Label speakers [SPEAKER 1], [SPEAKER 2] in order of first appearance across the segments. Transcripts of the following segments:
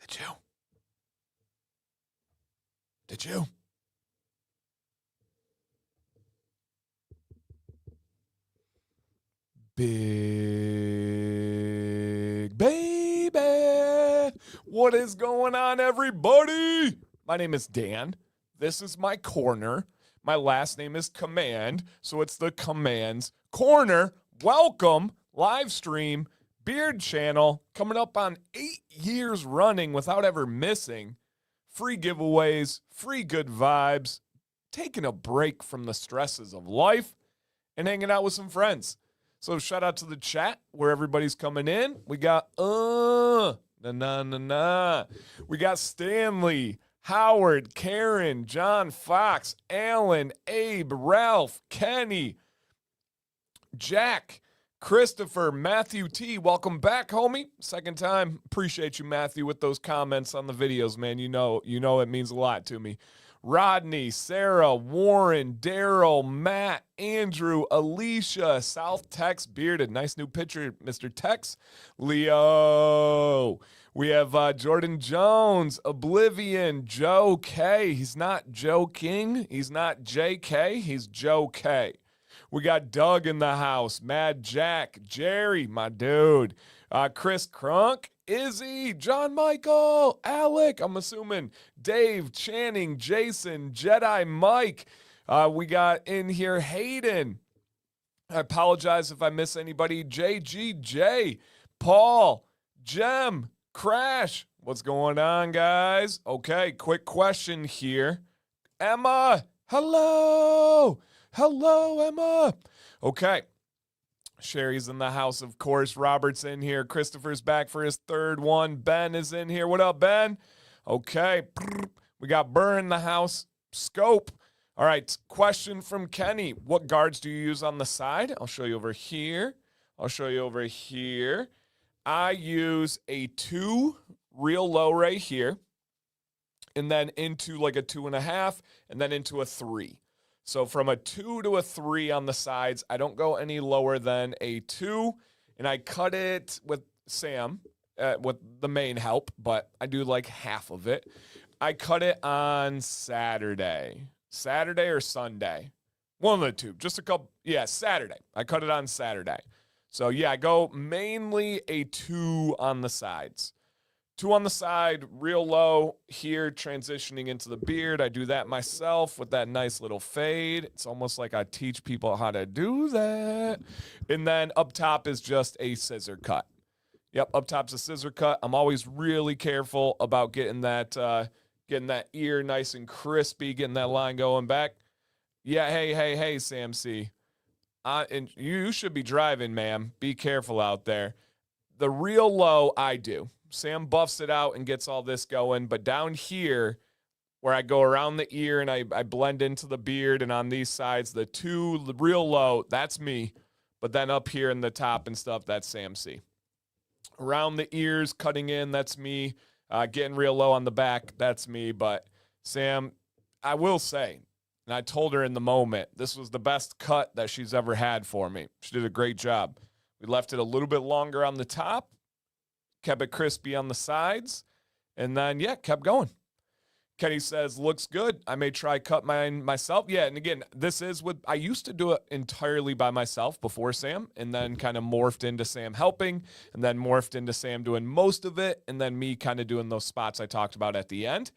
[SPEAKER 1] Did you? Did you? Big baby. What is going on, everybody? My name is Dan. This is my corner. My last name is Command, so it's the Command's Corner. Welcome, live stream, Beard channel, coming up on 8 years running without ever missing. Free giveaways, free good vibes, taking a break from the stresses of life, and hanging out with some friends. So shout out to the chat where everybody's coming in. We got We got Stanley, Howard, Karen, John Fox, Alan, Abe, Ralph, Kenny, Jack, Christopher, Matthew T. Welcome back, homie. Second time. Appreciate you, Matthew, with those comments on the videos, man. You know it means a lot to me. Rodney, Sarah, Warren, Daryl, Matt, Andrew, Alicia, South Tex, Bearded. Nice new picture, Mr. Tex. Leo. We have Jordan Jones, Oblivion, Joe K. He's not Joe King. He's not JK. He's Joe K. We got Doug in the house, Mad Jack, Jerry, my dude, Chris Crunk, Izzy, John Michael, Alec, I'm assuming, Dave, Channing, Jason, Jedi Mike. We got in here Hayden. I apologize if I miss anybody. JGJ, Paul, Jem, Crash. What's going on, guys? Okay, quick question here. Emma, hello. Hello, Emma. Okay. Sherry's in the house, of course. Robert's in here. Christopher's back for his third one. Ben is in here. What up, Ben? Okay. We got Burr in the house. Scope. All right. Question from Kenny. What guards do you use on the side? I'll show you over here. I use a 2 real low right here, and then into like a 2.5, and then into a 3. So from a 2 to a 3 on the sides, I don't go any lower than a 2, and I cut it with Sam, with the main help, but I do like half of it. I cut it on Saturday or Sunday, one of the two, just a couple, Saturday. I cut it on Saturday. So I go mainly a 2 on the sides. 2 on the side, real low here, transitioning into the beard. I do that myself with that nice little fade. It's almost like I teach people how to do that. And then up top is just a scissor cut. Yep, up top's a scissor cut. I'm always really careful about getting that ear nice and crispy, getting that line going back. Yeah, hey, Sam C. And you should be driving, ma'am. Be careful out there. The real low, I do. Sam buffs it out and gets all this going. But down here, where I go around the ear and I blend into the beard, and on these sides, the real low, that's me. But then up here in the top and stuff, that's Sam C. Around the ears, cutting in, that's me. Getting real low on the back, that's me. But Sam, I will say, and I told her in the moment, this was the best cut that she's ever had for me. She did a great job. We left it a little bit longer on the top. Kept it crispy on the sides, and then, kept going. Kenny says, looks good. I may try cut mine myself. Yeah, and again, I used to do it entirely by myself before Sam, and then kind of morphed into Sam helping, and then morphed into Sam doing most of it, and then me kind of doing those spots I talked about at the end.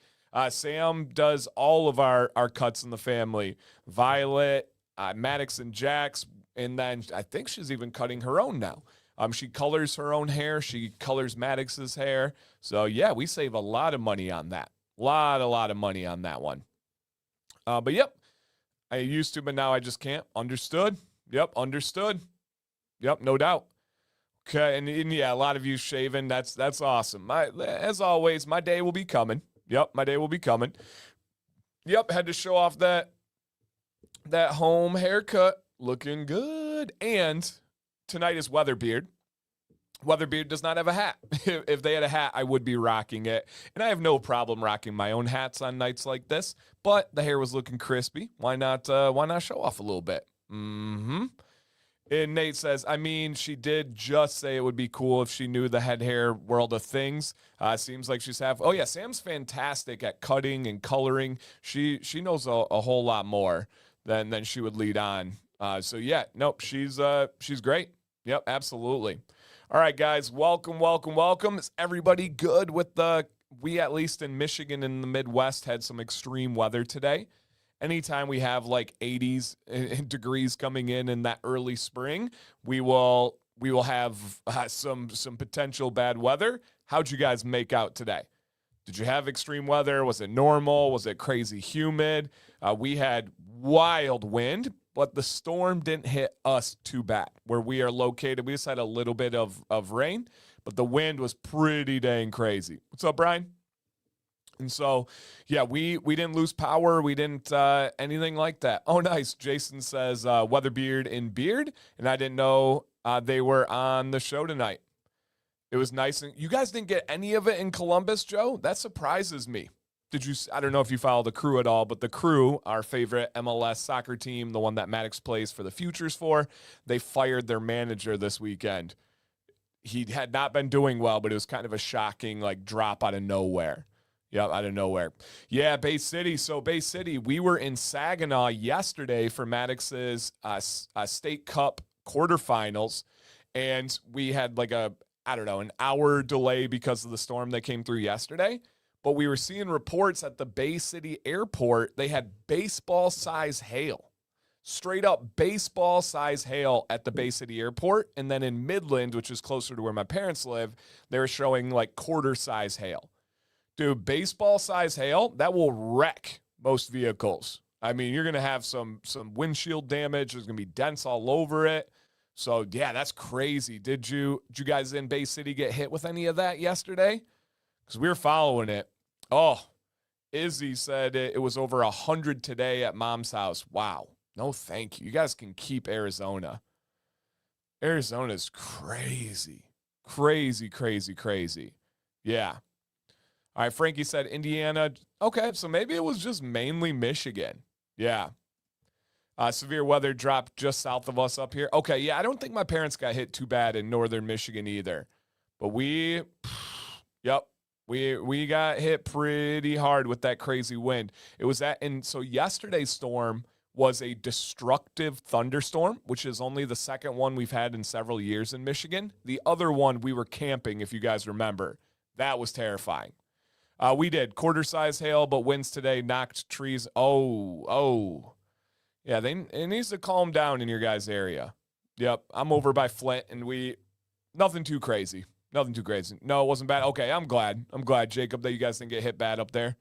[SPEAKER 1] Sam does all of our cuts in the family. Violet, Maddox and Jax, and then I think she's even cutting her own now. She colors her own hair. She colors Maddox's hair. So, we save a lot of money on that. A lot of money on that one. But, I used to, but now I just can't. Understood? Yep, understood. Yep, no doubt. Okay, and a lot of you shaving. That's awesome. As always, my day will be coming. Yep, my day will be coming. Yep, had to show off that home haircut. Looking good. And tonight is WeatherBeard. WeatherBeard does not have a hat. If they had a hat, I would be rocking it. And I have no problem rocking my own hats on nights like this. But the hair was looking crispy. Why not show off a little bit? And Nate says, I mean, she did just say it would be cool if she knew the head hair world of things. Seems like she's half. Oh yeah, Sam's fantastic at cutting and coloring. She knows a whole lot more than she would lead on. So yeah, nope, she's great. Yep, absolutely. All right, guys, welcome. Is everybody good with we at least in Michigan and the Midwest had some extreme weather today. Anytime we have like 80s degrees coming in that early spring, we will have some potential bad weather. How'd you guys make out today? Did you have extreme weather? Was it normal? Was it crazy humid? We had wild wind, but the storm didn't hit us too bad. Where we are located, we just had a little bit of rain, but the wind was pretty dang crazy. What's up, Brian? And so, yeah, we didn't lose power. We didn't anything like that. Oh, nice. Jason says WeatherBeard and Beard, and I didn't know they were on the show tonight. It was nice. And you guys didn't get any of it in Columbus, Joe? That surprises me. Did you? I don't know if you follow the Crew at all, but the Crew, our favorite MLS soccer team, the one that Maddox plays for the Futures for, they fired their manager this weekend. He had not been doing well, but it was kind of a shocking drop out of nowhere. Yep, out of nowhere. Yeah, Bay City. So Bay City, we were in Saginaw yesterday for Maddox's State Cup quarterfinals, and we had an hour delay because of the storm that came through yesterday. But we were seeing reports at the Bay City airport, they had baseball-size hail. Straight up baseball-size hail at the Bay City airport. And then in Midland, which is closer to where my parents live, they were showing quarter-size hail. Dude, baseball-size hail, that will wreck most vehicles. I mean, you're going to have some windshield damage. There's going to be dents all over it. So, yeah, that's crazy. Did you guys in Bay City get hit with any of that yesterday? Because we were following it. Oh, Izzy said it was over 100 today at Mom's house. Wow. No, thank you. You guys can keep Arizona. Arizona's crazy. Crazy. Yeah. All right, Frankie said Indiana. Okay, so maybe it was just mainly Michigan. Yeah. Severe weather dropped just south of us up here. Okay, yeah, I don't think my parents got hit too bad in northern Michigan either. But we got hit pretty hard with that crazy wind. It was and so yesterday's storm was a destructive thunderstorm, which is only the second one we've had in several years in Michigan. The other one, we were camping, if you guys remember. That was terrifying. We did quarter-size hail, but winds today knocked trees. Oh. Yeah, it needs to calm down in your guys' area. Yep, I'm over by Flint, and nothing too crazy. No, it wasn't bad. Okay, I'm glad, Jacob, that you guys didn't get hit bad up there.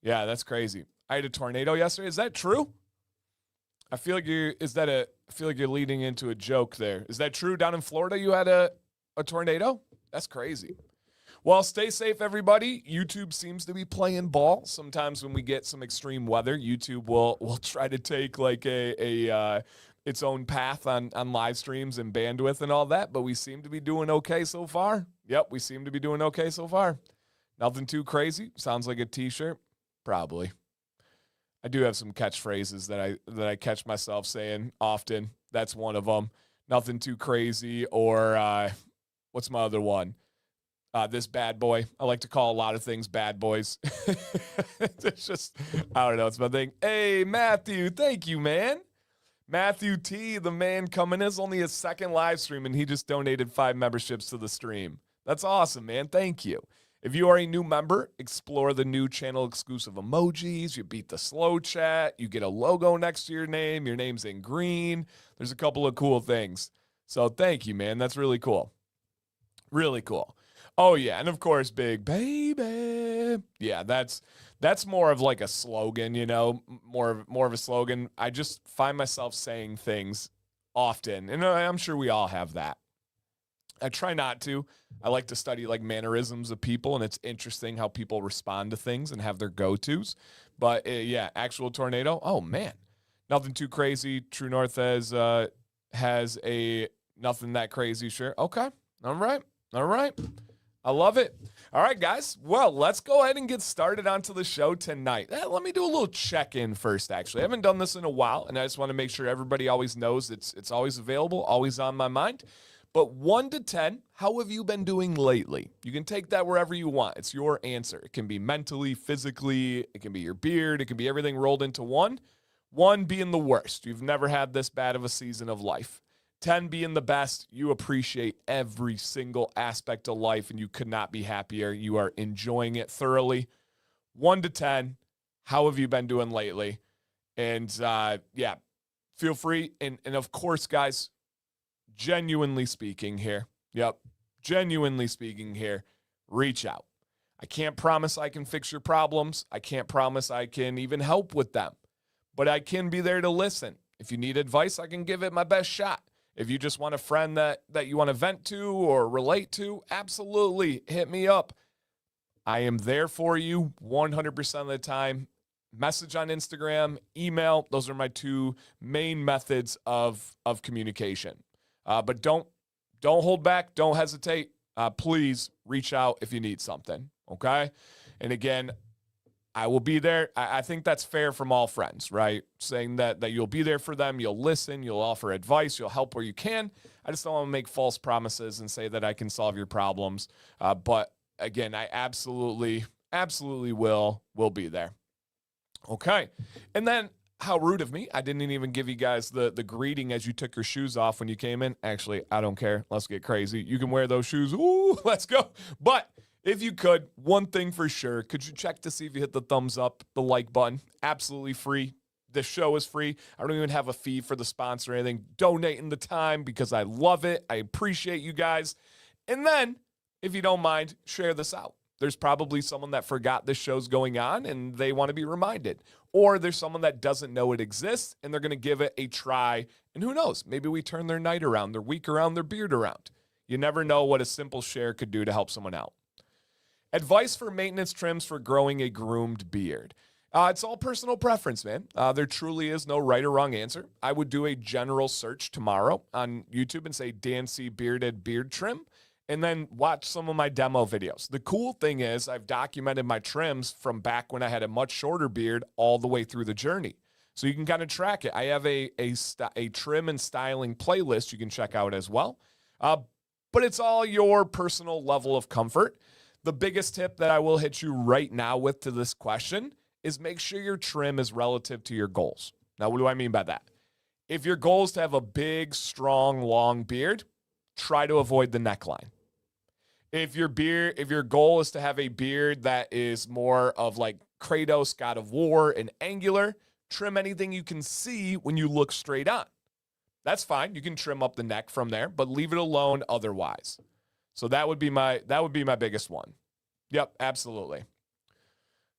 [SPEAKER 1] Yeah, that's crazy. I had a tornado yesterday. Is that true? I feel like you're leading into a joke there. Is that true? Down in Florida, you had a tornado? That's crazy. Well, stay safe, everybody. YouTube seems to be playing ball. Sometimes when we get some extreme weather, YouTube will try to take its own path on live streams and bandwidth and all that, but we seem to be doing okay so far. Yep, we seem to be doing okay so far. Nothing too crazy. Sounds like a t-shirt. Probably. I do have some catchphrases that I catch myself saying often. That's one of them. Nothing too crazy, or what's my other one? This bad boy. I like to call a lot of things bad boys. It's just, I don't know. It's my thing. Hey, Matthew. Thank you, man. Matthew T, the man coming. Is only his second live stream, and he just donated 5 memberships to the stream. That's awesome, man. Thank you. If you are a new member, explore the new channel exclusive emojis. You beat the slow chat. You get a logo next to your name. Your name's in green. There's a couple of cool things. So thank you, man. That's really cool. Really cool. Oh, yeah, and of course, Big Baby. Yeah, that's more of a slogan, more of a slogan. I just find myself saying things often, and I'm sure we all have that. I try not to. I like to study mannerisms of people, and it's interesting how people respond to things and have their go-tos. But, yeah, actual tornado, oh, man. Nothing too crazy. True North has a nothing that crazy shirt. Okay, all right. I love it. All right, guys. Well, let's go ahead and get started onto the show tonight. Let me do a little check-in first, actually. I haven't done this in a while, and I just want to make sure everybody always knows it's always available, always on my mind. But 1 to 10, how have you been doing lately? You can take that wherever you want. It's your answer. It can be mentally, physically. It can be your beard. It can be everything rolled into one. 1 being the worst. You've never had this bad of a season of life. 10 being the best. You appreciate every single aspect of life, and you could not be happier. You are enjoying it thoroughly. 1 to 10, how have you been doing lately? And, yeah, feel free. And of course, guys, genuinely speaking here, reach out. I can't promise I can fix your problems. I can't promise I can even help with them, but I can be there to listen. If you need advice, I can give it my best shot. If you just want a friend that you want to vent to or relate to, absolutely hit me up. I am there for you 100% of the time. Message on Instagram, email. Those are my 2 main methods of communication. But don't hold back. Don't hesitate. Please reach out if you need something. Okay. And again, I will be there. I think that's fair from all friends, right? Saying that you'll be there for them. You'll listen. You'll offer advice. You'll help where you can. I just don't want to make false promises and say that I can solve your problems. But again, I absolutely will be there. Okay. And then, how rude of me. I didn't even give you guys the greeting as you took your shoes off when you came in. Actually, I don't care. Let's get crazy. You can wear those shoes. Ooh, let's go. But if you could, one thing for sure, could you check to see if you hit the thumbs up, the like button? Absolutely free. This show is free. I don't even have a fee for the sponsor or anything. Donating the time because I love it. I appreciate you guys. And then, if you don't mind, share this out. There's probably someone that forgot this show's going on and they want to be reminded. Or there's someone that doesn't know it exists and they're going to give it a try. And who knows? Maybe we turn their night around, their week around, their beard around. You never know what a simple share could do to help someone out. Advice for maintenance trims for growing a groomed beard. It's all personal preference, man. There truly is no right or wrong answer. I would do a general search tomorrow on YouTube and say Dan C. Bearded beard trim, and then watch some of my demo videos. The cool thing is I've documented my trims from back when I had a much shorter beard all the way through the journey. So you can kind of track it. I have a trim and styling playlist you can check out as well. But it's all your personal level of comfort. The biggest tip that I will hit you right now with to this question is make sure your trim is relative to your goals. Now, what do I mean by that? If your goal is to have a big, strong, long beard, try to avoid the neckline. If your goal is to have a beard that is more of like Kratos, God of War, and angular, trim anything you can see when you look straight on. That's fine. You can trim up the neck from there, but leave it alone otherwise. So that would be my biggest one. Yep, absolutely.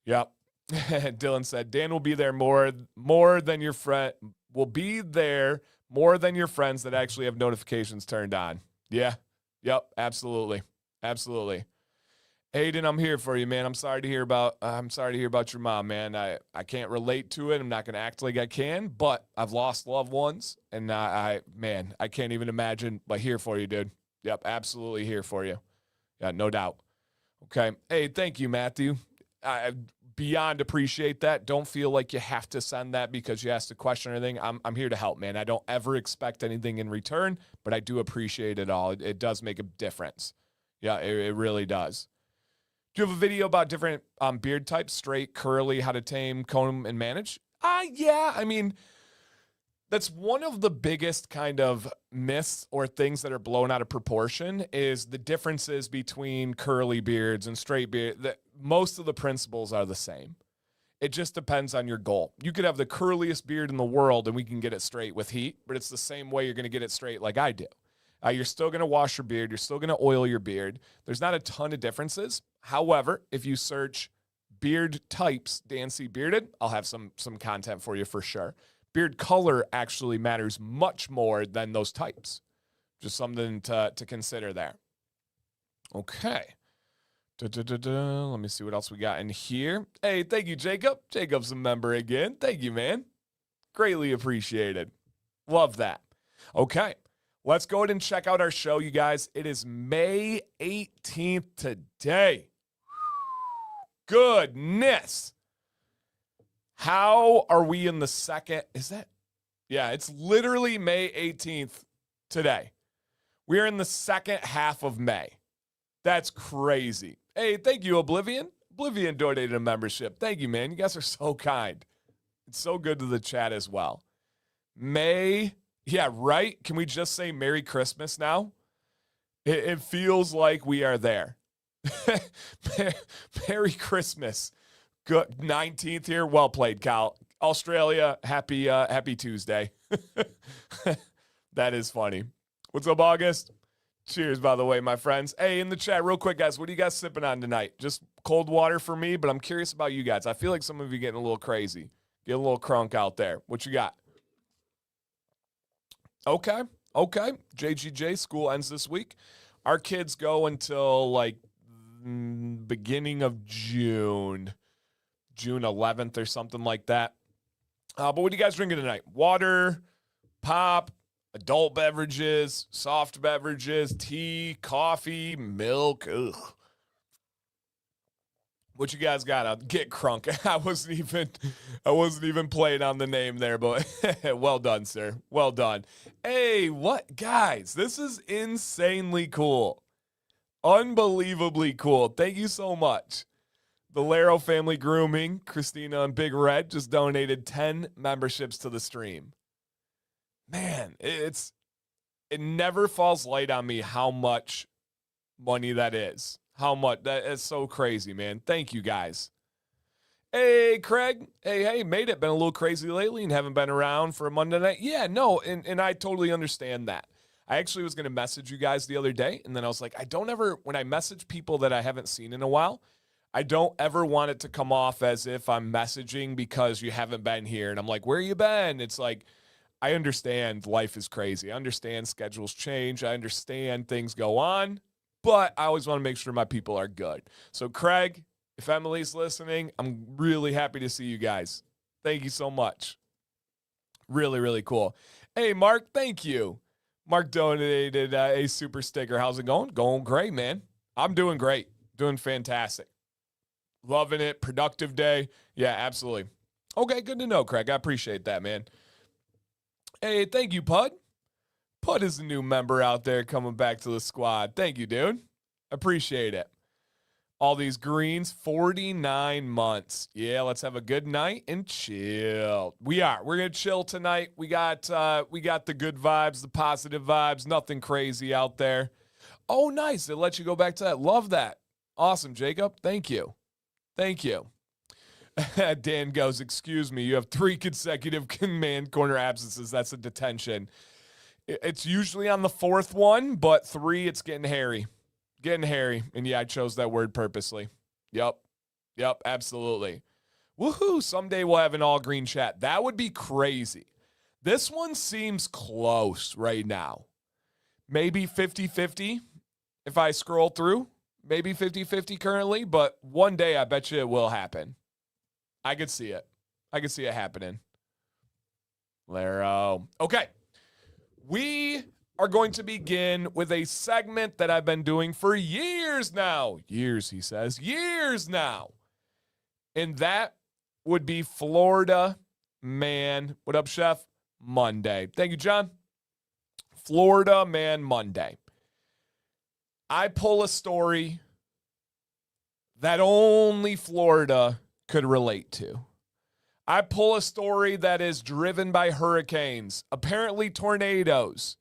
[SPEAKER 1] Yep. Dylan said, Dan will be there more than your friend will be there more than your friends that actually have notifications turned on. Yeah. Yep, absolutely. Absolutely. Hayden, I'm here for you, man. I'm sorry to hear about your mom, man. I can't relate to it. I'm not going to act like I can, but I've lost loved ones and I can't even imagine, but here for you, dude. Yep, absolutely here for you. Yeah, no doubt. Okay. Hey, thank you, Matthew. I beyond appreciate that. Don't feel like you have to send that because you asked a question or anything. I'm here to help, man. I don't ever expect anything in return, but I do appreciate it all. It does make a difference. Yeah, it really does. Do you have a video about different beard types, straight, curly, how to tame, comb, and manage? Yeah. I mean, that's one of the biggest kind of myths or things that are blown out of proportion is the differences between curly beards and straight beard. Most of the principles are the same. It just depends on your goal. You could have the curliest beard in the world and we can get it straight with heat, but it's the same way you're going to get it straight like I do. You're still going to wash your beard. You're still going to oil your beard. There's not a ton of differences. However, if you search beard types, Dan C. Bearded, I'll have some content for you for sure. Beard color actually matters much more than those types. Just something to consider there. Okay. Let me see what else we got in here. Hey, thank you, Jacob. Jacob's a member again. Thank you, man. Greatly appreciated. Love that. Okay. Let's go ahead and check out our show, you guys. It is May 18th today. goodness. How are we in the second? Is that? Yeah, it's literally May 18th today. We're in the second half of May. That's crazy. Hey, thank you, Oblivion. Oblivion donated a membership. Thank you, man. You guys are so kind. It's so good to the chat as well. May, yeah, right? Can we just say Merry Christmas now? It feels like we are there. Merry Christmas. Good 19th here. Well played, Cal. Australia, happy Tuesday. That is funny. What's up, August? Cheers, by the way, my friends. Hey, in the chat, real quick, guys, what are you guys sipping on tonight? Just cold water for me, but I'm curious about you guys. I feel like some of you getting a little crazy. Get a little crunk out there. What you got? Okay. JGJ, school ends this week. Our kids go until, like, beginning of June 11th or something like that. But what are you guys drinking tonight? Water, pop, adult beverages, soft beverages, tea, coffee, milk. Ugh. What you guys got? I'll get crunk. I wasn't even playing on the name there, but well done, sir. Well done. Hey, what guys? This is insanely cool. Unbelievably cool. Thank you so much. The Laro Family Grooming, Christina and Big Red just donated 10 memberships to the stream. Man, it never falls light on me how much money that is. How much that is so crazy, man. Thank you guys. Hey, Craig. Hey, made it. Been a little crazy lately and haven't been around for a Monday night. Yeah, no, and I totally understand that. I actually was going to message you guys the other day, and then I was like, when I message people that I haven't seen in a while, I don't ever want it to come off as if I'm messaging because you haven't been here. And I'm like, where you been? It's like, I understand life is crazy. I understand schedules change. I understand things go on, but I always want to make sure my people are good. So Craig, if Emily's listening, I'm really happy to see you guys. Thank you so much. Really, really cool. Hey, Mark, thank you. Mark donated a super sticker. How's it going? Going great, man. I'm doing great. Doing fantastic. Loving it. Productive day. Yeah, absolutely. Okay, good to know, Craig. I appreciate that, man. Hey, thank you, Pud. Pud is a new member out there coming back to the squad. Thank you, dude. Appreciate it. All these greens, 49 months. Yeah, let's have a good night and chill. We're going to chill tonight. We got the good vibes, the positive vibes, nothing crazy out there. Oh, nice. It let you go back to that. Love that. Awesome, Jacob. Thank you. Thank you. Dan goes, excuse me, you have 3 consecutive command corner absences. That's a detention. It's usually on the 4th one, but 3, it's getting hairy. Getting hairy. And yeah, I chose that word purposely. Yep, absolutely. Woohoo, someday we'll have an all-green chat. That would be crazy. This one seems close right now. Maybe 50-50 if I scroll through. Maybe 50-50 currently, but one day I bet you it will happen. I could see it. I could see it happening. Laro. Okay. We are going to begin with a segment that I've been doing for years now. Years, he says. Years now. And that would be Florida Man. What up, Chef? Monday. Thank you, John. Florida Man Monday. I pull a story that only Florida could relate to. I pull a story that is driven by hurricanes, apparently tornadoes,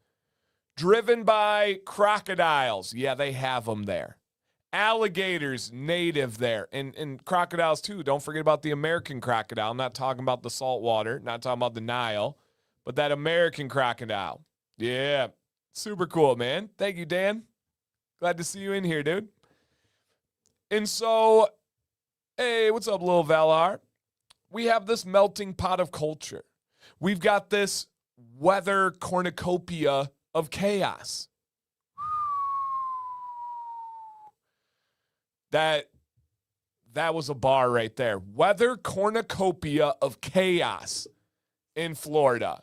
[SPEAKER 1] driven by crocodiles. Yeah, they have them there. Alligators, native there. And crocodiles, too. Don't forget about the American crocodile. I'm not talking about the saltwater, not talking about the Nile, but that American crocodile. Yeah, super cool, man. Thank you, Dan. Glad to see you in here, dude. And so, hey, what's up, Lil Valar? We have this melting pot of culture. We've got this weather cornucopia of chaos. That was a bar right there. Weather cornucopia of chaos in Florida.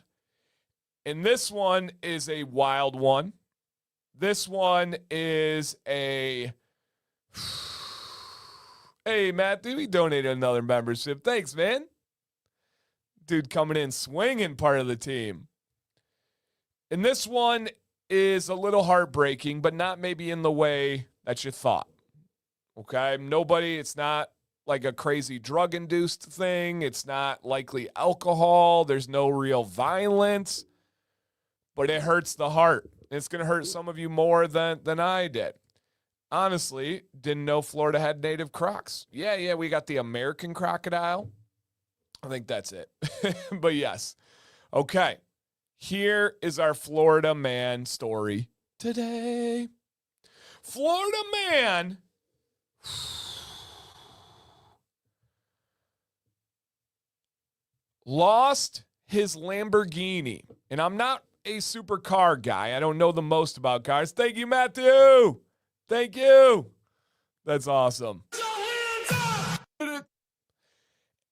[SPEAKER 1] And this one is a wild one. This one is a Hey, Matthew, he donated another membership. Thanks, man. Dude coming in swinging, part of the team. And this one is a little heartbreaking, but not maybe in the way that you thought. Okay? It's not like a crazy drug-induced thing. It's not likely alcohol. There's no real violence. But it hurts the heart. It's going to hurt some of you more than I did. Honestly, didn't know Florida had native crocs. Yeah, we got the American crocodile. I think that's it. But yes. Okay. Here is our Florida man story today. Florida man lost his Lamborghini. And I'm not a supercar guy. I don't know the most about cars. Thank you, Matthew. Thank you. That's awesome.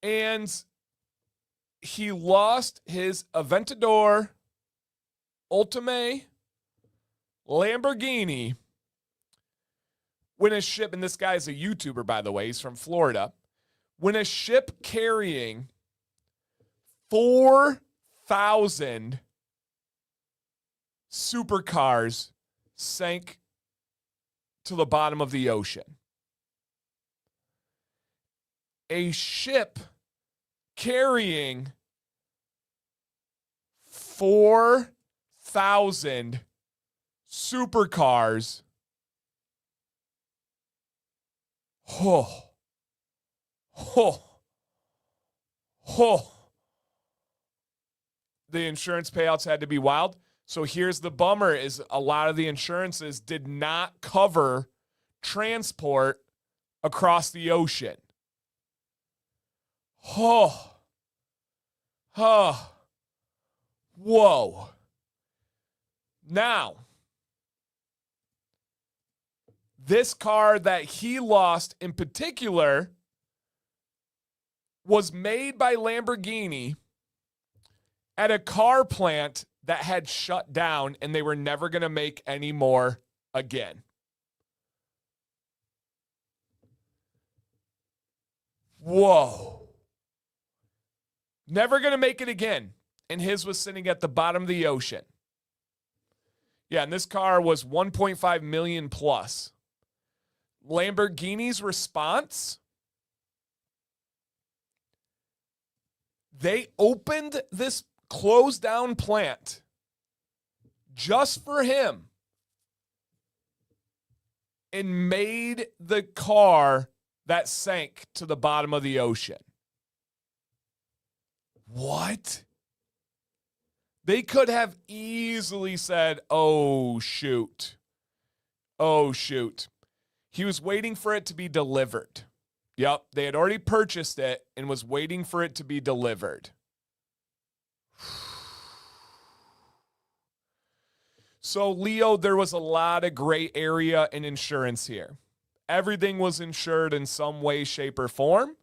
[SPEAKER 1] And he lost his Aventador Ultimate Lamborghini when a ship, and this guy's a YouTuber, by the way, he's from Florida, when a ship carrying 4,000 supercars sank to the bottom of the ocean. A ship carrying 4,000 supercars. The insurance payouts had to be wild. So here's the bummer is a lot of the insurances did not cover transport across the ocean. Whoa. Now, this car that he lost in particular was made by Lamborghini at a car plant that had shut down and they were never going to make any more again. Whoa. Never going to make it again. And his was sitting at the bottom of the ocean. Yeah, and this car was 1.5 million plus. Lamborghini's response, they opened this closed down plant just for him and made the car that sank to the bottom of the ocean. What? They could have easily said, oh, shoot. He was waiting for it to be delivered. Yep, they had already purchased it and was waiting for it to be delivered. So, Leo, there was a lot of gray area in insurance here. Everything was insured in some way, shape, or form,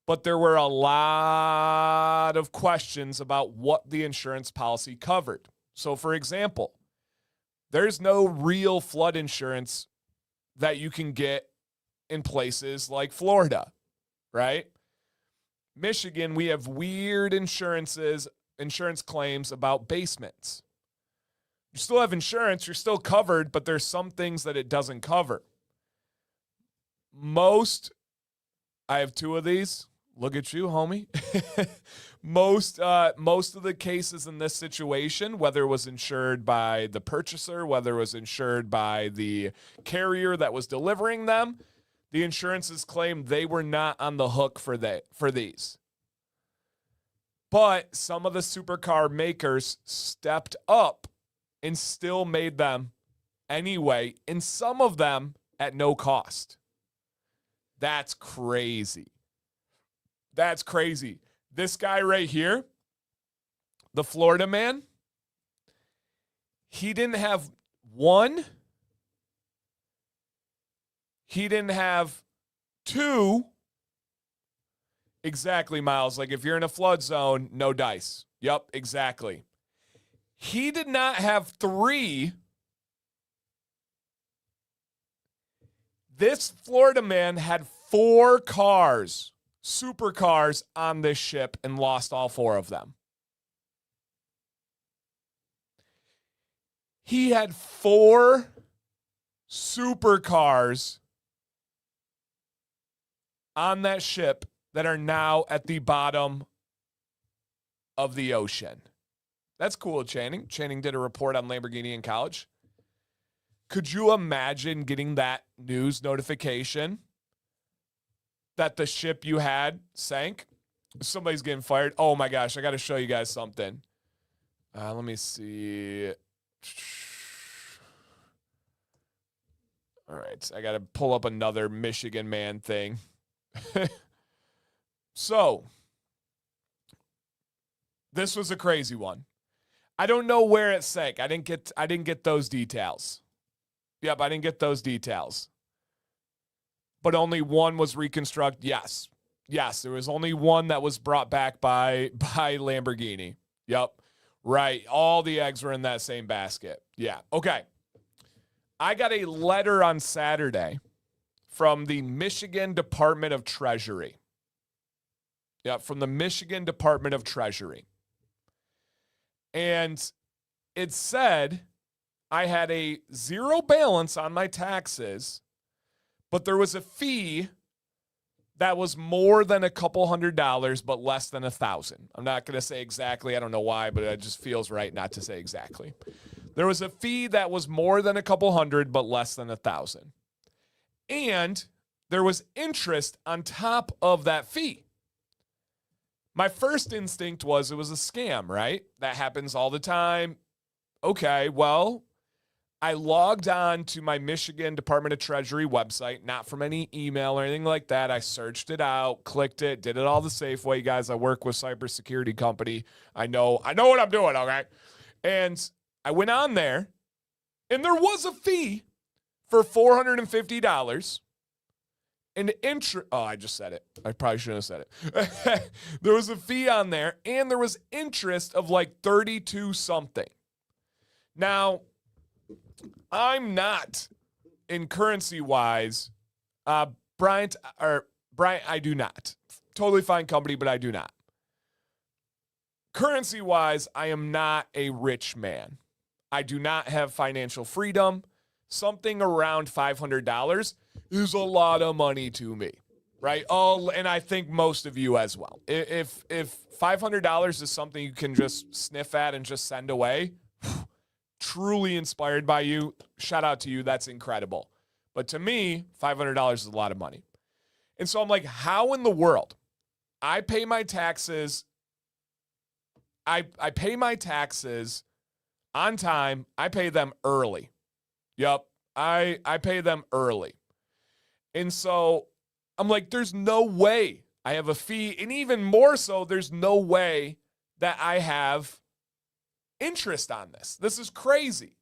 [SPEAKER 1] but there were a lot of questions about what the insurance policy covered. So, for example, there's no real flood insurance that you can get in places like Florida, right? Michigan, we have weird insurance claims about basements. You still have insurance, you're still covered, but there's some things that it doesn't cover. I have two of these. Look at you, homie. Most of the cases in this situation, whether it was insured by the purchaser, whether it was insured by the carrier that was delivering them, the insurances claimed they were not on the hook for these. But some of the supercar makers stepped up and still made them anyway, and some of them at no cost. That's crazy. That's crazy. This guy right here, the Florida man, he didn't have one. He didn't have two. Exactly, Miles. Like if you're in a flood zone, no dice. Yep, exactly. He did not have three. This Florida man had 4 cars, supercars on this ship and lost all 4 of them. He had 4 supercars on that ship that are now at the bottom of the ocean. That's cool, Channing. Channing did a report on Lamborghini in college. Could you imagine getting that news notification that the ship you had sank? Somebody's getting fired. Oh my gosh, I got to show you guys something. Let me see. All right, I got to pull up another Michigan man thing. So, this was a crazy one. I don't know where it sank. I didn't get those details. Yep, I didn't get those details. But only one was reconstructed. Yes. Yes, there was only one that was brought back by Lamborghini. Yep. Right. All the eggs were in that same basket. Yeah. Okay. I got a letter on Saturday from the Michigan Department of Treasury. Yeah, from the Michigan Department of Treasury. And it said I had a 0 balance on my taxes, but there was a fee that was more than a couple $100, but less than $1,000. I'm not going to say exactly. I don't know why, but it just feels right not to say exactly. There was a fee that was more than a couple $100, but less than $1,000. And there was interest on top of that fee. My first instinct was it was a scam, right? That happens all the time. Okay, well, I logged on to my Michigan Department of Treasury website, not from any email or anything like that. I searched it out, clicked it, did it all the safe way, guys. I work with cybersecurity company. I know what I'm doing, okay? And I went on there, and there was a fee for $450. I just said it. I probably shouldn't have said it. There was a fee on there, and there was interest of like 32 something. Now, I'm not in currency wise, Bryant, I do not. Totally fine company, but I do not. Currency wise, I am not a rich man. I do not have financial freedom. Something around $500 is a lot of money to me, right? And I think most of you as well. If $500 is something you can just sniff at and just send away, truly inspired by you, shout out to you. That's incredible. But to me, $500 is a lot of money. And so I'm like, how in the world? I pay my taxes. I pay my taxes on time. I pay them early. Yep, I pay them early. And so I'm like, there's no way I have a fee. And even more so, there's no way that I have interest on this. This is crazy.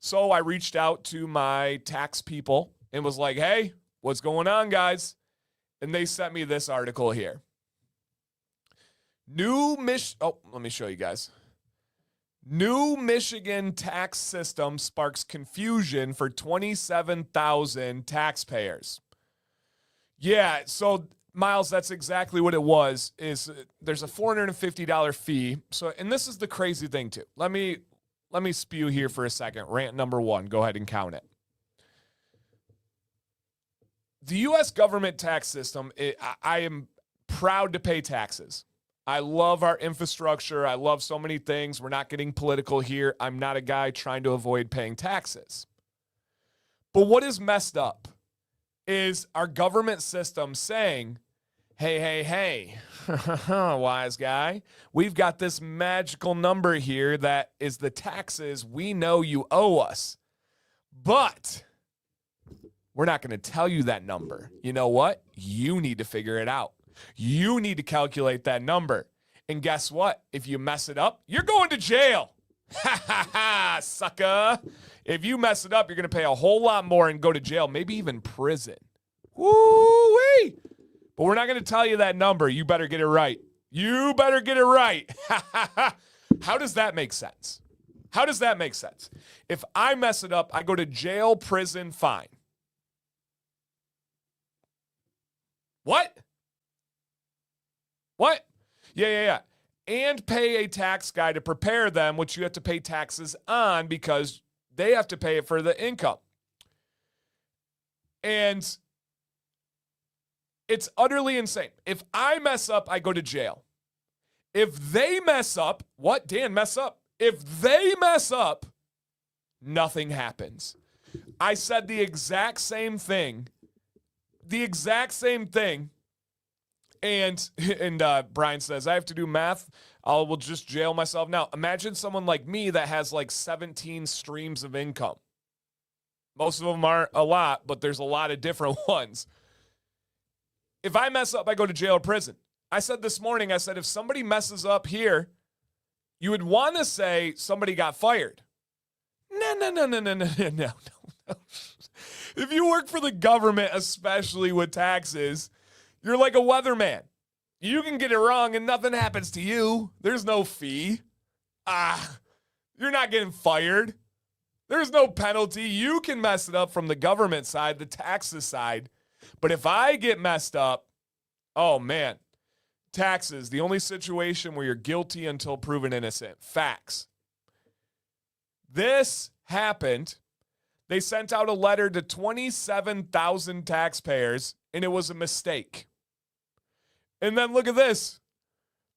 [SPEAKER 1] So I reached out to my tax people and was like, hey, what's going on, guys? And they sent me this article here. Let me show you guys. New Michigan tax system sparks confusion for 27,000 taxpayers. Yeah, so Miles, that's exactly what it was. There's a $450 fee. So, and this is the crazy thing too. Let me spew here for a second. Rant number 1. Go ahead and count it. The U.S. government tax system. I am proud to pay taxes. I love our infrastructure. I love so many things. We're not getting political here. I'm not a guy trying to avoid paying taxes. But what is messed up is our government system saying, hey, wise guy, we've got this magical number here that is the taxes we know you owe us. But we're not going to tell you that number. You know what? You need to figure it out. You need to calculate that number. And guess what? If you mess it up, you're going to jail. Ha ha ha, sucker. If you mess it up, you're going to pay a whole lot more and go to jail, maybe even prison. Woo-wee. But we're not going to tell you that number. You better get it right. You better get it right. How does that make sense? How does that make sense? If I mess it up, I go to jail, prison, fine. What? What? Yeah. And pay a tax guy to prepare them, which you have to pay taxes on because they have to pay it for the income. And it's utterly insane. If I mess up, I go to jail. If they mess up, what? Dan, mess up. If they mess up, nothing happens. I said the exact same thing. And Brian says, I have to do math. I will just jail myself. Now, imagine someone like me that has like 17 streams of income. Most of them aren't a lot, but there's a lot of different ones. If I mess up, I go to jail or prison. I said this morning, if somebody messes up here, you would want to say somebody got fired. No. If you work for the government, especially with taxes, you're like a weatherman. You can get it wrong and nothing happens to you. There's no fee. You're not getting fired. There's no penalty. You can mess it up from the government side, the taxes side. But if I get messed up, oh man, taxes, the only situation where you're guilty until proven innocent. Facts. This happened. They sent out a letter to 27,000 taxpayers, and it was a mistake. And then look at this.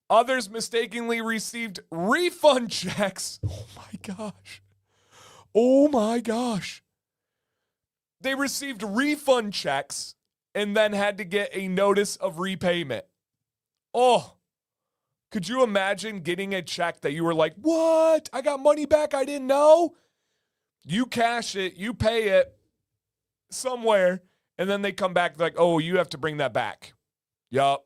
[SPEAKER 1] Others mistakenly received refund checks. Oh my gosh. They received refund checks and then had to get a notice of repayment. Oh, could you imagine getting a check that you were like, what? I got money back I didn't know? You cash it, you pay it somewhere, and then they come back like, oh, you have to bring that back. Yup.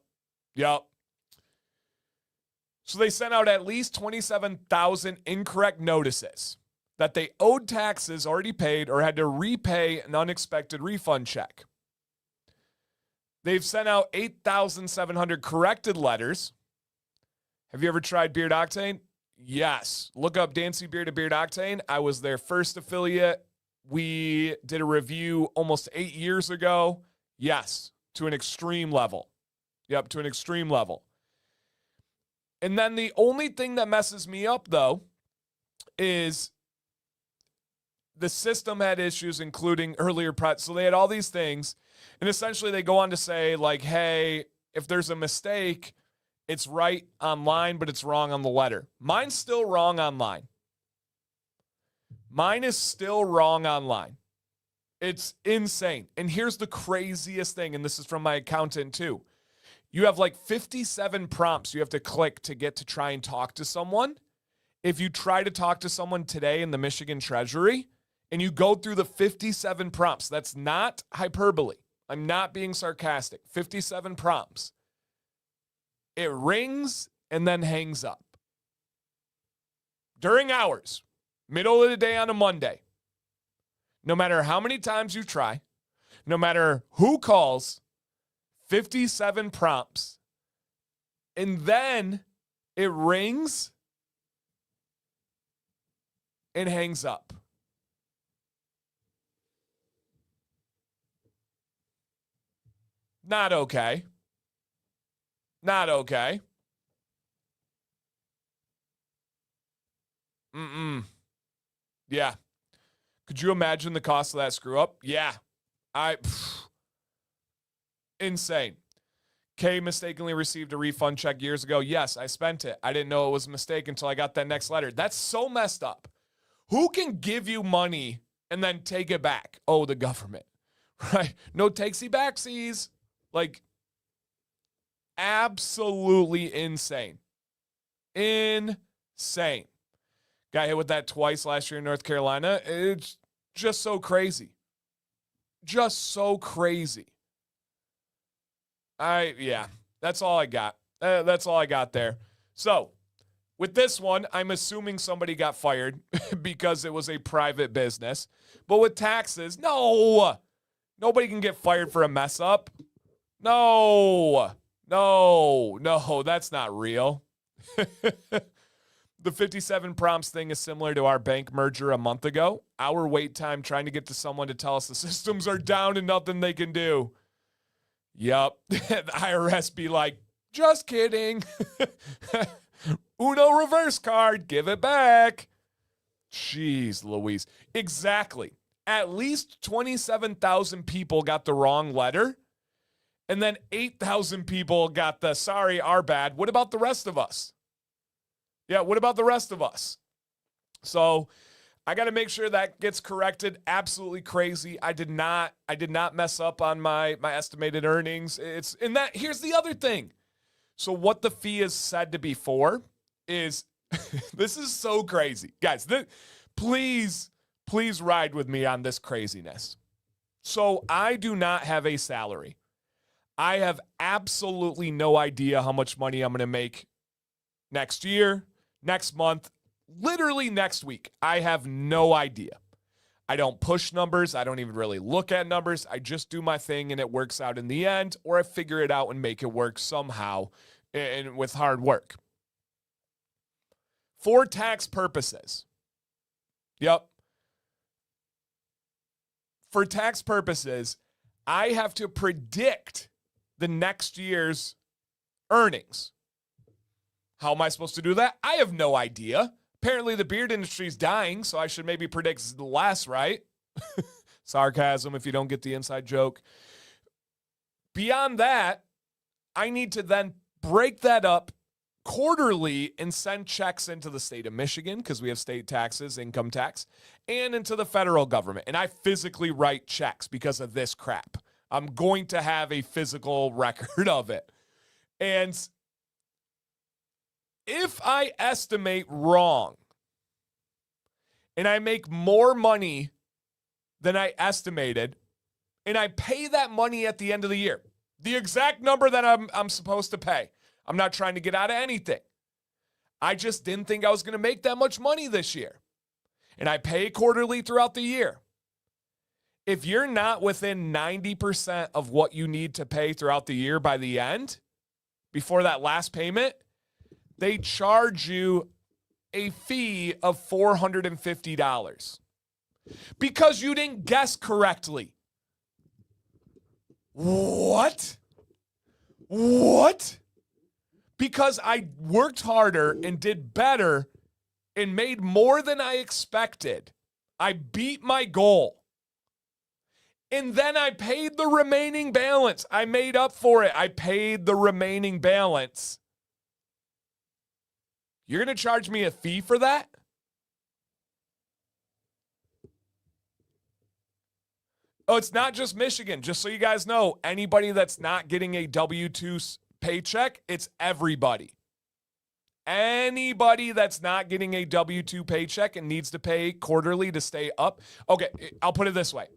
[SPEAKER 1] So they sent out at least 27,000 incorrect notices that they owed taxes already paid or had to repay an unexpected refund check. They've sent out 8,700 corrected letters. Have you ever tried Beard Octane? Yes. Look up Dancy Beard at Beard Octane. I was their first affiliate. We did a review almost 8 years ago. Yes, to an extreme level. Yep, to an extreme level. And then the only thing that messes me up, though, is the system had issues, including earlier so they had all these things. And essentially they go on to say, like, hey, if there's a mistake, it's right online, but it's wrong on the letter. Mine's still wrong online. Mine is still wrong online. It's insane. And here's the craziest thing, and this is from my accountant too. You have like 57 prompts you have to click to get to try and talk to someone. If you try to talk to someone today in the Michigan Treasury and you go through the 57 prompts, that's not hyperbole. I'm not being sarcastic. 57 prompts. It rings and then hangs up. During hours, middle of the day on a Monday. No matter how many times you try, no matter who calls, 57 prompts. And then it rings and hangs up. Not okay. Not okay. Yeah. Could you imagine the cost of that screw up? Yeah. Insane. Kay mistakenly received a refund check years ago. Yes, I spent it. I didn't know it was a mistake until I got that next letter. That's so messed up. Who can give you money and then take it back? Oh, the government. Right? No takesy backsies. Like, absolutely insane. Insane. Got hit with that twice last year in North Carolina. It's just so crazy. Just so crazy. That's all I got. That's all I got there. So, with this one, I'm assuming somebody got fired because it was a private business. But with taxes, no. Nobody can get fired for a mess up. No, that's not real. The 57 prompts thing is similar to our bank merger a month ago. Our wait time trying to get to someone to tell us the systems are down and nothing they can do. Yup. The IRS be like, just kidding. Uno reverse card, give it back. Jeez Louise. Exactly. At least 27,000 people got the wrong letter. And then 8,000 people got the, sorry, our bad. What about the rest of us? Yeah, what about the rest of us? So I got to make sure that gets corrected. Absolutely crazy. I did not mess up on my estimated earnings. It's in that. Here's the other thing. So what the fee is said to be for is, this is so crazy. Guys, please ride with me on this craziness. So I do not have a salary. I have absolutely no idea how much money I'm going to make next year, next month, literally next week. I have no idea. I don't push numbers. I don't even really look at numbers. I just do my thing and it works out in the end, or I figure it out and make it work somehow and with hard work. For tax purposes. Yep. For tax purposes, I have to predict the next year's earnings. How am I supposed to do that? I have no idea. Apparently the beard industry is dying, so I should maybe predict less, right? Sarcasm if you don't get the inside joke. Beyond that, I need to then break that up quarterly and send checks into the state of Michigan, because we have state taxes, income tax, and into the federal government. And I physically write checks because of this crap. I'm going to have a physical record of it. And if I estimate wrong and I make more money than I estimated, and I pay that money at the end of the year, the exact number that I'm supposed to pay, I'm not trying to get out of anything. I just didn't think I was going to make that much money this year. And I pay quarterly throughout the year. If you're not within 90% of what you need to pay throughout the year by the end, before that last payment, they charge you a fee of $450 because you didn't guess correctly. What? Because I worked harder and did better and made more than I expected. I beat my goal. And then I paid the remaining balance. I made up for it. I paid the remaining balance. You're going to charge me a fee for that? Oh, it's not just Michigan. Just so you guys know, anybody that's not getting a W-2 paycheck, it's everybody. Anybody that's not getting a W-2 paycheck and needs to pay quarterly to stay up. Okay, I'll put it this way.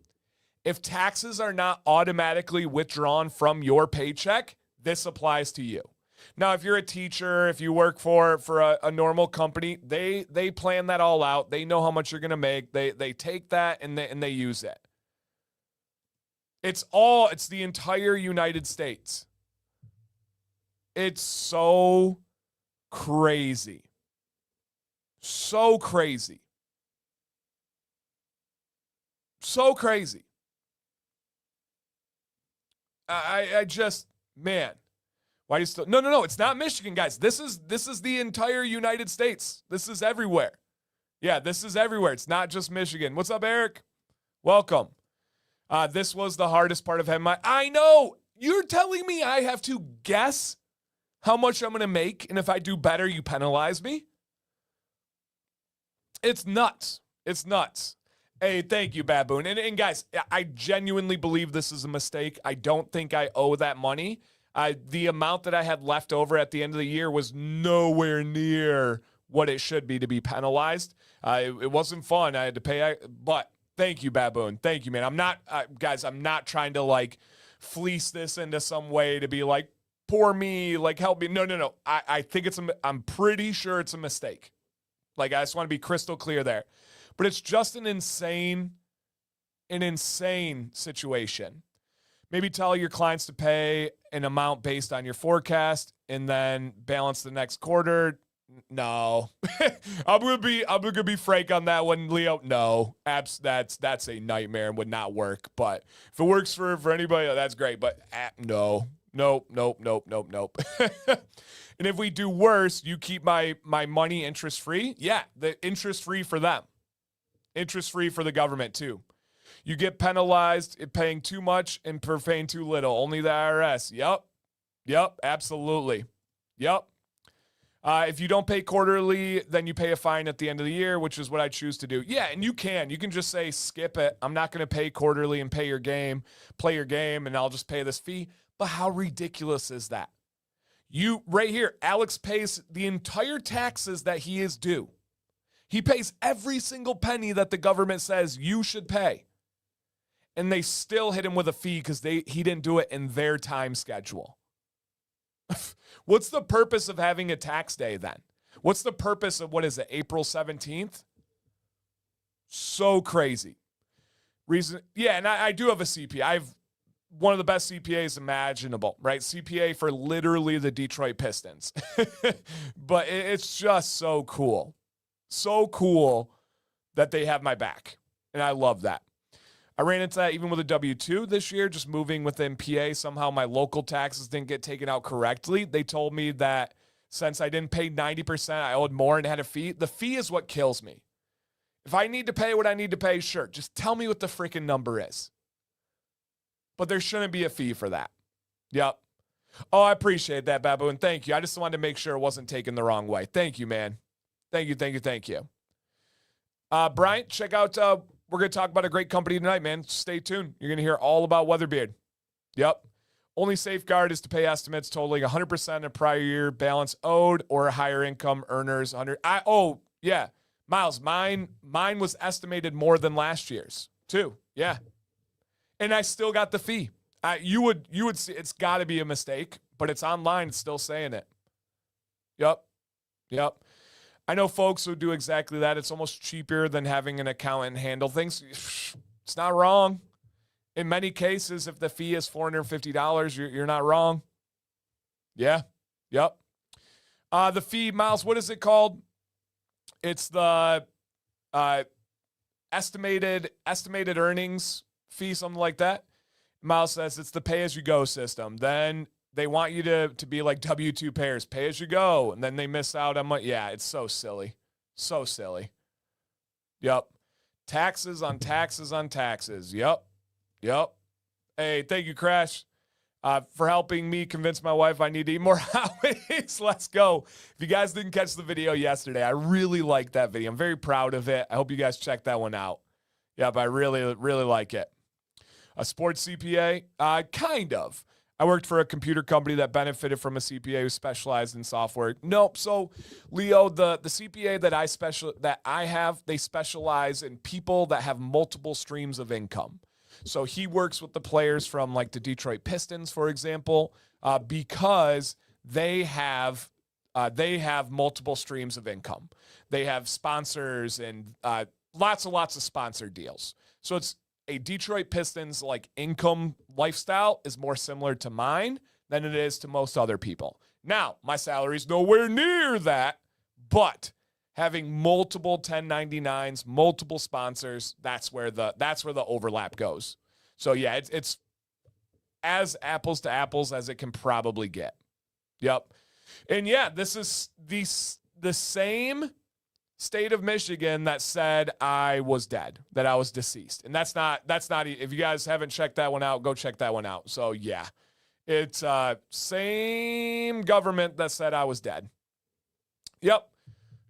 [SPEAKER 1] If taxes are not automatically withdrawn from your paycheck, this applies to you. Now, if you're a teacher, if you work for a normal company, they plan that all out. They know how much you're going to make. They take that and they use it. It's the entire United States. It's so crazy. So crazy. So crazy. I just, man, why do you still, no, it's not Michigan, guys. This is the entire United States. This is everywhere. Yeah, this is everywhere. It's not just Michigan. What's up, Eric? Welcome. This was the hardest part of having I know, you're telling me I have to guess how much I'm going to make, and if I do better, you penalize me? It's nuts. It's nuts. Hey, thank you, Baboon. And guys, I genuinely believe this is a mistake. I don't think I owe that money. The amount that I had left over at the end of the year was nowhere near what it should be to be penalized. It wasn't fun. I had to pay, but thank you, Baboon. Thank you, man. I'm not, guys, I'm not trying to like fleece this into some way to be like, poor me, like help me. No. I think I'm pretty sure it's a mistake. Like, I just want to be crystal clear there. But it's just an insane situation. Maybe tell your clients to pay an amount based on your forecast and then balance the next quarter. No. I'm gonna be frank on that one, Leo. No. That's a nightmare and would not work. But if it works for anybody, that's great. But no. Nope. And if we do worse, you keep my money interest free. Yeah, the interest free for them. Interest free for the government too. You get penalized if paying too much and for paying too little. Only the IRS. Yep, absolutely. Yep. If you don't pay quarterly, then you pay a fine at the end of the year, which is what I choose to do. Yeah, and you can just say, skip it. I'm not going to pay quarterly and play your game, and I'll just pay this fee. But how ridiculous is that? Right here, Alex pays the entire taxes that he is due. He pays every single penny that the government says you should pay. And they still hit him with a fee because he didn't do it in their time schedule. What's the purpose of having a tax day then? What's the purpose of, April 17th? So crazy. Yeah, and I do have a CPA. I have one of the best CPAs imaginable, right? CPA for literally the Detroit Pistons. But it's just so cool. So cool that they have my back. And I love that. I ran into that even with a W-2 this year, just moving within PA. Somehow my local taxes didn't get taken out correctly. They told me that since I didn't pay 90%, I owed more and had a fee. The fee is what kills me. If I need to pay what I need to pay, sure. Just tell me what the freaking number is. But there shouldn't be a fee for that. Yep. Oh, I appreciate that, Babu, and thank you. I just wanted to make sure it wasn't taken the wrong way. Thank you, man. Thank you. Bryant, check out, we're going to talk about a great company tonight, man. Stay tuned. You're going to hear all about WeatherBeard. Yep. Only safeguard is to pay estimates totaling 100% of prior year balance owed or higher income earners. Yeah. Miles, mine was estimated more than last year's too. Yeah. And I still got the fee. You would see it's got to be a mistake, but it's online. It's still saying it. Yep. I know folks who do exactly that. It's almost cheaper than having an accountant handle things. It's not wrong. In many cases, if the fee is $450, you're not wrong. Yeah. Yep. The fee, Miles, what is it called? It's the estimated earnings fee, something like that. Miles says it's the pay-as-you-go system. Then they want you to be like W-2 payers, pay as you go, and then they miss out on money. Yeah, it's so silly. So silly. Yep. Taxes on taxes on taxes. Yep. Hey, thank you, Crash, for helping me convince my wife I need to eat more Howies. Let's go. If you guys didn't catch the video yesterday, I really like that video. I'm very proud of it. I hope you guys check that one out. Yep, I really, really like it. A sports CPA? Kind of. I worked for a computer company that benefited from a CPA who specialized in software. Nope. So, Leo, the CPA that I have, they specialize in people that have multiple streams of income. So he works with the players from like the Detroit Pistons, for example, because they have multiple streams of income. They have sponsors and lots of sponsor deals. So it's a Detroit Pistons like income lifestyle is more similar to mine than it is to most other people. Now, my salary is nowhere near that, but having multiple 1099s, multiple sponsors, that's where the overlap goes. So yeah, it's as apples to apples as it can probably get. Yep. And yeah, this is the same state of Michigan that said I was dead, that I was deceased. And that's not, if you guys haven't checked that one out, go check that one out. So yeah, it's same government that said I was dead. Yep.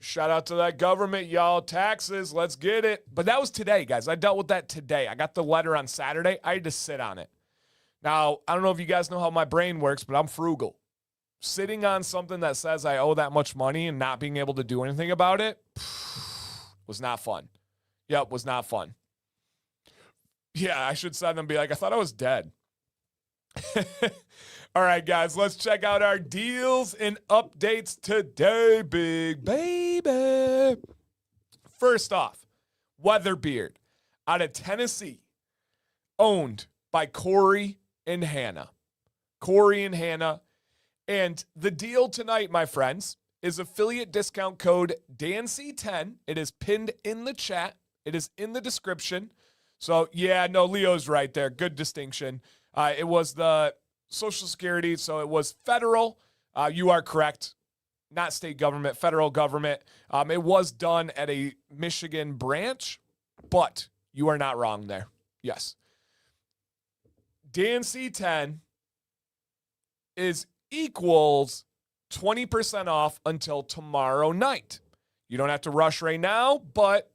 [SPEAKER 1] Shout out to that government, y'all. Taxes, let's get it. But that was today, guys. I dealt with that today. I got the letter on Saturday. I had to sit on it. Now, I don't know if you guys know how my brain works, but I'm frugal. Sitting on something that says I owe that much money and not being able to do anything about it was not fun. Yep, was not fun. Yeah, I should send them and be like, I thought I was dead. All right, guys, let's check out our deals and updates today, big baby. First off, WeatherBeard out of Tennessee, owned by Corey and Hannah. And the deal tonight, my friends, is affiliate discount code DANC10. It is pinned in the chat. It is in the description. So, yeah, no, Leo's right there. Good distinction. It was the Social Security, so it was federal. You are correct. Not state government, federal government. It was done at a Michigan branch, but you are not wrong there. Yes. DANC10 equals 20% off until tomorrow night. You don't have to rush right now, but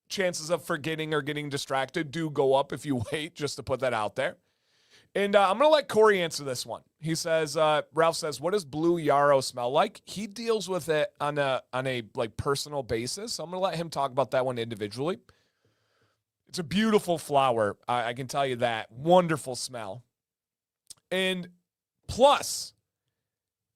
[SPEAKER 1] chances of forgetting or getting distracted do go up if you wait, just to put that out there. And I'm going to let Corey answer this one. He says, Ralph says, what does Blue Yarrow smell like? He deals with it on a like personal basis. So I'm going to let him talk about that one individually. It's a beautiful flower. I can tell you that. Wonderful smell. And plus,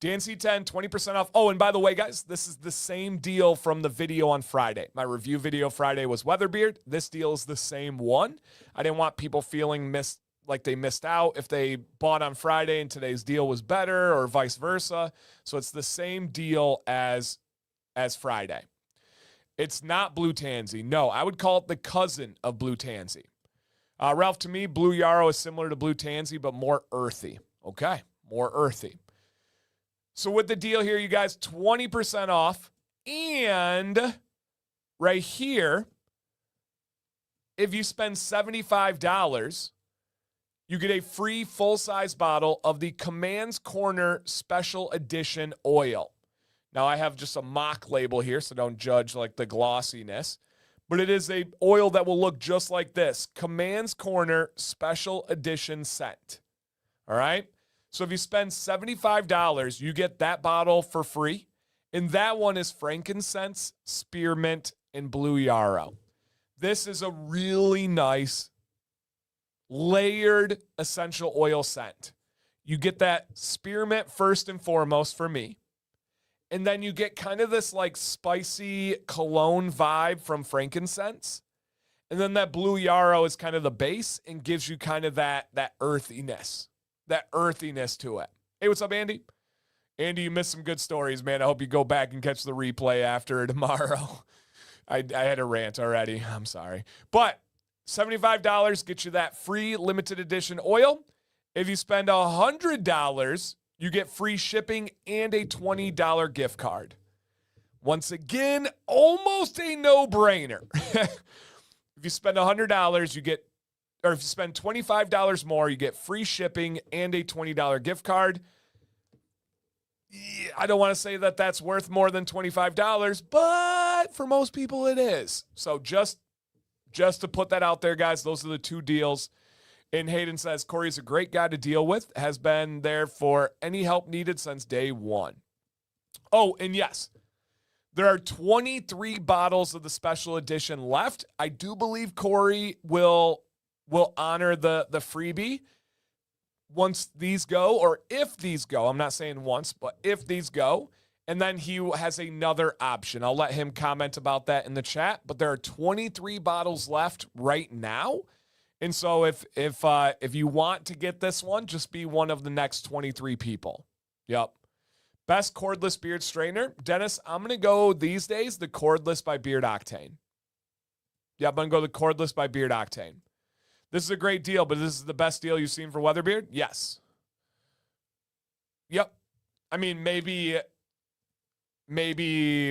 [SPEAKER 1] DANC10, 20% off. Oh, and by the way, guys, this is the same deal from the video on Friday. My review video Friday was WeatherBeard. This deal is the same one. I didn't want people feeling like they missed out if they bought on Friday and today's deal was better or vice versa. So it's the same deal as Friday. It's not Blue Tansy. No, I would call it the cousin of Blue Tansy. Ralph, to me, Blue Yarrow is similar to Blue Tansy, but more earthy. Okay, more earthy. So with the deal here, you guys, 20% off. And right here, if you spend $75, you get a free full-size bottle of the Command's Corner Special Edition oil. Now, I have just a mock label here, so don't judge like the glossiness. But it is a oil that will look just like this. Command's Corner Special Edition scent. All right? So if you spend $75, you get that bottle for free. And that one is Frankincense, Spearmint, and Blue Yarrow. This is a really nice layered essential oil scent. You get that spearmint first and foremost for me. And then you get kind of this like spicy cologne vibe from frankincense. And then that Blue Yarrow is kind of the base and gives you kind of that earthiness to it. Hey, what's up, Andy? Andy, you missed some good stories, man. I hope you go back and catch the replay after tomorrow. I had a rant already. I'm sorry. But $75 gets you that free limited edition oil. If you spend $100, you get free shipping and a $20 gift card. Once again, almost a no-brainer. If you spend $100, you get, or if you spend $25 more, you get free shipping and a $20 gift card. I don't want to say that that's worth more than $25, but for most people it is. So just to put that out there, guys, those are the two deals. And Hayden says, Corey's a great guy to deal with, has been there for any help needed since day one. Oh, and yes, there are 23 bottles of the special edition left. I do believe Corey will honor the freebie once these go, or if these go. I'm not saying once, but if these go. And then he has another option. I'll let him comment about that in the chat. But there are 23 bottles left right now. And so if you want to get this one, just be one of the next 23 people. Yep. Best cordless beard straightener. Dennis, I'm going to go these days the cordless by Beard Octane. Yep, I'm going to go the cordless by Beard Octane. This is a great deal, but this is the best deal you've seen for WeatherBeard? Yes. Yep. I mean, maybe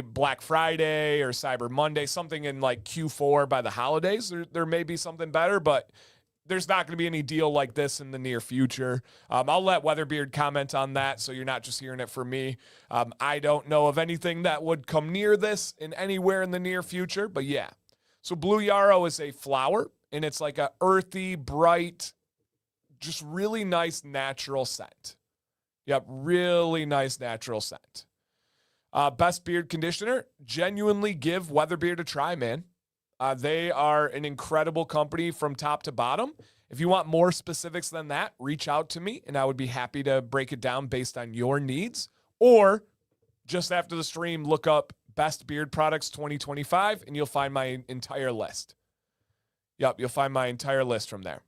[SPEAKER 1] Black Friday or Cyber Monday, something in like Q4 by the holidays. There may be something better, but there's not going to be any deal like this in the near future. I'll let WeatherBeard comment on that, so you're not just hearing it from me. I don't know of anything that would come near this in anywhere in the near future, but yeah. So Blue Yarrow is a flower, and it's like a earthy, bright, just really nice natural scent. Yep, really nice natural scent. Best beard conditioner, genuinely give WeatherBeard a try, man. They are an incredible company from top to bottom. If you want more specifics than that, reach out to me, and I would be happy to break it down based on your needs. Or just after the stream, look up Best Beard Products 2025, and you'll find my entire list. Yep, you'll find my entire list from there.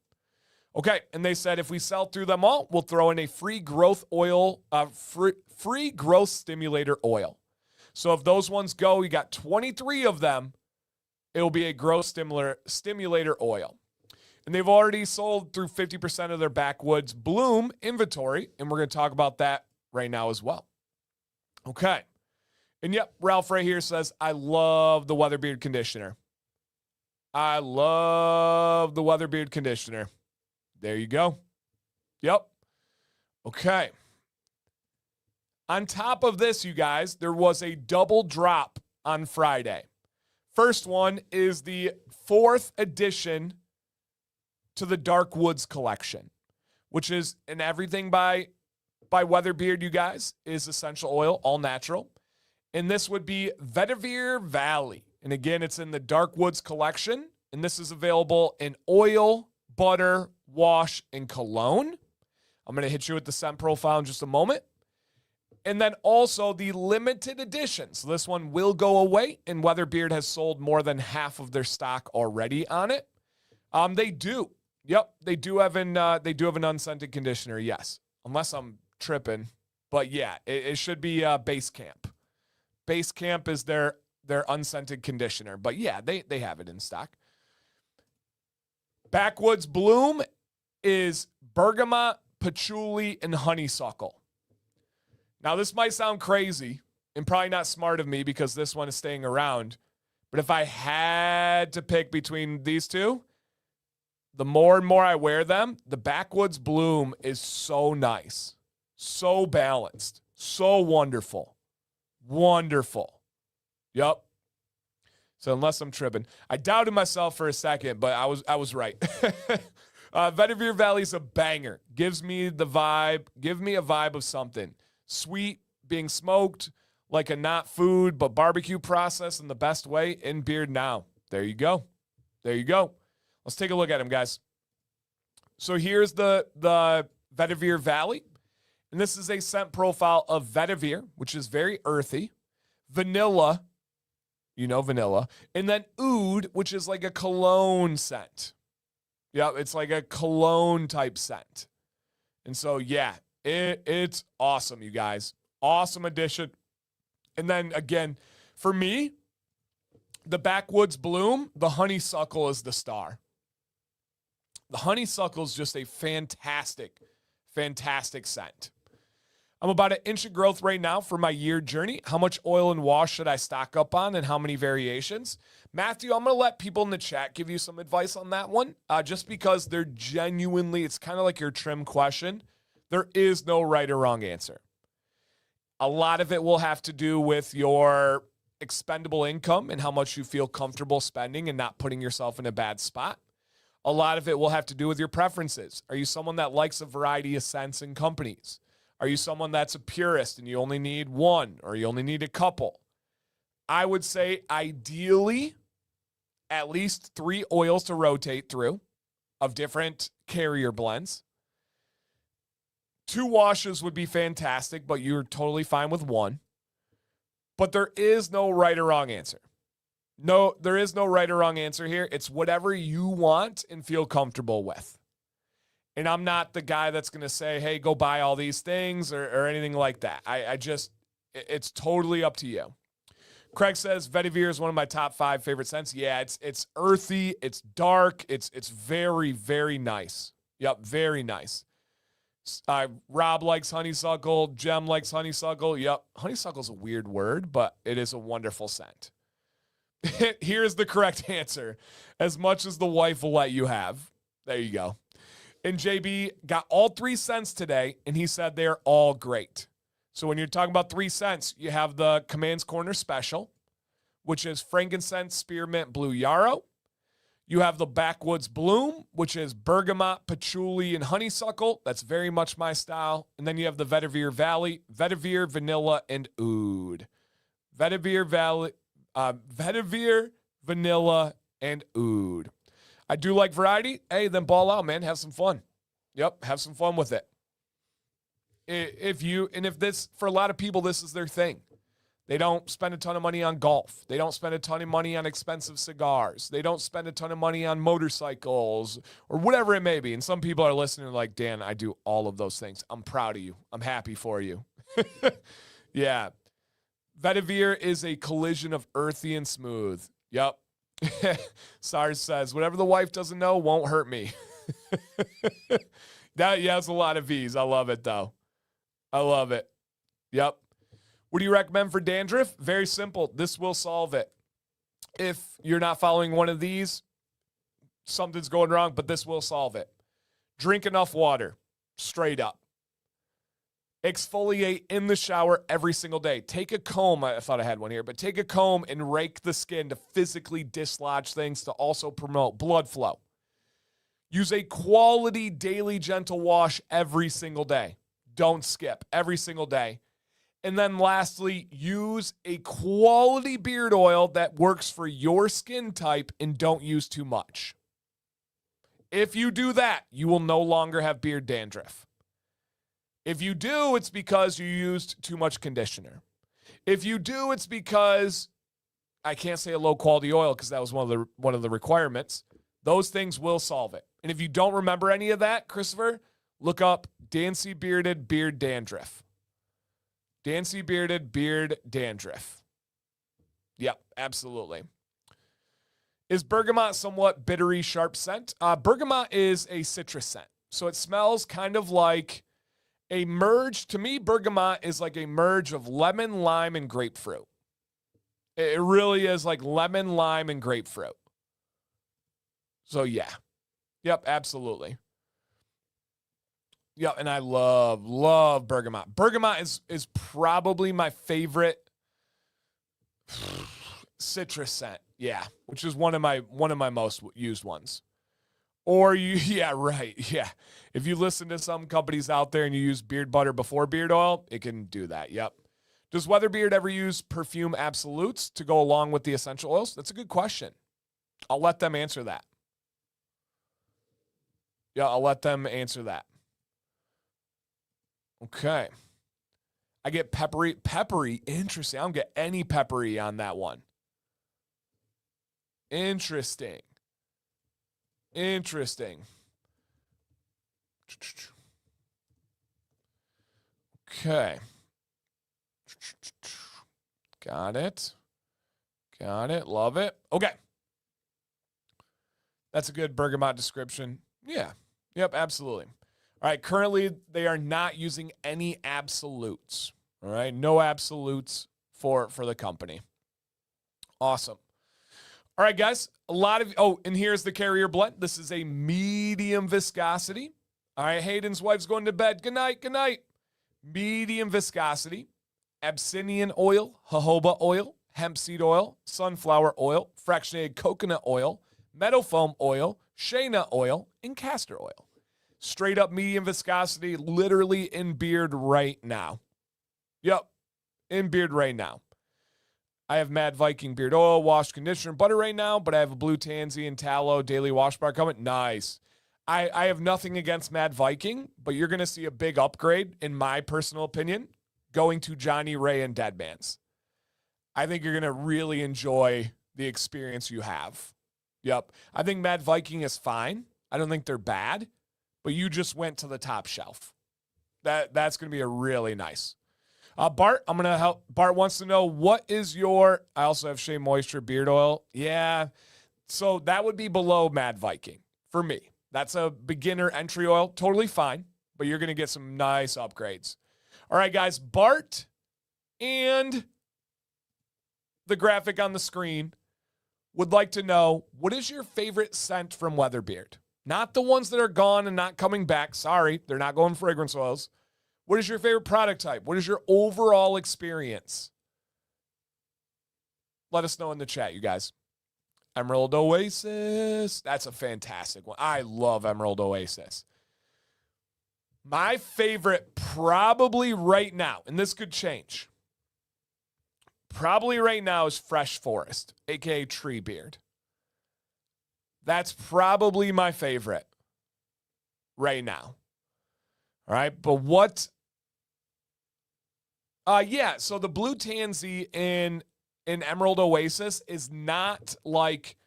[SPEAKER 1] Okay, and they said if we sell through them all, we'll throw in a free growth oil, free growth stimulator oil. So if those ones go, you got 23 of them, it will be a growth stimulator oil. And they've already sold through 50% of their backwoods bloom inventory, and we're going to talk about that right now as well. Okay. And yep, Ralph right here says, I love the WeatherBeard conditioner. I love the WeatherBeard conditioner. There you go. Yep. Okay. On top of this, you guys, there was a double drop on Friday. First one is the 4th edition to the Dark Woods collection, which is an everything by WeatherBeard, you guys, is essential oil, all natural. And this would be Vetiver Valley. And again, it's in the Dark Woods collection. And this is available in oil, butter, wash, and cologne. I'm going to hit you with the scent profile in just a moment. And then also the limited edition. So this one will go away, and WeatherBeard has sold more than half of their stock already on it. They do. Yep, they do have an unscented conditioner, yes. Unless I'm tripping. But yeah, it should be Base Camp. Base Camp is their unscented conditioner. But yeah, they have it in stock. Backwoods Bloom is bergamot, patchouli, and honeysuckle. Now, this might sound crazy and probably not smart of me because this one is staying around. But if I had to pick between these two, the more and more I wear them, the Backwoods Bloom is so nice, so balanced, so wonderful. Wonderful. Yep. So unless I'm tripping, I doubted myself for a second, but I was right. Vetiver Valley's a banger. Give me a vibe of something. Sweet, being smoked, like a not food, but barbecue process in the best way, in beard now. There you go. There you go. Let's take a look at them, guys. So here's the Vetiver Valley. And this is a scent profile of vetiver, which is very earthy. Vanilla, you know, vanilla. And then oud, which is like a cologne scent. Yeah, it's like a cologne type scent. And so, yeah, it's awesome, you guys. Awesome addition. And then, again, for me, the Backwoods Bloom, the honeysuckle is the star. The honeysuckle is just a fantastic, fantastic scent. I'm about 1 inch of growth right now for my year journey. How much oil and wash should I stock up on and how many variations? Matthew, I'm going to let people in the chat give you some advice on that one, just because they're genuinely, it's kind of like your trim question. There is no right or wrong answer. A lot of it will have to do with your expendable income and how much you feel comfortable spending and not putting yourself in a bad spot. A lot of it will have to do with your preferences. Are you someone that likes a variety of scents and companies? Are you someone that's a purist and you only need one or you only need a couple? I would say ideally at least 3 oils to rotate through of different carrier blends. 2 washes would be fantastic, but you're totally fine with 1. But there is no right or wrong answer. No, there is no right or wrong answer here. It's whatever you want and feel comfortable with. And I'm not the guy that's going to say, hey, go buy all these things or anything like that. It's totally up to you. Craig says, Vetiver is one of my top 5 favorite scents. Yeah, it's earthy, it's dark, it's very, very nice. Yep, very nice. Rob likes honeysuckle, Jem likes honeysuckle. Yep, honeysuckle's a weird word, but it is a wonderful scent. Here's the correct answer. As much as the wife will let you have. There you go. And JB got all 3 scents today, and he said they're all great. So when you're talking about 3 scents, you have the Command's Corner Special, which is Frankincense, Spearmint, Blue Yarrow. You have the Backwoods Bloom, which is bergamot, patchouli, and honeysuckle. That's very much my style. And then you have the Vetiver Valley, vetiver, vanilla, and oud. Vetiver Valley, vetiver, vanilla, and oud. I do like variety. Hey, then ball out, man. Have some fun. Yep, have some fun with it. If this, for a lot of people, this is their thing. They don't spend a ton of money on golf. They don't spend a ton of money on expensive cigars. They don't spend a ton of money on motorcycles or whatever it may be. And some people are listening like, Dan, I do all of those things. I'm proud of you. I'm happy for you. Yeah. Vetiver is a collision of earthy and smooth. Yep. SARS says, whatever the wife doesn't know won't hurt me. That's a lot of V's. I love it, though. I love it. Yep. What do you recommend for dandruff? Very simple. This will solve it. If you're not following one of these, something's going wrong, but this will solve it. Drink enough water. Straight up. Exfoliate in the shower every single day. Take a comb. I thought I had one here, but take a comb and rake the skin to physically dislodge things to also promote blood flow. Use a quality daily gentle wash every single day. Don't skip. Every single day. And then lastly, use a quality beard oil that works for your skin type and don't use too much. If you do that, you will no longer have beard dandruff. If you do, it's because you used too much conditioner. If you do, it's because I can't say a low quality oil because that was one of the requirements. Those things will solve it. And if you don't remember any of that, Christopher, look up Dancy Bearded Beard Dandruff. Dancy Bearded Beard Dandruff. Yep, absolutely. Is bergamot somewhat bittery, sharp scent? Bergamot is a citrus scent. So it smells kind of like a merge. To me, bergamot is like a merge of lemon, lime, and grapefruit. It really is like lemon, lime, and grapefruit. So yeah. Yep, absolutely. Yep, and I love bergamot. Bergamot is probably my favorite citrus scent. Yeah, which is one of my most used ones. Or yeah, right. Yeah. If you listen to some companies out there and you use beard butter before beard oil, it can do that. Yep. Does WeatherBeard ever use perfume absolutes to go along with the essential oils? That's a good question. I'll let them answer that. Yeah, I'll let them answer that. Okay. I get peppery. Peppery. Interesting. I don't get any peppery on that one. Interesting. Okay. Got it. Love it. Okay. That's a good bergamot description. Yeah. Yep, absolutely. All right. Currently, they are not using any absolutes. All right. No absolutes for the company. Awesome. All right, guys. And here's the carrier blend. This is a medium viscosity. All right. Hayden's wife's going to bed. Good night. Medium viscosity. Abyssinian oil, jojoba oil, hemp seed oil, sunflower oil, fractionated coconut oil, meadow foam oil, shea oil, and castor oil. Straight up medium viscosity, literally in beard right now. Yep, in beard right now. I have Mad Viking beard oil, wash, conditioner, butter right now, but I have a Blue Tansy and Tallow daily wash bar coming. Nice. I have nothing against Mad Viking, but you're going to see a big upgrade, in my personal opinion, going to Johnny Ray and Deadman's. I think you're going to really enjoy the experience you have. Yep. I think Mad Viking is fine. I don't think they're bad, but you just went to the top shelf. That's going to be a really nice. Bart, I'm going to help. Bart wants to know, what is your, I also have Shea Moisture beard oil. Yeah. So that would be below Mad Viking for me. That's a beginner entry oil. Totally fine, but you're going to get some nice upgrades. All right, guys, Bart and the graphic on the screen would like to know, what is your favorite scent from WeatherBeard? Not the ones that are gone and not coming back. Sorry, they're not going fragrance oils. What is your favorite product type? What is your overall experience? Let us know in the chat, you guys. Emerald Oasis. That's a fantastic one. I love Emerald Oasis. My favorite probably right now, and this could change, probably right now is Fresh Forest, a.k.a. Tree Beard. That's probably my favorite right now. All right, but what? Yeah, so the Blue Tansy in Emerald Oasis is not like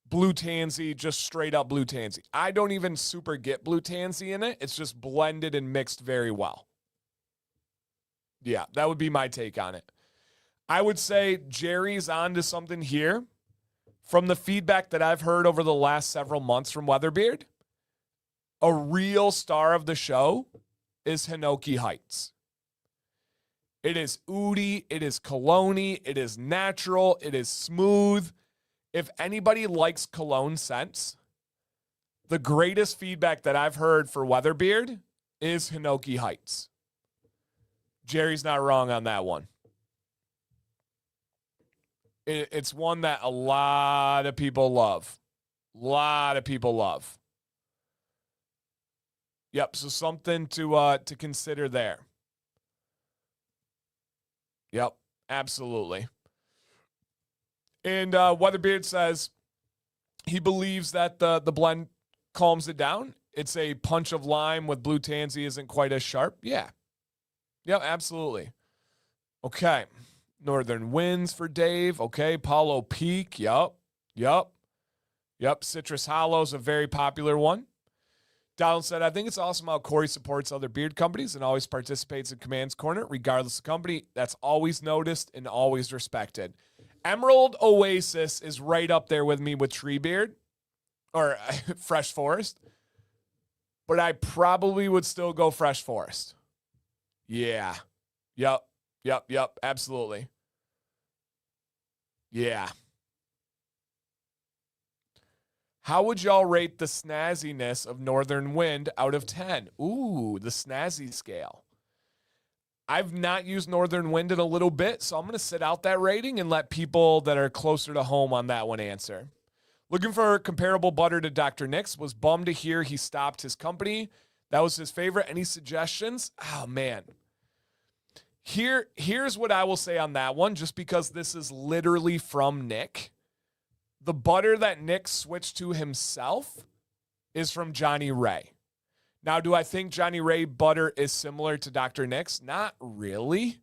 [SPEAKER 1] Blue Tansy, just straight up Blue Tansy. I don't even super get Blue Tansy in it. It's just blended and mixed very well. Yeah, that would be my take on it. I would say Jerry's onto something here. From the feedback that I've heard over the last several months from WeatherBeard, a real star of the show is Hinoki Heights. It is oody, it is cologne-y, it is natural, it is smooth. If anybody likes cologne scents, the greatest feedback that I've heard for WeatherBeard is Hinoki Heights. Jerry's not wrong on that one. It's one that a lot of people love. Yep, so something to consider there. Yep, absolutely. And WeatherBeard says he believes that the blend calms it down. It's a punch of lime with blue tansy isn't quite as sharp. Yeah. Yep, absolutely. Okay. Northern Winds for Dave. Okay. Paulo Peak. Yep. Citrus Hollow's a very popular one. Donald said, I think it's awesome how Corey supports other beard companies and always participates in Command's Corner, regardless of company. That's always noticed and always respected. Emerald Oasis is right up there with me with Treebeard or Fresh Forest, but I probably would still go Fresh Forest. Yeah. Yep. Absolutely. Yeah. How would y'all rate the snazziness of Northern Wind out of 10? Ooh, the snazzy scale. I've not used Northern Wind in a little bit, so I'm going to sit out that rating and let people that are closer to home on that one answer. Looking for comparable butter to Dr. Nick's. Was bummed to hear he stopped his company. That was his favorite. Any suggestions? Oh, man. Here's what I will say on that one, just because this is literally from Nick. The butter that Nick switched to himself is from Johnny Ray. Now, do I think Johnny Ray butter is similar to Dr. Nick's? Not really.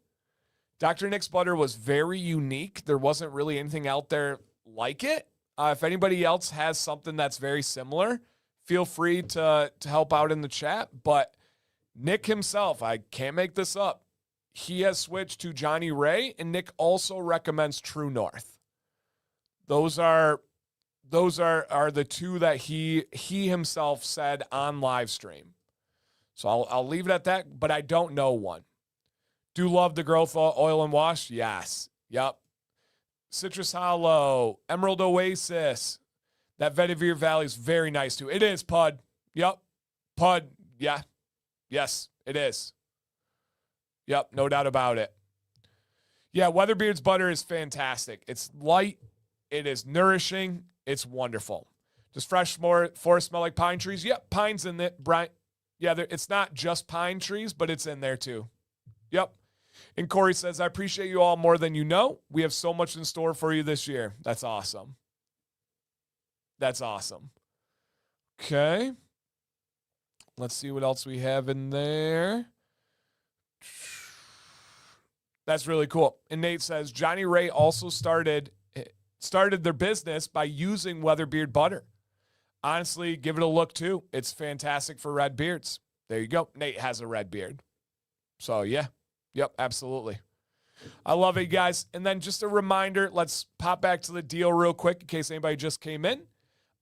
[SPEAKER 1] Dr. Nick's butter was very unique. There wasn't really anything out there like it. If anybody else has something that's very similar, feel free to help out in the chat. But Nick himself, I can't make this up, he has switched to Johnny Ray, and Nick also recommends True North. Those are the two that he himself said on live stream. So I'll leave it at that, but I don't know one. Do love the growth oil and wash? Yes. Yep. Citrus Hollow, Emerald Oasis. That Vetiver Valley is very nice too. It is, Pud. Yep. Pud. Yeah. Yes, it is. Yep, no doubt about it. Yeah, WeatherBeard's butter is fantastic. It's light. It is nourishing. It's wonderful. Does Fresh Forest smell like pine trees? Yep, pine's in it, Brian. Yeah, it's not just pine trees, but it's in there too. Yep. And Corey says, I appreciate you all more than you know. We have so much in store for you this year. That's awesome. That's awesome. Okay. Let's see what else we have in there. That's really cool. And Nate says, Johnny Ray also started their business by using WeatherBeard butter. Honestly, give it a look too. It's fantastic for red beards. There you go. Nate has a red beard. So yeah. Yep, absolutely. I love it, guys. And then just a reminder, let's pop back to the deal real quick in case anybody just came in.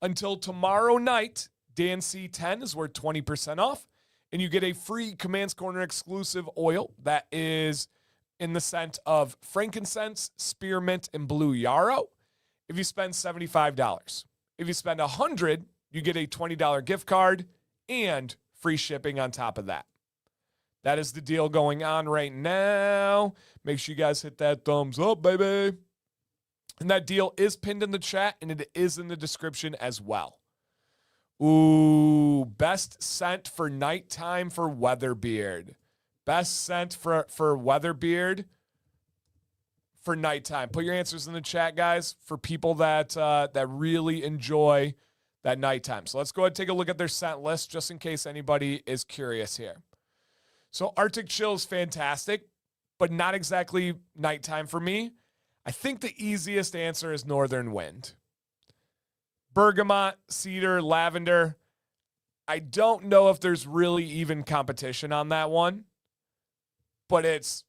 [SPEAKER 1] Until tomorrow night, Dan C10 is worth 20% off, and you get a free Command's Corner exclusive oil that is in the scent of frankincense, spearmint, and blue yarrow if you spend $75. If you spend $100, you get a $20 gift card and free shipping on top of that. That is the deal going on right now. Make sure you guys hit that thumbs up, baby. And that deal is pinned in the chat, and it is in the description as well. Ooh, best scent for nighttime for WeatherBeard. Best scent for WeatherBeard for nighttime. Put your answers in the chat, guys, for people that really enjoy that nighttime. So let's go ahead and take a look at their scent list just in case anybody is curious here. So Arctic Chill is fantastic, but not exactly nighttime for me. I think the easiest answer is Northern Wind. Bergamot, cedar, lavender. I don't know if there's really even competition on that one, but it's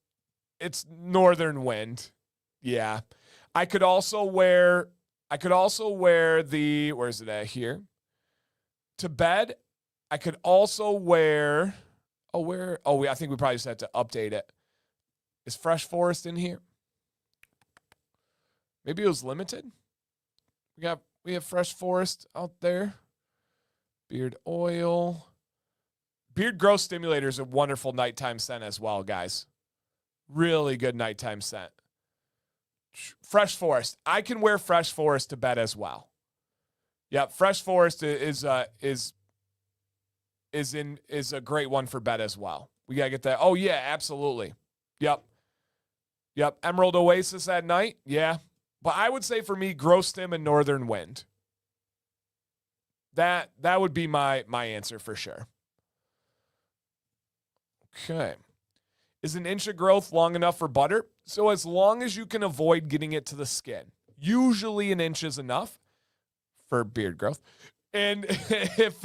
[SPEAKER 1] Northern Wind. Yeah. I could also wear the, where's it at here? To bed. I could also wear, I think we probably just had to update it. Is Fresh Forest in here? Maybe it was limited. We have Fresh Forest out there. Beard oil. Beard Growth Stimulator is a wonderful nighttime scent as well, guys. Really good nighttime scent. Fresh Forest. I can wear Fresh Forest to bed as well. Yep, Fresh Forest is a great one for bed as well. We gotta get that. Oh yeah, absolutely. Yep. Emerald Oasis at night. Yeah. But I would say for me, Growth Stim and Northern Wind. That would be my answer for sure. Okay. Is an inch of growth long enough for butter? So as long as you can avoid getting it to the skin. Usually an inch is enough for beard growth. And if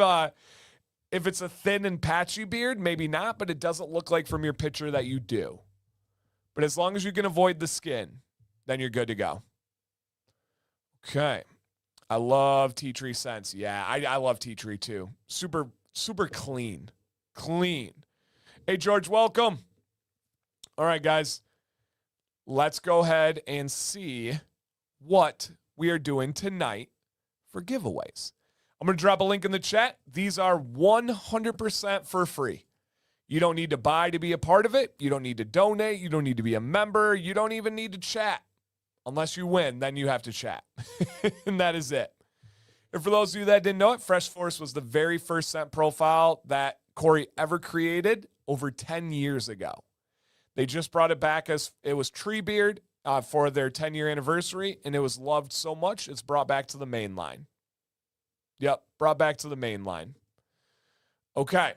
[SPEAKER 1] it's a thin and patchy beard, maybe not, but it doesn't look like from your picture that you do. But as long as you can avoid the skin, then you're good to go. Okay. I love tea tree scents. Yeah, I love tea tree too. Super, super clean. Clean. Hey, George, welcome. All right, guys. Let's go ahead and see what we are doing tonight for giveaways. I'm going to drop a link in the chat. These are 100% for free. You don't need to buy to be a part of it. You don't need to donate. You don't need to be a member. You don't even need to chat. Unless you win, then you have to chat. And that is it. And for those of you that didn't know it, Fresh Forest was the very first scent profile that Corey ever created over 10 years ago. They just brought it back as it was Treebeard for their 10-year anniversary, and it was loved so much, it's brought back to the main line. Yep, brought back to the main line. Okay.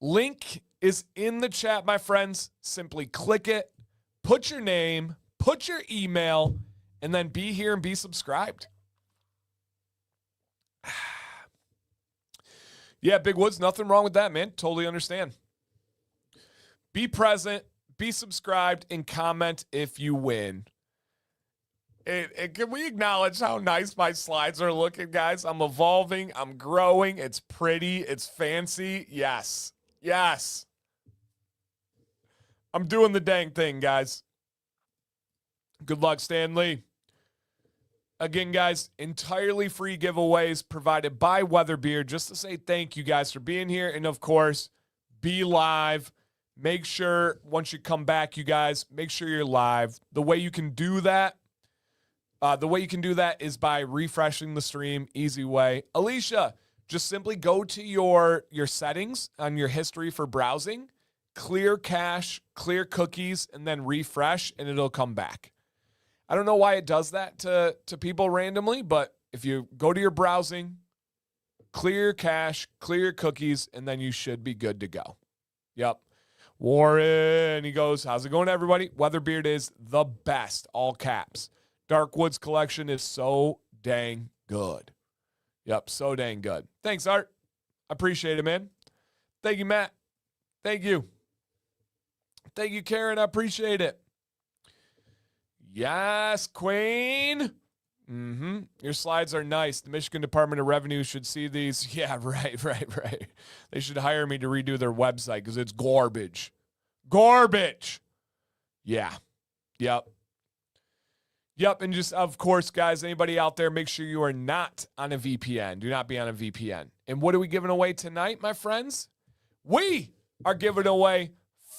[SPEAKER 1] Link is in the chat, my friends. Simply click it, put your name, put your email, and then be here and be subscribed. Yeah, Big Woods, nothing wrong with that, man. Totally understand. Be present, be subscribed, and comment if you win. Can we acknowledge how nice my slides are looking, guys? I'm evolving. I'm growing. It's pretty. It's fancy. Yes. Yes. I'm doing the dang thing, guys. Good luck, Stanley. Again, guys, entirely free giveaways provided by WeatherBeard. Just to say thank you guys for being here. And, of course, be live. Make sure once you come back, you guys, make sure you're live. The way you can do that is by refreshing the stream. Easy way. Alicia, just simply go to your settings on your history for browsing, clear cache, clear cookies, and then refresh, and it'll come back. I don't know why it does that to people randomly, but if you go to your browsing, clear cache, clear cookies, and then you should be good to go. Yep. Warren, he goes, how's it going, everybody? WeatherBeard is the best, all caps. Dark Woods collection is so dang good. Yep, so dang good. Thanks, Art. I appreciate it, man. Thank you, Matt. Thank you. Thank you, Karen. I appreciate it. Yes, Queen. Your slides are nice. The Michigan Department of Revenue should see these. Yeah, right. They should hire me to redo their website because it's garbage. Garbage. Yeah. Yep. And just, of course, guys, anybody out there, make sure you are not on a VPN. Do not be on a VPN. And what are we giving away tonight, my friends? We are giving away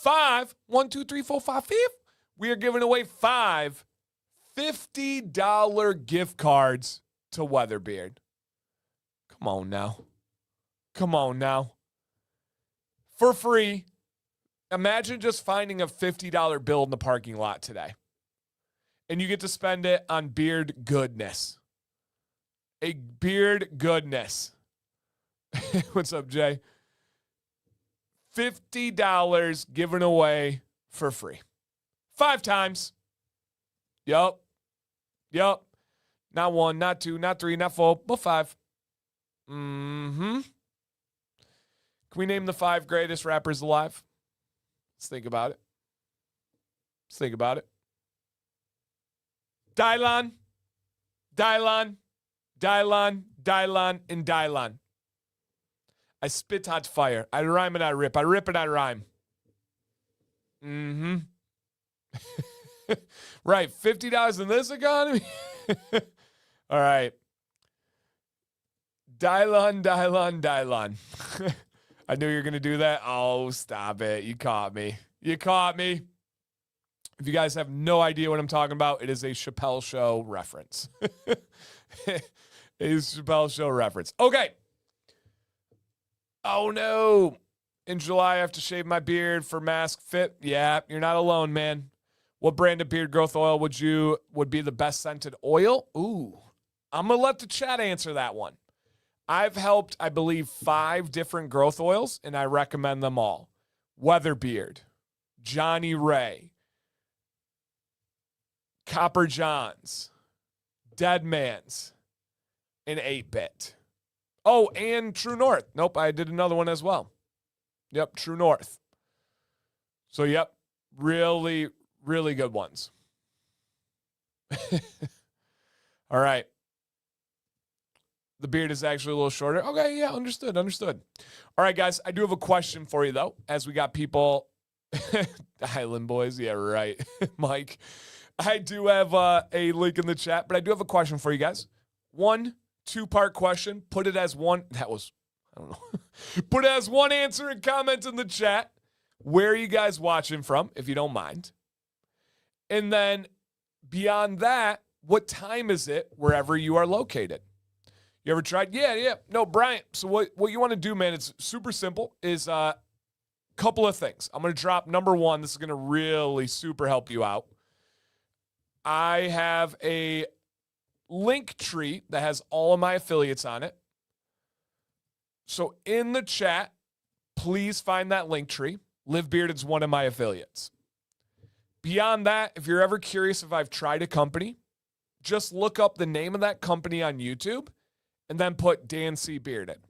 [SPEAKER 1] 5. 1, 2, 3, 4, 5, 5. We are giving away 5 $50 gift cards to WeatherBeard. Come on now. For free. Imagine just finding a $50 bill in the parking lot today. And you get to spend it on beard goodness. A beard goodness. What's up, Jay? $50 given away for free. 5 times. Yup. Not 1, not 2, not 3, not 4, but 5. Can we name the 5 greatest rappers alive? Let's think about it. Let's think about it. Dylon, Dylon, Dylon, Dylon, and Dylon. I spit hot fire. I rhyme and I rip. I rip and I rhyme. Mm-hmm. Right, $50 in this economy? All right. Dylon, Dylon, Dylon. I knew you were going to do that. Oh, stop it. You caught me. You caught me. If you guys have no idea what I'm talking about, it is a Chappelle Show reference. It is a Chappelle Show reference. Okay. Oh, no. In July, I have to shave my beard for mask fit. Yeah, you're not alone, man. What brand of beard growth oil would be the best scented oil? Ooh, I'm going to let the chat answer that one. I've helped, I believe, 5 different growth oils, and I recommend them all. WeatherBeard, Johnny Ray, Copper Johns, Dead Man's, and 8-Bit. Oh, and True North. Nope, I did another one as well. Yep, True North. So, yep, really, really good ones. All right. The beard is actually a little shorter. Okay, yeah, understood. All right, guys, I do have a question for you, though, as we got people. Highland Boys, yeah, right. Mike, I do have a link in the chat, but I do have a question for you guys. 1 2-part question. Put it as one. I don't know. Put it as one answer and comment in the chat. Where are you guys watching from, if you don't mind? And then beyond that, what time is it wherever you are located? You ever tried? Yeah. No, Bryant. So what you want to do, man, it's super simple, is a couple of things. I'm going to drop number 1. This is going to really super help you out. I have a link tree that has all of my affiliates on it. So in the chat, please find that link tree. Live Bearded's one of my affiliates. Beyond that, if you're ever curious if I've tried a company, just look up the name of that company on YouTube and then put Dan C. Bearded.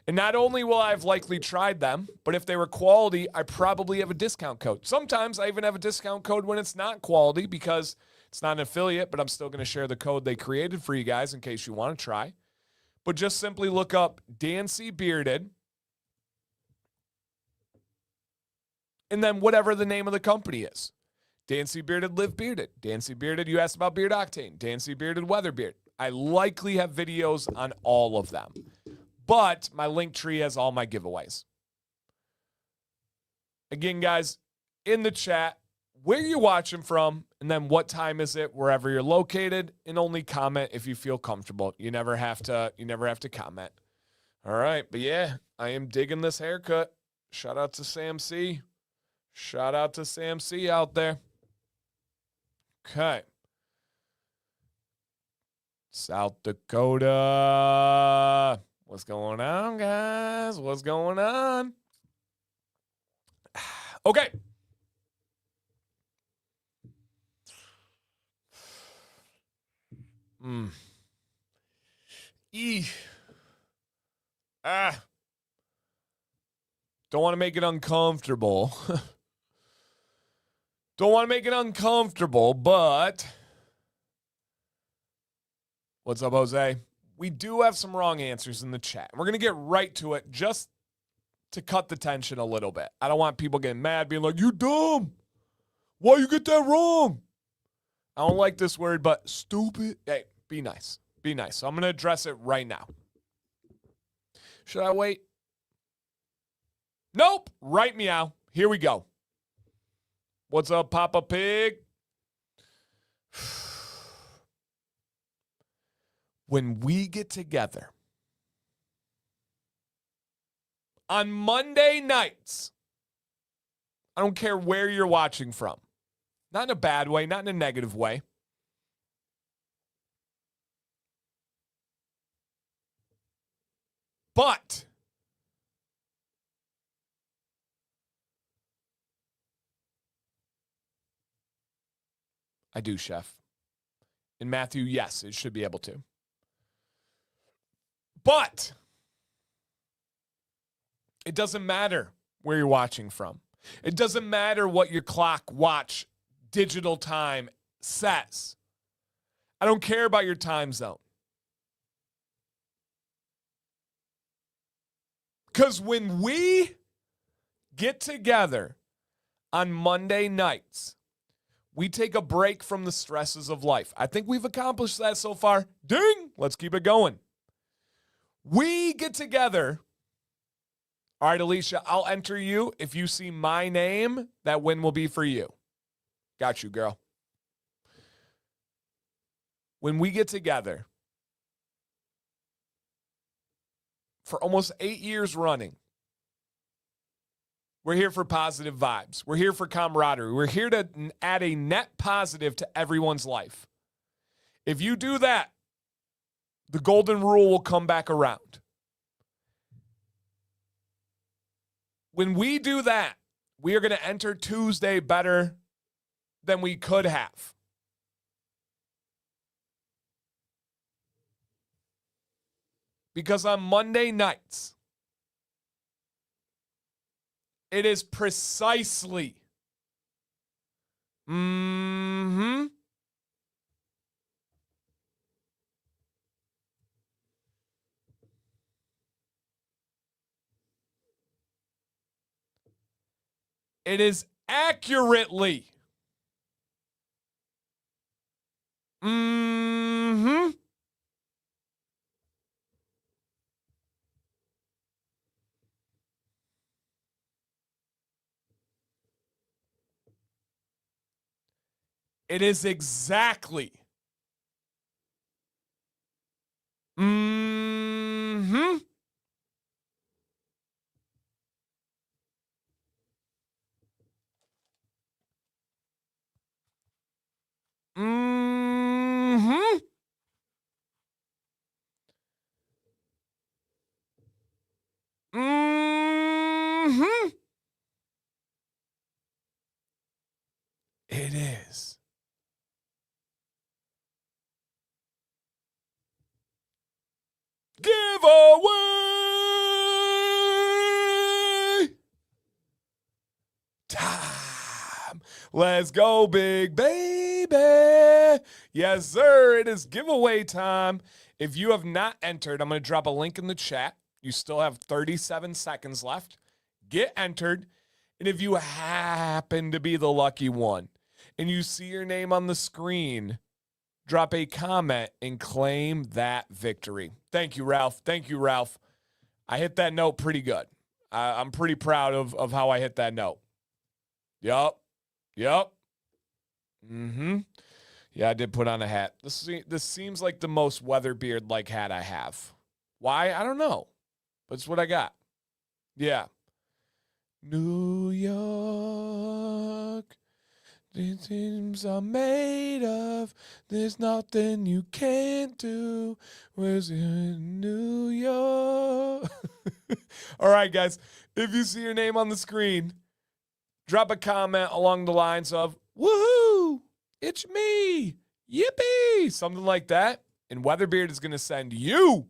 [SPEAKER 1] And not only will I have likely tried them, but if they were quality, I probably have a discount code. Sometimes I even have a discount code when it's not quality because it's not an affiliate, but I'm still going to share the code they created for you guys in case you want to try. But just simply look up Dan C. Bearded and then whatever the name of the company is. Dan C. Bearded, Live Bearded. Dan C. Bearded, you asked about Beard Octane. Dan C. Bearded, WeatherBeard. I likely have videos on all of them. But my link tree has all my giveaways. Again, guys, in the chat, where you're watching from, and then what time is it wherever you're located, and only comment if you feel comfortable. You never have to comment. All right, but yeah, I am digging this haircut. Shout out to Sam C. Shout out to Sam C out there. Okay. South Dakota. What's going on, guys? What's going on? Okay. Don't want to make it uncomfortable. Don't want to make it uncomfortable, but what's up, Jose? We do have some wrong answers in the chat. We're going to get right to it just to cut the tension a little bit. I don't want people getting mad, being like, you dumb. Why you get that wrong? I don't like this word, but stupid. Hey, be nice. Be nice. So I'm going to address it right now. Should I wait? Nope. Right meow. Here we go. What's up, Papa Pig? When we get together on Monday nights, I don't care where you're watching from. Not in a bad way, not in a negative way. But I do, Chef. In Matthew, yes, it should be able to. But it doesn't matter where you're watching from. It doesn't matter what your clock watch digital time says. I don't care about your time zone. Because when we get together on Monday nights, we take a break from the stresses of life. I think we've accomplished that so far. Ding! Let's keep it going. We get together. All right, Alicia, I'll enter you. If you see my name, that win will be for you. Got you, girl. When we get together for almost 8 years running, we're here for positive vibes. We're here for camaraderie. We're here to add a net positive to everyone's life. If you do that, the golden rule will come back around. When we do that, we are going to enter Tuesday better than we could have. Because on Monday nights, it is precisely it is accurately it is exactly it is. Giveaway time. Let's go, big baby. Yes, sir. It is giveaway time. If you have not entered, I'm going to drop a link in the chat. You still have 37 seconds left. Get entered. And if you happen to be the lucky one and you see your name on the screen, drop a comment and claim that victory. Thank you, Ralph. Thank you, Ralph. I hit that note pretty good. I'm pretty proud of how I hit that note. Yup. Yeah, I did put on a hat. This seems like the most WeatherBeard-like hat I have. Why? I don't know. But it's what I got. Yeah. New York, the things are made of. There's nothing you can't do. Where's in New York? All right, guys. If you see your name on the screen, drop a comment along the lines of, woohoo, it's me, yippee, something like that. And WeatherBeard is going to send you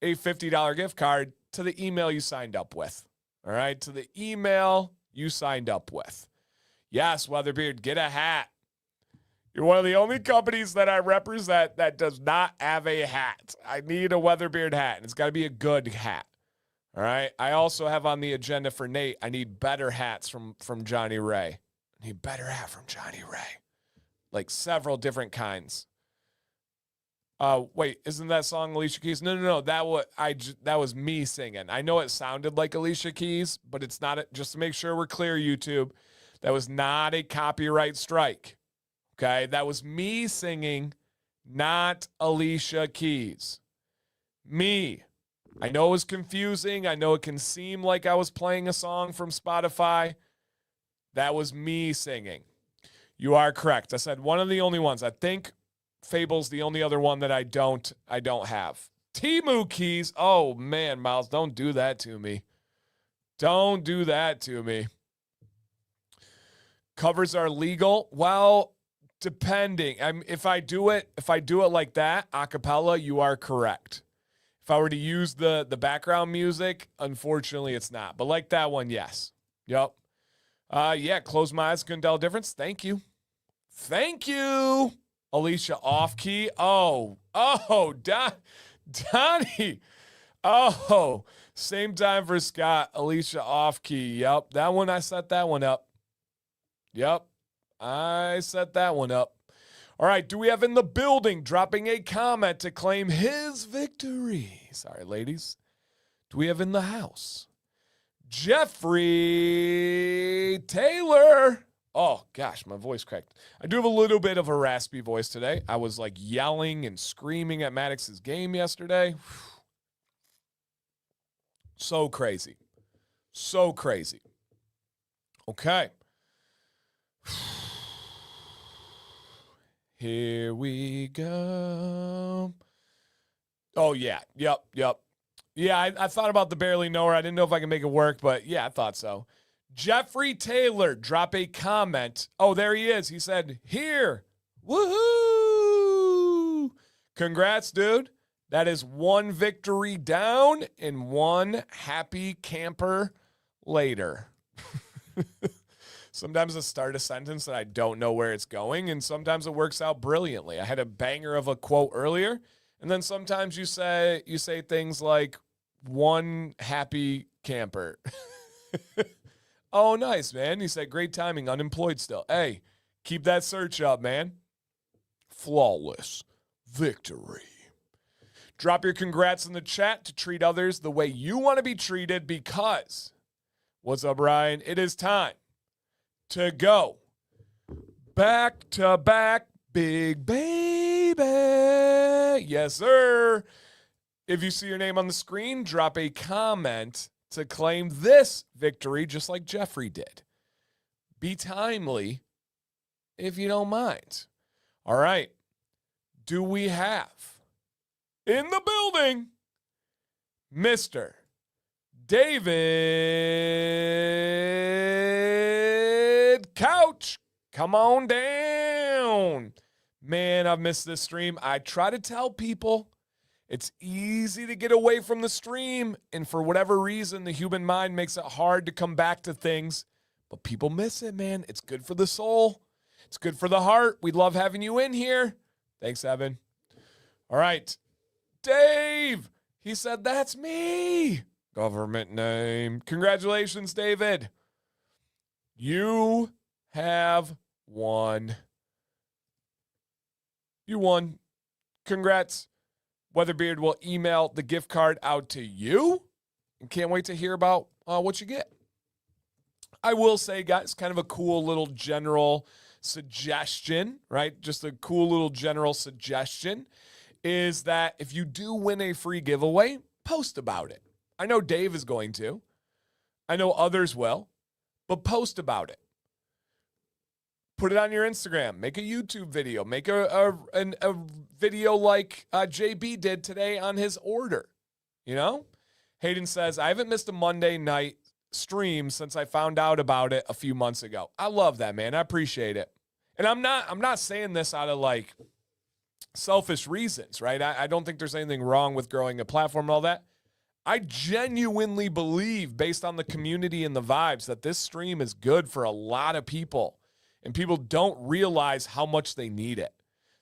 [SPEAKER 1] a $50 gift card to the email you signed up with. All right, to the email you signed up with. Yes, WeatherBeard, get a hat. You're one of the only companies that I represent that does not have a hat. I need a WeatherBeard hat, and it's got to be a good hat. All right. I also have on the agenda for Nate, I need better hats from Johnny Ray. I need better hat from Johnny Ray. Like several different kinds. Wait, isn't that song Alicia Keys? No. That was me singing. I know it sounded like Alicia Keys, but it's not. Just to make sure we're clear, YouTube, that was not a copyright strike. Okay, that was me singing, not Alicia Keys. Me. I know it was confusing. I know it can seem like I was playing a song from Spotify. That was me singing. You are correct. I said one of the only ones. I think Fable's the only other one that I don't have. Temu keys. Oh, man, Miles, don't do that to me. Don't do that to me. Covers are legal. Well, depending. If I do it like that, a cappella, you are correct. If I were to use the background music, unfortunately, it's not. But like that one, yes. Yep. Yeah, Close My Eyes, Couldn't Tell a Difference. Thank you. Thank you, Alicia Off-Key. Donnie. Oh, same time for Scott. Alicia Off-Key. Yep, that one, I set that one up. Yep, I set that one up. All right, do we have in the building dropping a comment to claim his victory? Sorry, ladies. Do we have in the house Jeffrey Taylor? Oh, gosh, my voice cracked. I do have a little bit of a raspy voice today. I was like yelling and screaming at Maddox's game yesterday. So crazy. So crazy. Okay. Here we go. Oh, yeah. Yep. Yeah, I thought about the barely knower. I didn't know if I could make it work, but yeah, I thought so. Jeffrey Taylor, drop a comment. Oh, there he is. He said, here. Woohoo! Congrats, dude. That is one victory down and one happy camper later. Sometimes I start a sentence that I don't know where it's going, and sometimes it works out brilliantly. I had a banger of a quote earlier, and then sometimes you say things like, one happy camper. Oh, nice, man. He said, great timing, unemployed still. Hey, keep that search up, man. Flawless victory. Drop your congrats in the chat to treat others the way you want to be treated because, what's up, Ryan? It is time to go back to back, big baby. Yes, sir. If you see your name on the screen, drop a comment to claim this victory, just like Jeffrey did. Be timely if you don't mind. All right. Do we have in the building Mr. David Couch? Come on down. Man, I've missed this stream. I try to tell people it's easy to get away from the stream, and for whatever reason, the human mind makes it hard to come back to things, but people miss it, man. It's good for the soul. It's good for the heart. We love having you in here. Thanks, Evan. All right. Dave, he said, that's me. Government name. Congratulations, David. You have won. You won. Congrats. WeatherBeard will email the gift card out to you. And can't wait to hear about what you get. I will say, guys, kind of a cool little general suggestion, right? Just a cool little general suggestion is that if you do win a free giveaway, post about it. I know Dave is going to. I know others will. But post about it. Put it on your Instagram. Make a YouTube video. Make a video like JB did today on his order. You know? Hayden says, I haven't missed a Monday night stream since I found out about it a few months ago. I love that, man. I appreciate it. And I'm not saying this out of like selfish reasons, right? I don't think there's anything wrong with growing a platform and all that. I genuinely believe, based on the community and the vibes, that this stream is good for a lot of people. And people don't realize how much they need it.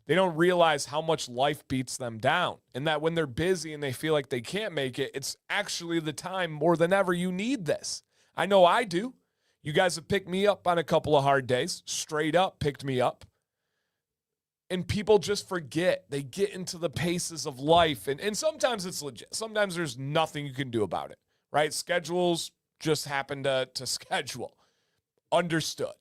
[SPEAKER 1] They don't realize how much life beats them down. And that when they're busy and they feel like they can't make it, it's actually the time more than ever you need this. I know I do. You guys have picked me up on a couple of hard days. Straight up picked me up. And people just forget. They get into the paces of life. And sometimes it's legit. Sometimes there's nothing you can do about it, right? Schedules just happen to schedule. Understood.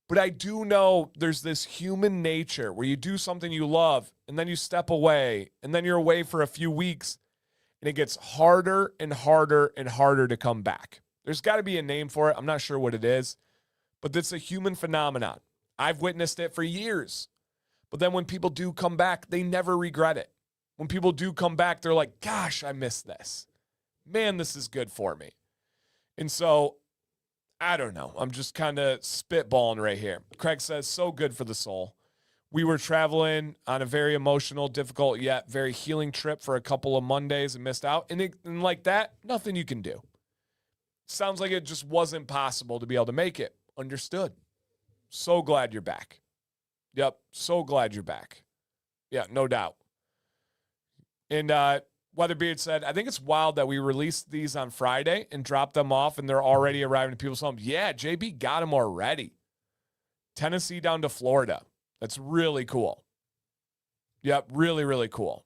[SPEAKER 1] But I do know there's this human nature where you do something you love, and then you step away, and then you're away for a few weeks, and it gets harder and harder and harder to come back. There's got to be a name for it. I'm not sure what it is, but it's a human phenomenon. I've witnessed it for years. But then when people do come back, they never regret it. When people do come back, they're like, gosh, I missed this. Man, this is good for me. And so, I don't know. I'm just kind of spitballing right here. Craig says, so good for the soul. We were traveling on a very emotional, difficult, yet very healing trip for a couple of Mondays and missed out. And like that, nothing you can do. Sounds like it just wasn't possible to be able to make it. Understood. So glad you're back. Yep. So glad you're back. Yeah, no doubt. And WeatherBeard said, I think it's wild that we released these on Friday and dropped them off and they're already arriving to people's homes. Yeah, JB got them already. Tennessee down to Florida. That's really cool. Yep, really, really cool.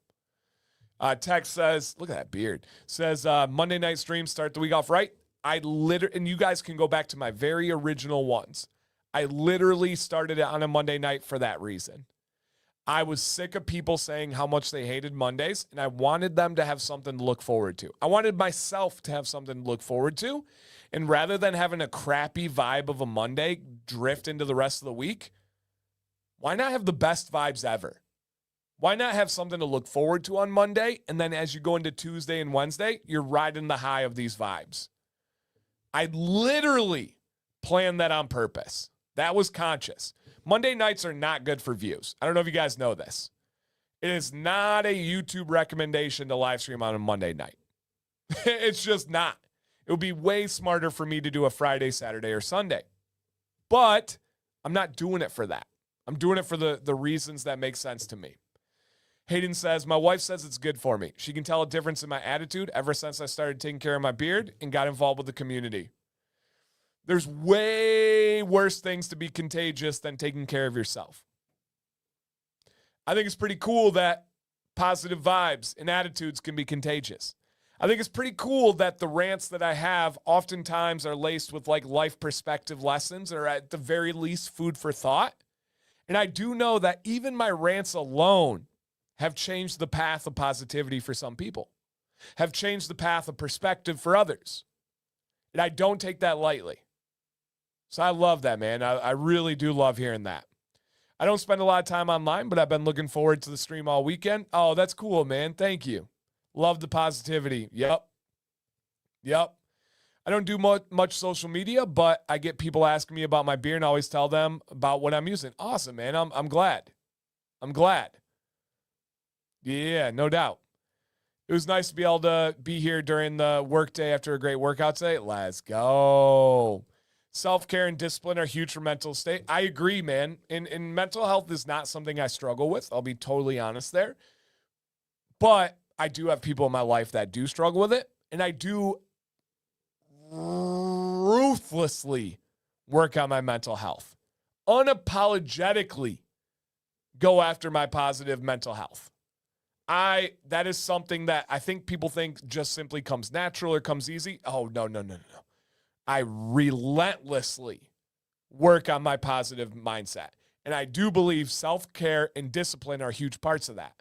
[SPEAKER 1] Text says, look at that beard. Says, Monday night streams start the week off right. And you guys can go back to my very original ones. I literally started it on a Monday night for that reason. I was sick of people saying how much they hated Mondays, and I wanted them to have something to look forward to. I wanted myself to have something to look forward to. And rather than having a crappy vibe of a Monday drift into the rest of the week, why not have the best vibes ever? Why not have something to look forward to on Monday, and then as you go into Tuesday and Wednesday, you're riding the high of these vibes? I literally planned that on purpose. That was conscious. Monday nights are not good for views. I don't know if you guys know this. It is not a YouTube recommendation to live stream on a Monday night. It's just not. It would be way smarter for me to do a Friday, Saturday, or Sunday. But I'm not doing it for that. I'm doing it for the reasons that make sense to me. Hayden says, my wife says it's good for me. She can tell a difference in my attitude ever since I started taking care of my beard and got involved with the community. There's way worse things to be contagious than taking care of yourself. I think it's pretty cool that positive vibes and attitudes can be contagious. I think it's pretty cool that the rants that I have oftentimes are laced with like life perspective lessons or at the very least food for thought. And I do know that even my rants alone have changed the path of positivity for some people, have changed the path of perspective for others. And I don't take that lightly. So I love that, man. I really do love hearing that. I don't spend a lot of time online, but I've been looking forward to the stream all weekend. Oh, that's cool, man. Thank you. Love the positivity. Yep. I don't do much social media, but I get people asking me about my beer and I always tell them about what I'm using. Awesome, man. I'm glad. Yeah, no doubt. It was nice to be able to be here during the workday after a great workout today. Let's go. Self-care and discipline are huge for mental state. I agree, man. And mental health is not something I struggle with. I'll be totally honest there. But I do have people in my life that do struggle with it. And I do ruthlessly work on my mental health. Unapologetically go after my positive mental health. That is something that I think people think just simply comes natural or comes easy. Oh, no. I relentlessly work on my positive mindset. And I do believe self-care and discipline are huge parts of that.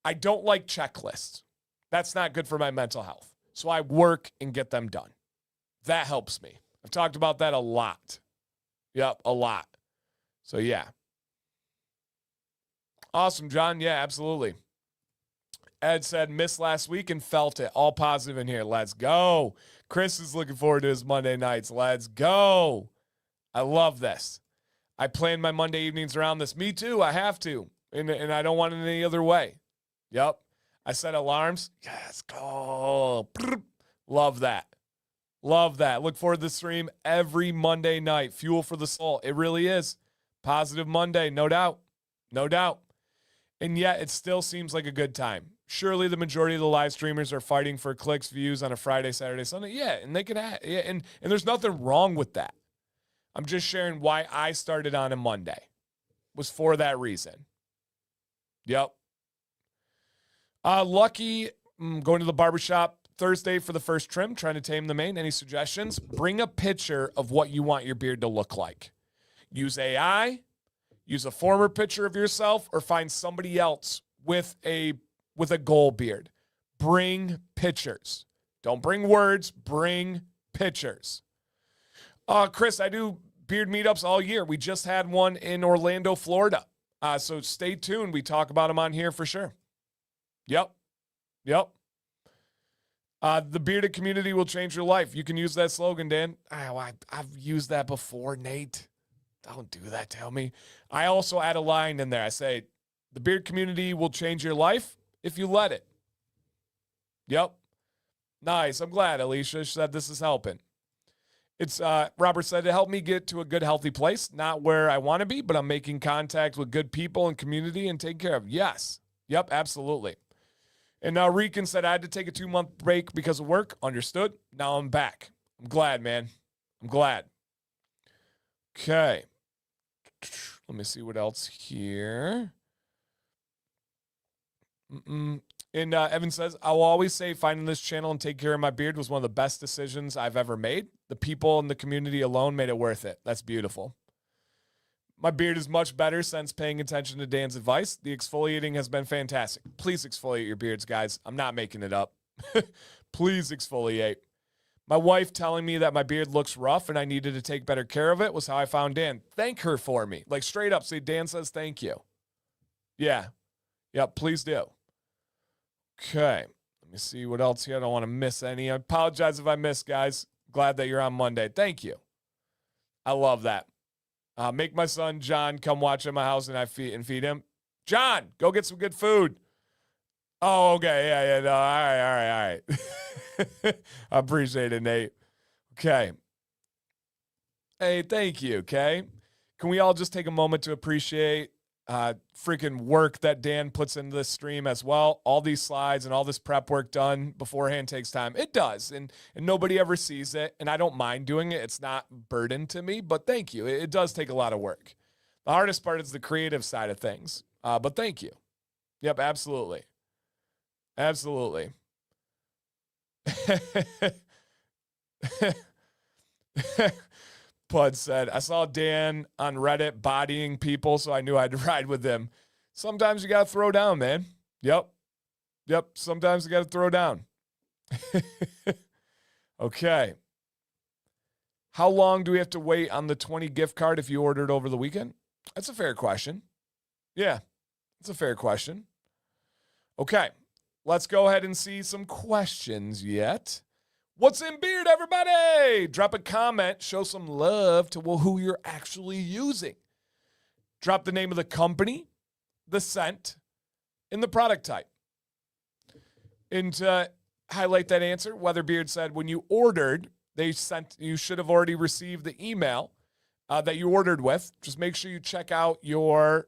[SPEAKER 1] I don't like checklists. That's not good for my mental health. So I work and get them done. That helps me. I've talked about that a lot. Yep, a lot. So yeah. Awesome, John. Yeah, absolutely. Ed said, missed last week and felt it. All positive in here. Let's go. Chris is looking forward to his Monday nights. Let's go. I love this. I plan my Monday evenings around this. Me too. I have to. And I don't want it any other way. Yep. I set alarms. Yes, go. Love that. Look forward to the stream every Monday night. Fuel for the soul. It really is. Positive Monday. No doubt. And yet it still seems like a good time. Surely the majority of the live streamers are fighting for clicks, views on a Friday, Saturday, Sunday. Yeah, and they can and there's nothing wrong with that. I'm just sharing why I started on a Monday. Was for that reason. Yep. Lucky, going to the barbershop Thursday for the first trim, trying to tame the mane. Any suggestions? Bring a picture of what you want your beard to look like. Use AI, use a former picture of yourself, or find somebody else with a goal beard. Bring pictures. Don't bring words, bring pictures. Chris, I do beard meetups all year. We just had one in Orlando, Florida. So stay tuned. We talk about them on here for sure. Yep. The bearded community will change your life. You can use that slogan, Dan. I've used that before, Nate. Don't do that, tell me. I also add a line in there. I say, the beard community will change your life if you let it. Yep. Nice. I'm glad Alicia said this is helping. It's Robert said, to help me get to a good, healthy place, not where I want to be, but I'm making contact with good people and community and taking care of. Yes. Yep, absolutely. And now Rican said, I had to take a 2-month break because of work. Understood. Now I'm back. I'm glad, man. I'm glad. Okay. Let me see what else here. And Evan says, I will always say finding this channel and taking care of my beard was one of the best decisions I've ever made. The people in the community alone made it worth it. That's beautiful. My beard is much better since paying attention to Dan's advice. The exfoliating has been fantastic. Please exfoliate your beards, guys. I'm not making it up. Please exfoliate. My wife telling me that my beard looks rough and I needed to take better care of it was how I found Dan. Thank her for me. Like straight up, say Dan says thank you. Yeah. Yep, please do. Okay. Let me see what else here. I don't want to miss any. I apologize if I missed, guys. Glad that you're on Monday. Thank you. I love that. Make my son John come watch at my house and I feed him. John, go get some good food. Oh, okay. Yeah. No, all right. I appreciate it, Nate. Okay. Hey, thank you, okay? Can we all just take a moment to appreciate freaking work that Dan puts into this stream as well? All these slides and all this prep work done beforehand takes time. It does, and nobody ever sees it, and I don't mind doing it. It's not burden to me, but thank you. It does take a lot of work. The hardest part is the creative side of things, but thank you. Yep, absolutely. Absolutely. Pud said, I saw Dan on Reddit bodying people, so I knew I had to ride with him. Sometimes you got to throw down, man. Yep. Sometimes you got to throw down. Okay. How long do we have to wait on the 20 gift card if you ordered over the weekend? That's a fair question. Yeah, that's a fair question. Okay. Let's go ahead and see some questions yet. What's in beard, everybody? Drop a comment. Show some love to who you're actually using. Drop the name of the company, the scent, and the product type. And to highlight that answer, WeatherBeard said, when you ordered, you should have already received the email that you ordered with. Just make sure you check out your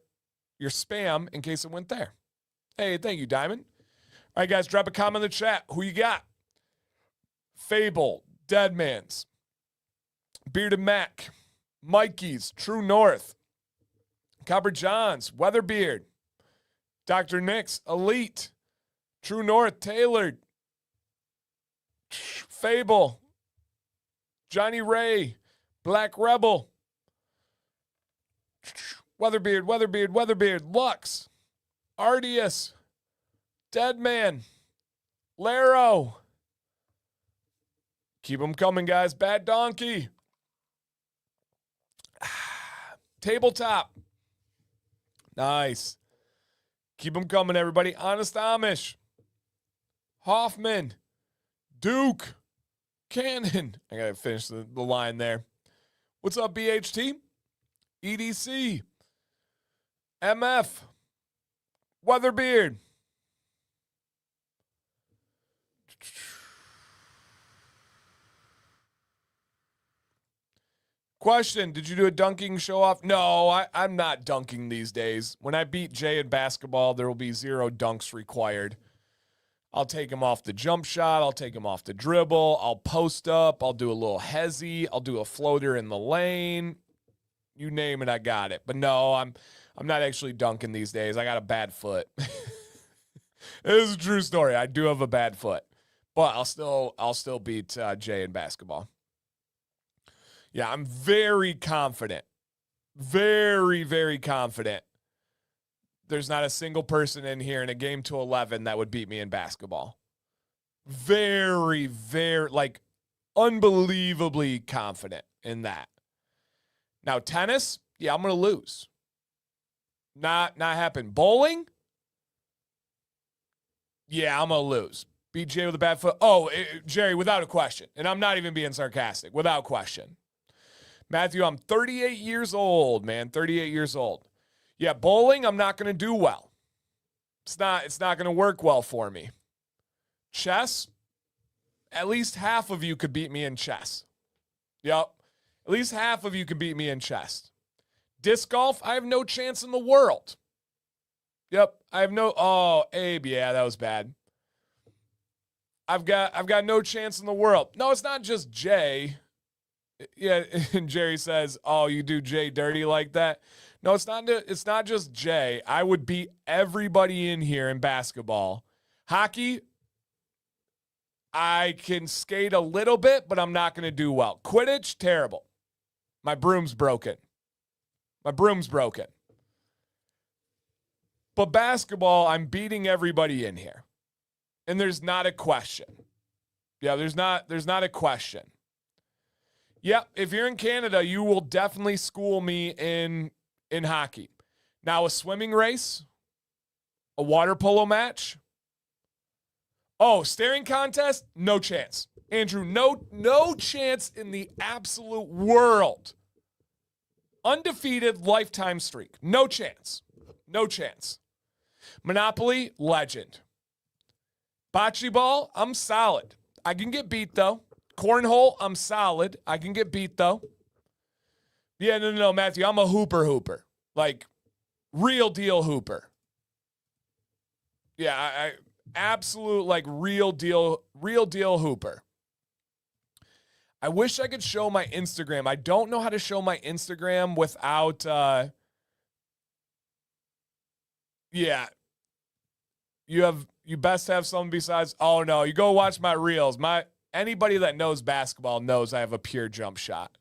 [SPEAKER 1] spam in case it went there. Hey, thank you, Diamond. All right, guys, drop a comment in the chat. Who you got? Fable, Deadman's, Bearded Mac, Mikey's, True North, Copper John's, WeatherBeard, Dr. Nick's, Elite, True North, Tailored, Fable, Johnny Ray, Black Rebel, WeatherBeard, Lux, Ardius, Deadman, Laro. Keep them coming, guys. Bad Donkey. Tabletop. Nice. Keep them coming, everybody. Honest Amish. Hoffman. Duke. Cannon. I got to finish the line there. What's up, BHT? EDC. MF. WeatherBeard. Question, did you do a dunking show off? No, I'm not dunking these days. When I beat Jay in basketball, there will be 0 dunks required. I'll take him off the jump shot. I'll take him off the dribble. I'll post up. I'll do a little hezzy. I'll do a floater in the lane. You name it, I got it. But no, I'm not actually dunking these days. I got a bad foot. It is a true story. I do have a bad foot. But I'll still beat Jay in basketball. Yeah, I'm very confident. Very, very confident. There's not a single person in here in a game to 11 that would beat me in basketball. Very, very, unbelievably confident in that. Now, tennis, yeah, I'm going to lose. Not happen. Bowling? Yeah, I'm going to lose. Beat Jay with a bad foot. Oh, Jerry, without a question. And I'm not even being sarcastic. Without question. Matthew, I'm 38 years old, man. 38 years old. Yeah, bowling, I'm not going to do well. It's not going to work well for me. Chess, at least half of you could beat me in chess. Yep. At least half of you can beat me in chess. Disc golf, I have no chance in the world. Yep. I have no, oh, Abe, yeah, that was bad. I've got no chance in the world. No, it's not just Jay. Yeah, and Jerry says, "Oh, you do Jay dirty like that?" No, it's not just Jay. I would beat everybody in here in basketball. Hockey, I can skate a little bit, but I'm not going to do well. Quidditch, terrible. My broom's broken. But basketball, I'm beating everybody in here. And there's not a question. Yeah, there's not a question. Yep, if you're in Canada, you will definitely school me in hockey. Now, a swimming race, a water polo match. Oh, staring contest? No chance. Andrew, no chance in the absolute world. Undefeated lifetime streak. No chance. Monopoly, legend. Bocce ball, I'm solid. I can get beat, though. Cornhole, I'm solid. I can get beat, though. Yeah, no, Matthew, I'm a hooper. Like, real deal hooper. Yeah, I absolute, like, real deal hooper. I wish I could show my Instagram. I don't know how to show my Instagram without, yeah. You best have something besides, oh, no, you go watch my reels. Anybody that knows basketball knows I have a pure jump shot.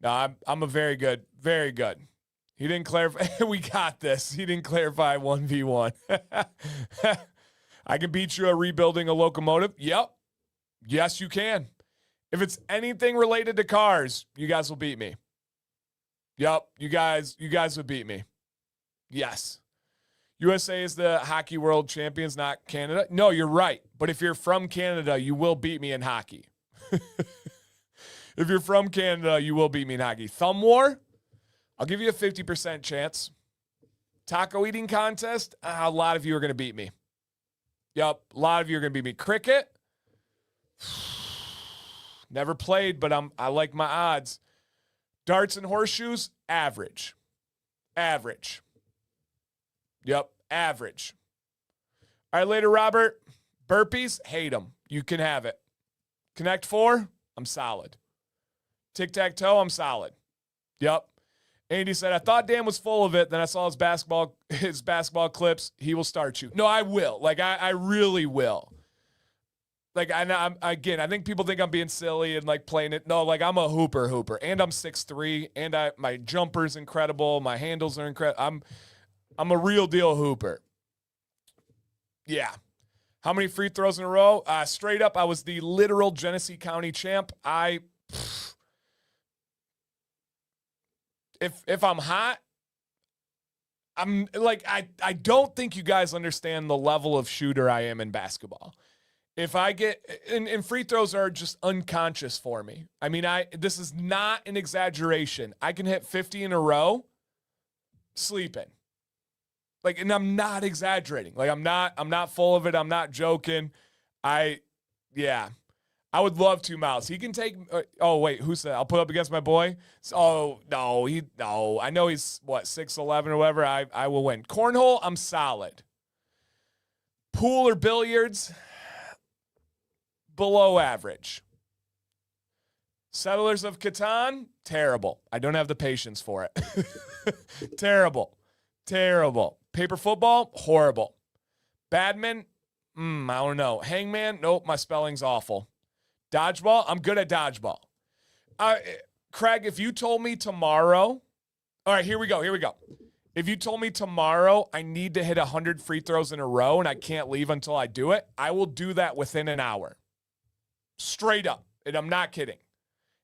[SPEAKER 1] No, I'm a very good. He didn't clarify. We got this. He didn't clarify 1v1. I can beat you at rebuilding a locomotive. Yep. Yes, you can. If it's anything related to cars, you guys will beat me. Yep. You guys would beat me. Yes. USA is the hockey world champions, not Canada. No, you're right. But if you're from Canada, you will beat me in hockey. If you're from Canada, you will beat me in hockey. Thumb war, I'll give you a 50% chance. Taco eating contest, a lot of you are going to beat me. Yep, a lot of you are going to beat me. Cricket, never played, but I like my odds. Darts and horseshoes, average. Yep, average. All right, later, Robert. Burpees, hate them. You can have it. Connect 4, I'm solid. Tic-tac-toe, I'm solid. Yep. Andy said, I thought Dan was full of it. Then I saw his basketball clips. He will start you. No, I will. Like, I really will. Like, I think people think I'm being silly and, like, playing it. No, like, I'm a hooper. And I'm 6'3", and my jumper's incredible. My handles are incredible. I'm a real deal hooper. Yeah. How many free throws in a row? Straight up, I was the literal Genesee County champ. If I'm hot, I'm like, I don't think you guys understand the level of shooter I am in basketball. If I get, and free throws are just unconscious for me. I mean, this is not an exaggeration. I can hit 50 in a row sleeping. Like, and I'm not exaggerating. Like, I'm not full of it. I'm not joking. Yeah. I would love 2 mouths. He can take, oh, wait, who said, I'll put up against my boy? Oh, no. I know he's, 6'11" or whatever. I will win. Cornhole, I'm solid. Pool or billiards, below average. Settlers of Catan, terrible. I don't have the patience for it. Terrible. Paper football, horrible. Badminton, I don't know. Hangman, nope, my spelling's awful. Dodgeball, I'm good at dodgeball. Craig, if you told me tomorrow, all right, here we go. If you told me tomorrow I need to hit 100 free throws in a row and I can't leave until I do it, I will do that within an hour. Straight up, and I'm not kidding.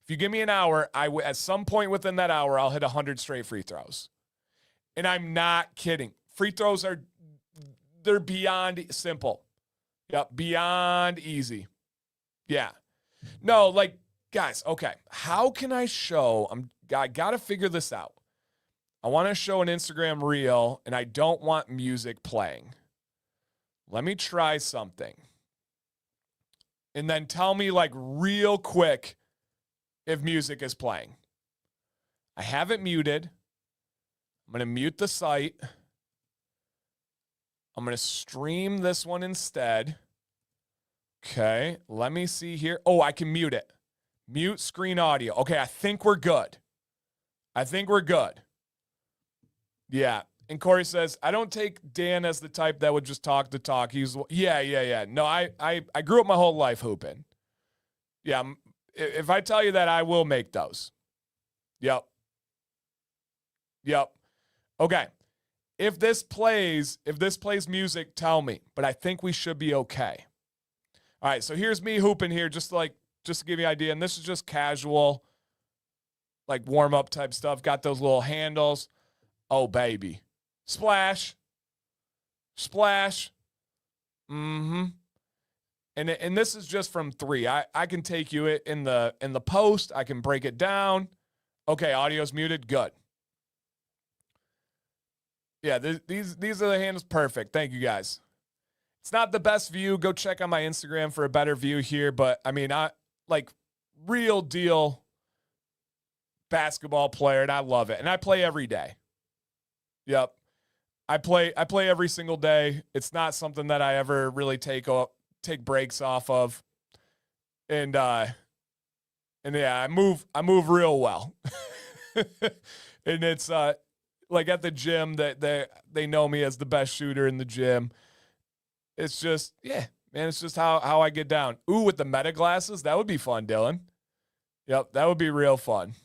[SPEAKER 1] If you give me an hour, at some point within that hour, I'll hit 100 straight free throws. And I'm not kidding. Free throws they're beyond simple. Yep, beyond easy. Yeah. No, like, guys, okay. How can I show, I got to figure this out. I want to show an Instagram reel, and I don't want music playing. Let me try something. And then tell me, like, real quick if music is playing. I have it muted. I'm going to mute the site. I'm going to stream this one instead. Okay, let me see here. Oh, I can mute it. Mute screen audio. Okay, I think we're good. Yeah. And Corey says, I don't take Dan as the type that would just talk the talk. He's, yeah. No, I grew up my whole life hooping. Yeah, if I tell you that, I will make those. Yep. Okay. If this plays music, tell me. But I think we should be okay. All right, so here's me hooping here, just to give you an idea. And this is just casual, like warm-up type stuff. Got those little handles. Oh, baby. Splash. Mm-hmm. And this is just from 3. I can take you in the post. I can break it down. Okay, audio's muted. Good. Yeah, these are the handles. Perfect. Thank you, guys. It's not the best view. Go check on my Instagram for a better view here. But, I mean, I like real deal basketball player, and I love it. And I play every day. Yep. I play every single day. It's not something that I ever really take breaks off of. And yeah, I move real well. And it's like at the gym that they know me as the best shooter in the gym. It's just, yeah, man, it's just how I get down. Ooh, with the meta glasses, that would be fun, Dylan. Yep, that would be real fun.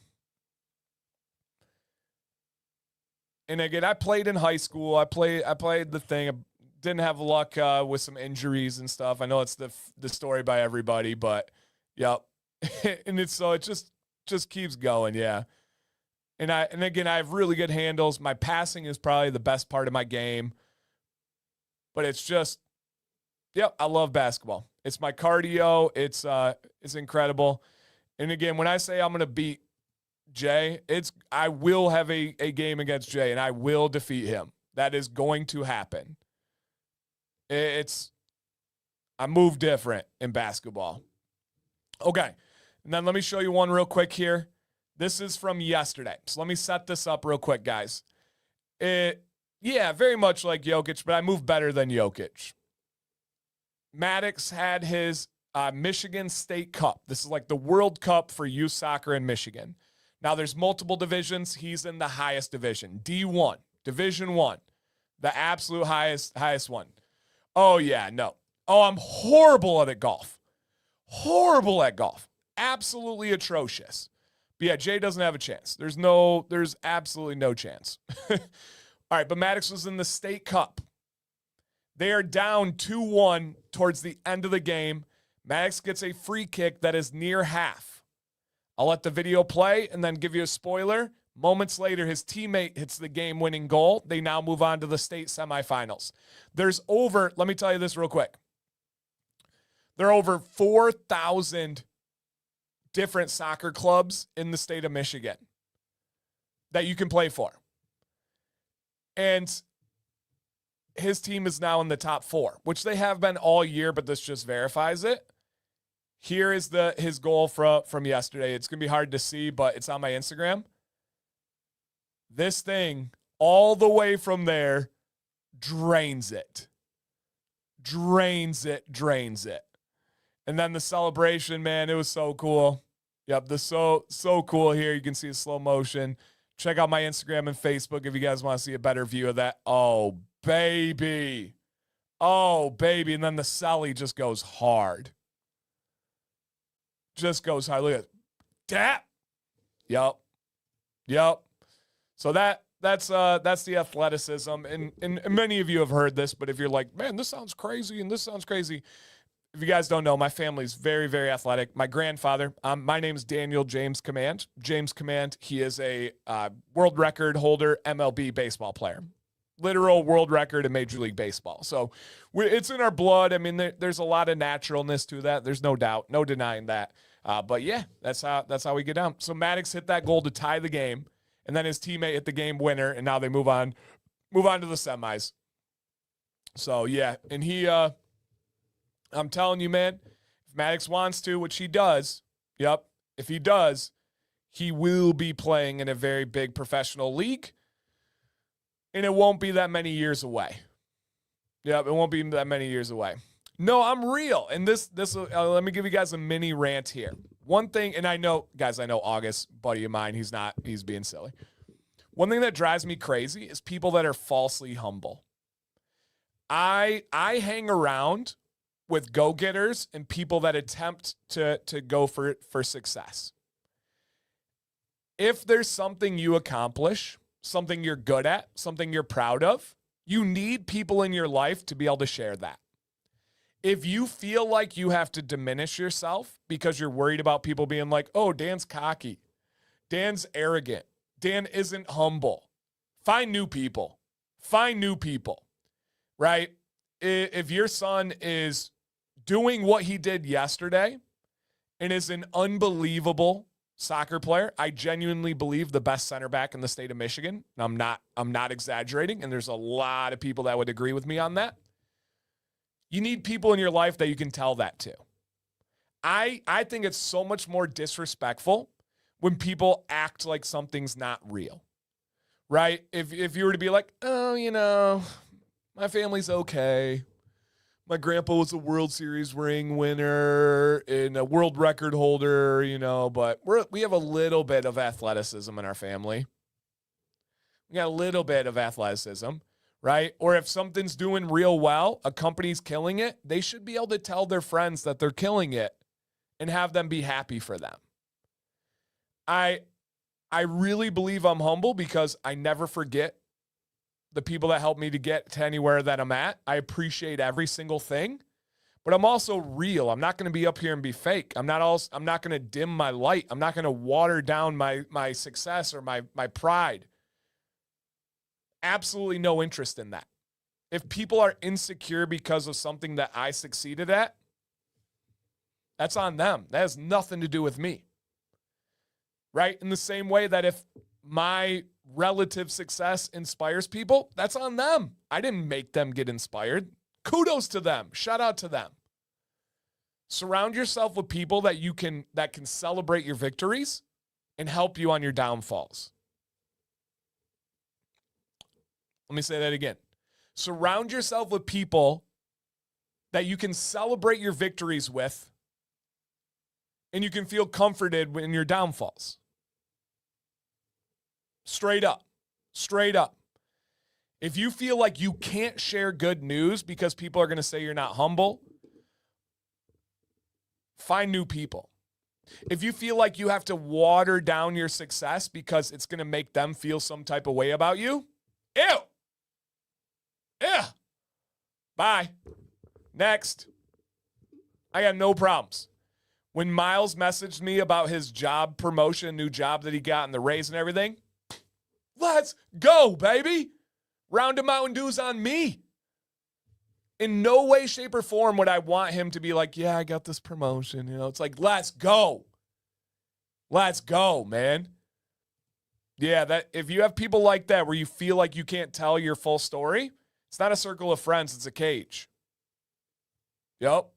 [SPEAKER 1] And again, I played in high school. I played the thing. I didn't have luck with some injuries and stuff. I know it's the story by everybody, but yep. And it just keeps going, yeah. And again, I have really good handles. My passing is probably the best part of my game. But it's just, yep, I love basketball. It's my cardio. It's incredible. And again, when I say I'm going to beat Jay, I will have a game against Jay, and I will defeat him. That is going to happen. I move different in basketball. Okay, and then let me show you one real quick here. This is from yesterday. So let me set this up real quick, guys. Yeah, very much like Jokic, but I move better than Jokic. Maddox had his Michigan State Cup. This is like the World Cup for youth soccer in Michigan. Now, there's multiple divisions. He's in the highest division, D1, Division 1, the absolute highest one. Oh, yeah, no. Oh, I'm horrible at golf. Horrible at golf. Absolutely atrocious. But yeah, Jay doesn't have a chance. There's absolutely no chance. All right, but Maddox was in the State Cup. They are down 2-1 towards the end of the game. Maddox gets a free kick that is near half. I'll let the video play and then give you a spoiler. Moments later, his teammate hits the game-winning goal. They now move on to the state semifinals. Let me tell you this real quick. There are over 4,000 different soccer clubs in the state of Michigan that you can play for. And his team is now in the top 4, which they have been all year, but this just verifies it. Here is his goal from yesterday. It's going to be hard to see, but it's on my Instagram. This thing, all the way from there, drains it. Drains it. And then the celebration, man, it was so cool. Yep, so cool here. You can see a slow motion. Check out my Instagram and Facebook if you guys want to see a better view of that. Oh, baby. And then the celly just goes hard. Look at that. Yep. So that's the athleticism. And many of you have heard this, but if you're like, man, this sounds crazy and this sounds crazy. If you guys don't know, my family's very, very athletic. My grandfather, my name is Daniel James Command. James Command, he is a world record holder MLB baseball player. Literal world record in Major League Baseball. So it's in our blood. I mean, there's a lot of naturalness to that. There's no doubt, no denying that. But yeah, that's how we get down. So Maddox hit that goal to tie the game, and then his teammate hit the game winner, and now they move on to the semis. So yeah, and he, I'm telling you, man, if Maddox wants to, which he does, yep, if he does, he will be playing in a very big professional league, and it won't be that many years away. Yep, it won't be that many years away. No, I'm real. And this let me give you guys a mini rant here. One thing, and I know, guys, I know August, buddy of mine, he's being silly. One thing that drives me crazy is people that are falsely humble. I hang around with go-getters and people that attempt to go for success. If there's something you accomplish, something you're good at, something you're proud of, you need people in your life to be able to share that. If you feel like you have to diminish yourself because you're worried about people being like, oh, Dan's cocky, Dan's arrogant, Dan isn't humble, find new people. Find new people, right? If your son is doing what he did yesterday and is an unbelievable soccer player, I genuinely believe the best center back in the state of Michigan. I'm not exaggerating, and there's a lot of people that would agree with me on that. You need people in your life that you can tell that to. I think it's so much more disrespectful when people act like something's not real, right? If you were to be like, oh, my family's okay. My grandpa was a World Series ring winner and a world record holder, but we have a little bit of athleticism in our family. We got a little bit of athleticism, right? Or if something's doing real well, a company's killing it, they should be able to tell their friends that they're killing it and have them be happy for them. I really believe I'm humble because I never forget the people that helped me to get to anywhere that I'm at. I appreciate every single thing, but I'm also real. I'm not going to be up here and be fake. I'm not going to dim my light. I'm not going to water down my success or my pride. Absolutely no interest in that. If people are insecure because of something that I succeeded at, that's on them. That has nothing to do with me. Right? In the same way that if my relative success inspires people, that's on them. I didn't make them get inspired. Kudos to them. Shout out to them. Surround yourself with people that can celebrate your victories and help you on your downfalls. Let me say that again. Surround yourself with people that you can celebrate your victories with and you can feel comforted in your downfalls. Straight up. If you feel like you can't share good news because people are going to say you're not humble, find new people. If you feel like you have to water down your success because it's going to make them feel some type of way about you, ew. Bye. Next. I got no problems. When Miles messaged me about his job promotion, new job that he got and the raise and everything, let's go, baby. Round of Mountain Dew's on me. In no way, shape, or form would I want him to be like, yeah, I got this promotion. It's like, let's go. Let's go, man. Yeah, that if you have people like that where you feel like you can't tell your full story, it's not a circle of friends, it's a cage. Yep.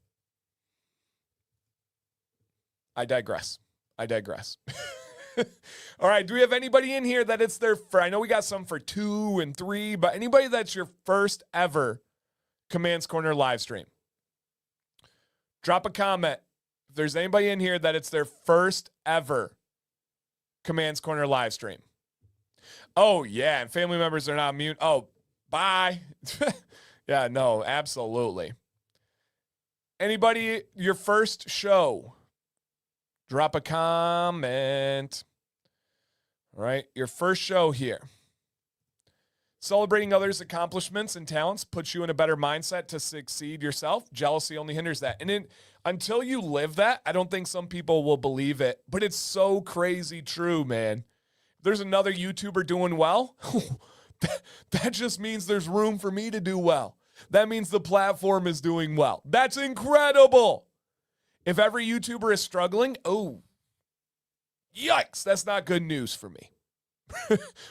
[SPEAKER 1] I digress. All right, do we have anybody in here that it's I know we got some for 2 and 3, but anybody that's your first ever Commands Corner live stream? Drop a comment. If there's anybody in here that it's their first ever Commands Corner live stream. Oh, yeah, and family members are not immune. Oh, bye. Yeah, no, absolutely. Anybody, your first show? Drop a comment. All right, your first show here. Celebrating others' accomplishments and talents puts you in a better mindset to succeed yourself. Jealousy only hinders that. And until you live that, I don't think some people will believe it. But it's so crazy true, man. If there's another YouTuber doing well, that just means there's room for me to do well. That means the platform is doing well. That's incredible. If every YouTuber is struggling, oh, yikes, that's not good news for me.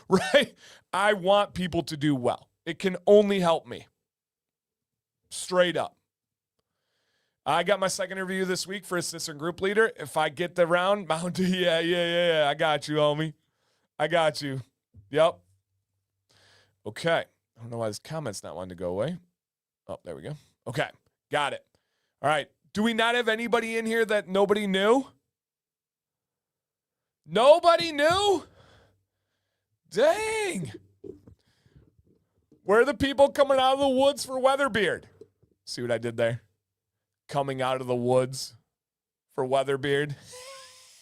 [SPEAKER 1] Right? I want people to do well. It can only help me. Straight up. I got my second interview this week for assistant group leader. If I get the round, yeah. I got you, homie. I got you. Yep. Okay. I don't know why this comment's not wanting to go away. Oh, there we go. Okay. Got it. All right. Do we not have anybody in here that nobody knew? Nobody knew? Dang. Where are the people coming out of the woods for WeatherBeard? See what I did there? Coming out of the woods for WeatherBeard.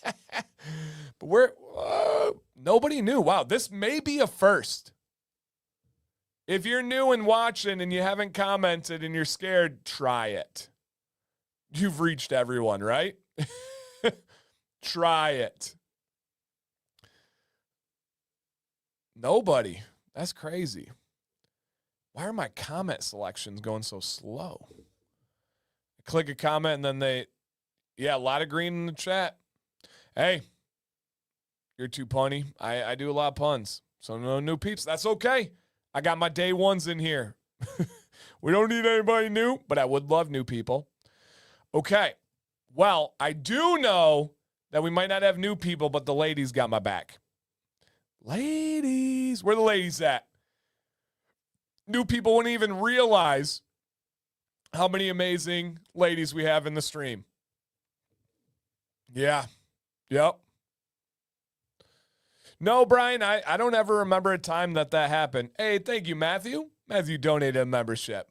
[SPEAKER 1] But we're nobody knew. Wow, this may be a first. If you're new and watching and you haven't commented and you're scared, try it. You've reached everyone, right? Try it. Nobody. That's crazy. Why are my comment selections going so slow? I click a comment and then a lot of green in the chat. Hey, you're too punny. I do a lot of puns. So no new peeps. That's okay. I got my day ones in here. We don't need anybody new, but I would love new people. Okay. Well, I do know that we might not have new people, but the ladies got my back. Ladies. Where the ladies at? New people wouldn't even realize how many amazing ladies we have in the stream. Yeah. Yep. No, Brian, I don't ever remember a time that happened. Hey, thank you, Matthew. Matthew donated a membership.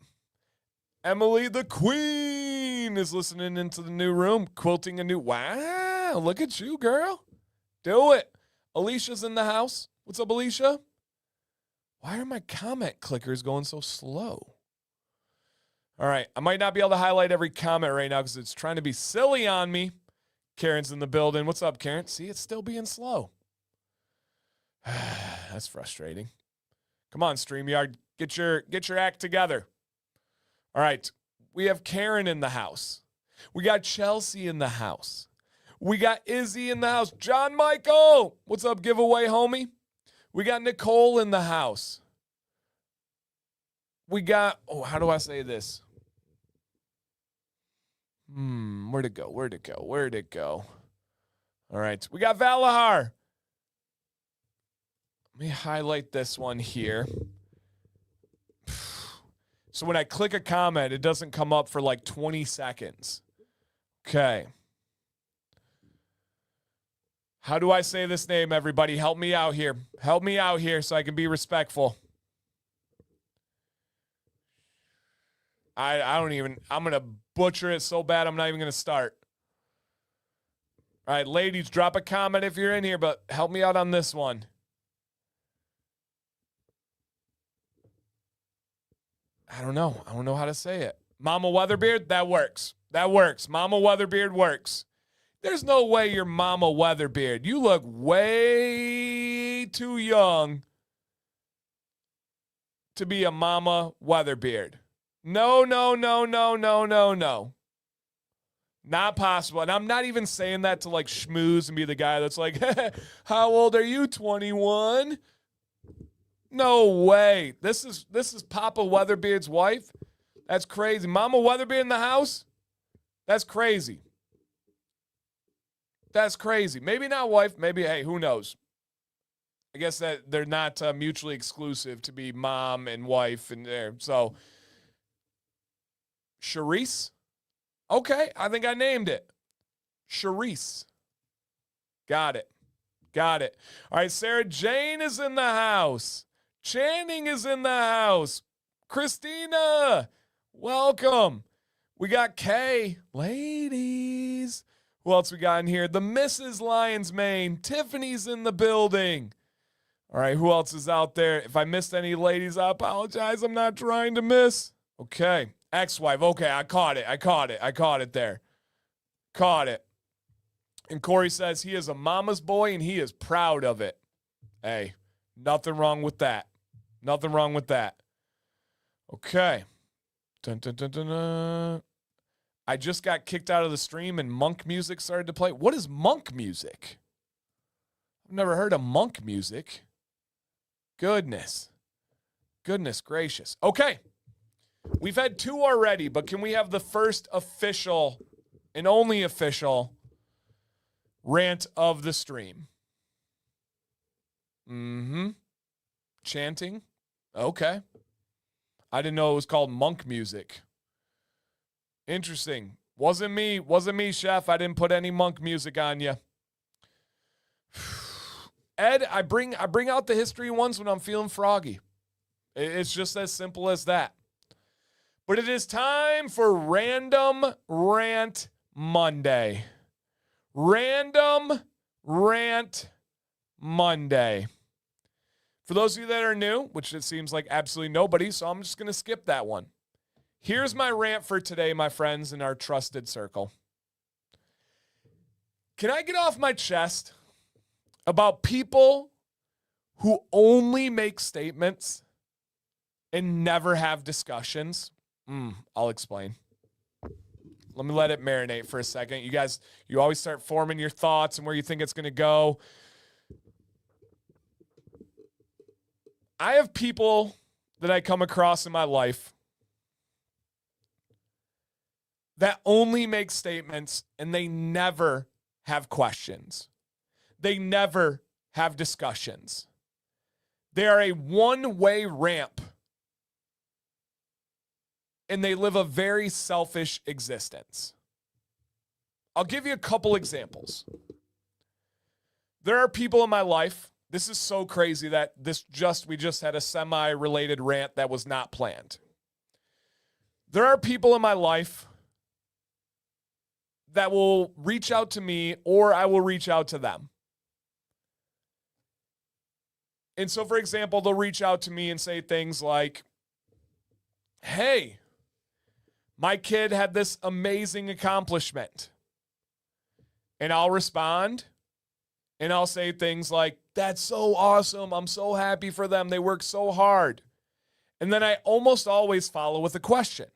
[SPEAKER 1] Emily the Queen is listening into the new room, quilting a new... Wow, look at you, girl. Do it. Alicia's in the house. What's up, Alicia? Why are my comment clickers going so slow? All right, I might not be able to highlight every comment right now because it's trying to be silly on me. Karen's in the building. What's up, Karen? See, it's still being slow. That's frustrating. Come on, StreamYard. Get your act together. All right. We have Karen in the house. We got Chelsea in the house. We got Izzy in the house. John Michael. What's up, giveaway, homie? We got Nicole in the house. We got, how do I say this? Where'd it go? All right. We got Valahar. Let me highlight this one here. So when I click a comment, it doesn't come up for like 20 seconds. Okay. How do I say this name, everybody? Help me out here. Help me out here so I can be respectful. I'm going to butcher it so bad I'm not even going to start. All right, ladies, drop a comment if you're in here, but help me out on this one. I don't know how to say it. Mama WeatherBeard, that works. Mama WeatherBeard works. There's no way you're Mama WeatherBeard. You look way too young to be a Mama WeatherBeard. No. Not possible. And I'm not even saying that to like schmooze and be the guy that's like, how old are you, 21? No way. This is Papa WeatherBeard's wife. That's crazy. Mama WeatherBeard in the house? That's crazy. That's crazy. Maybe not wife. Maybe, hey, who knows? I guess that they're not mutually exclusive to be mom and wife and there. So, Charisse? Okay, I think I named it. Charisse. Got it. All right, Sarah Jane is in the house. Channing is in the house. Christina, welcome. We got Kay. Ladies. Who else we got in here? The Mrs. Lion's Mane. Tiffany's in the building. All right, who else is out there? If I missed any ladies, I apologize. I'm not trying to miss. Okay. Ex-wife. Okay, I caught it there. Caught it. And Corey says he is a mama's boy and he is proud of it. Hey, nothing wrong with that. Okay. Dun, dun, dun, dun, dun. I just got kicked out of the stream and monk music started to play. What is monk music? I've never heard of monk music. Goodness gracious. Okay. We've had 2 already, but can we have the first official and only official rant of the stream? Chanting? Okay. I didn't know it was called monk music. Interesting. Wasn't me, chef. I didn't put any monk music on you. Ed, I bring out the history ones when I'm feeling froggy. It's just as simple as that. But it is time for Random Rant Monday. Random Rant Monday. For those of you that are new, which it seems like absolutely nobody, so I'm just going to skip that one. Here's my rant for today, my friends in our trusted circle. Can I get off my chest about people who only make statements and never have discussions? I'll explain. Let me let it marinate for a second. You guys, you always start forming your thoughts and where you think it's going to go. I have people that I come across in my life that only make statements and they never have questions. They never have discussions. They are a one-way ramp and they live a very selfish existence. I'll give you a couple examples. There are people in my life. This is so crazy that we just had a semi-related rant that was not planned. There are people in my life that will reach out to me or I will reach out to them. And so, for example, they'll reach out to me and say things like, hey, my kid had this amazing accomplishment. And I'll respond and I'll say things like, that's so awesome. I'm so happy for them. They work so hard. And then I almost always follow with a question.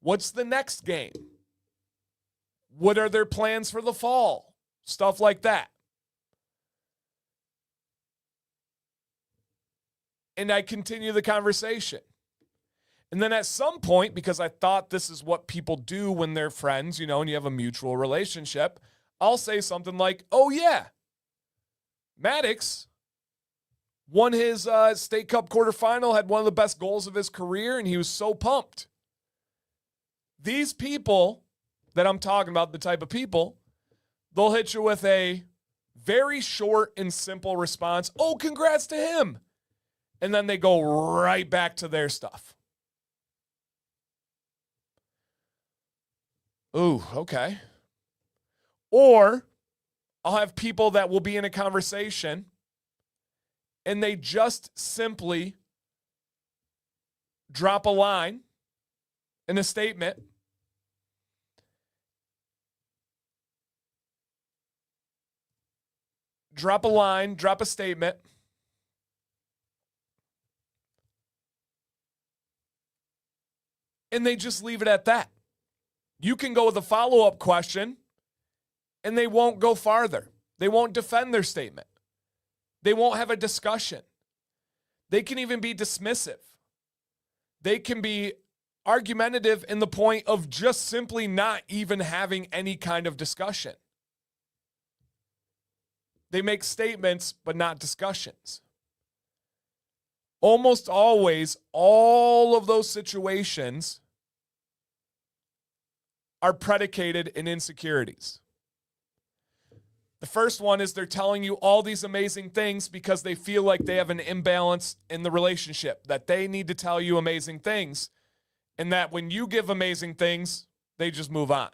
[SPEAKER 1] What's the next game? What are their plans for the fall? Stuff like that. And I continue the conversation. And then at some point, because I thought this is what people do when they're friends, and you have a mutual relationship, I'll say something like, oh yeah, Maddox won his State Cup quarterfinal, had one of the best goals of his career, and he was so pumped. These people that I'm talking about, the type of people, they'll hit you with a very short and simple response. Oh, congrats to him. And then they go right back to their stuff. Ooh, okay. Or I'll have people that will be in a conversation and they just simply drop a line in a statement. Drop a line, drop a statement. And they just leave it at that. You can go with a follow-up question, and they won't go farther. They won't defend their statement. They won't have a discussion. They can even be dismissive. They can be argumentative in the point of just simply not even having any kind of discussion. They make statements, but not discussions. Almost always, all of those situations are predicated in insecurities. The first one is they're telling you all these amazing things because they feel like they have an imbalance in the relationship, that they need to tell you amazing things, and that when you give amazing things, they just move on.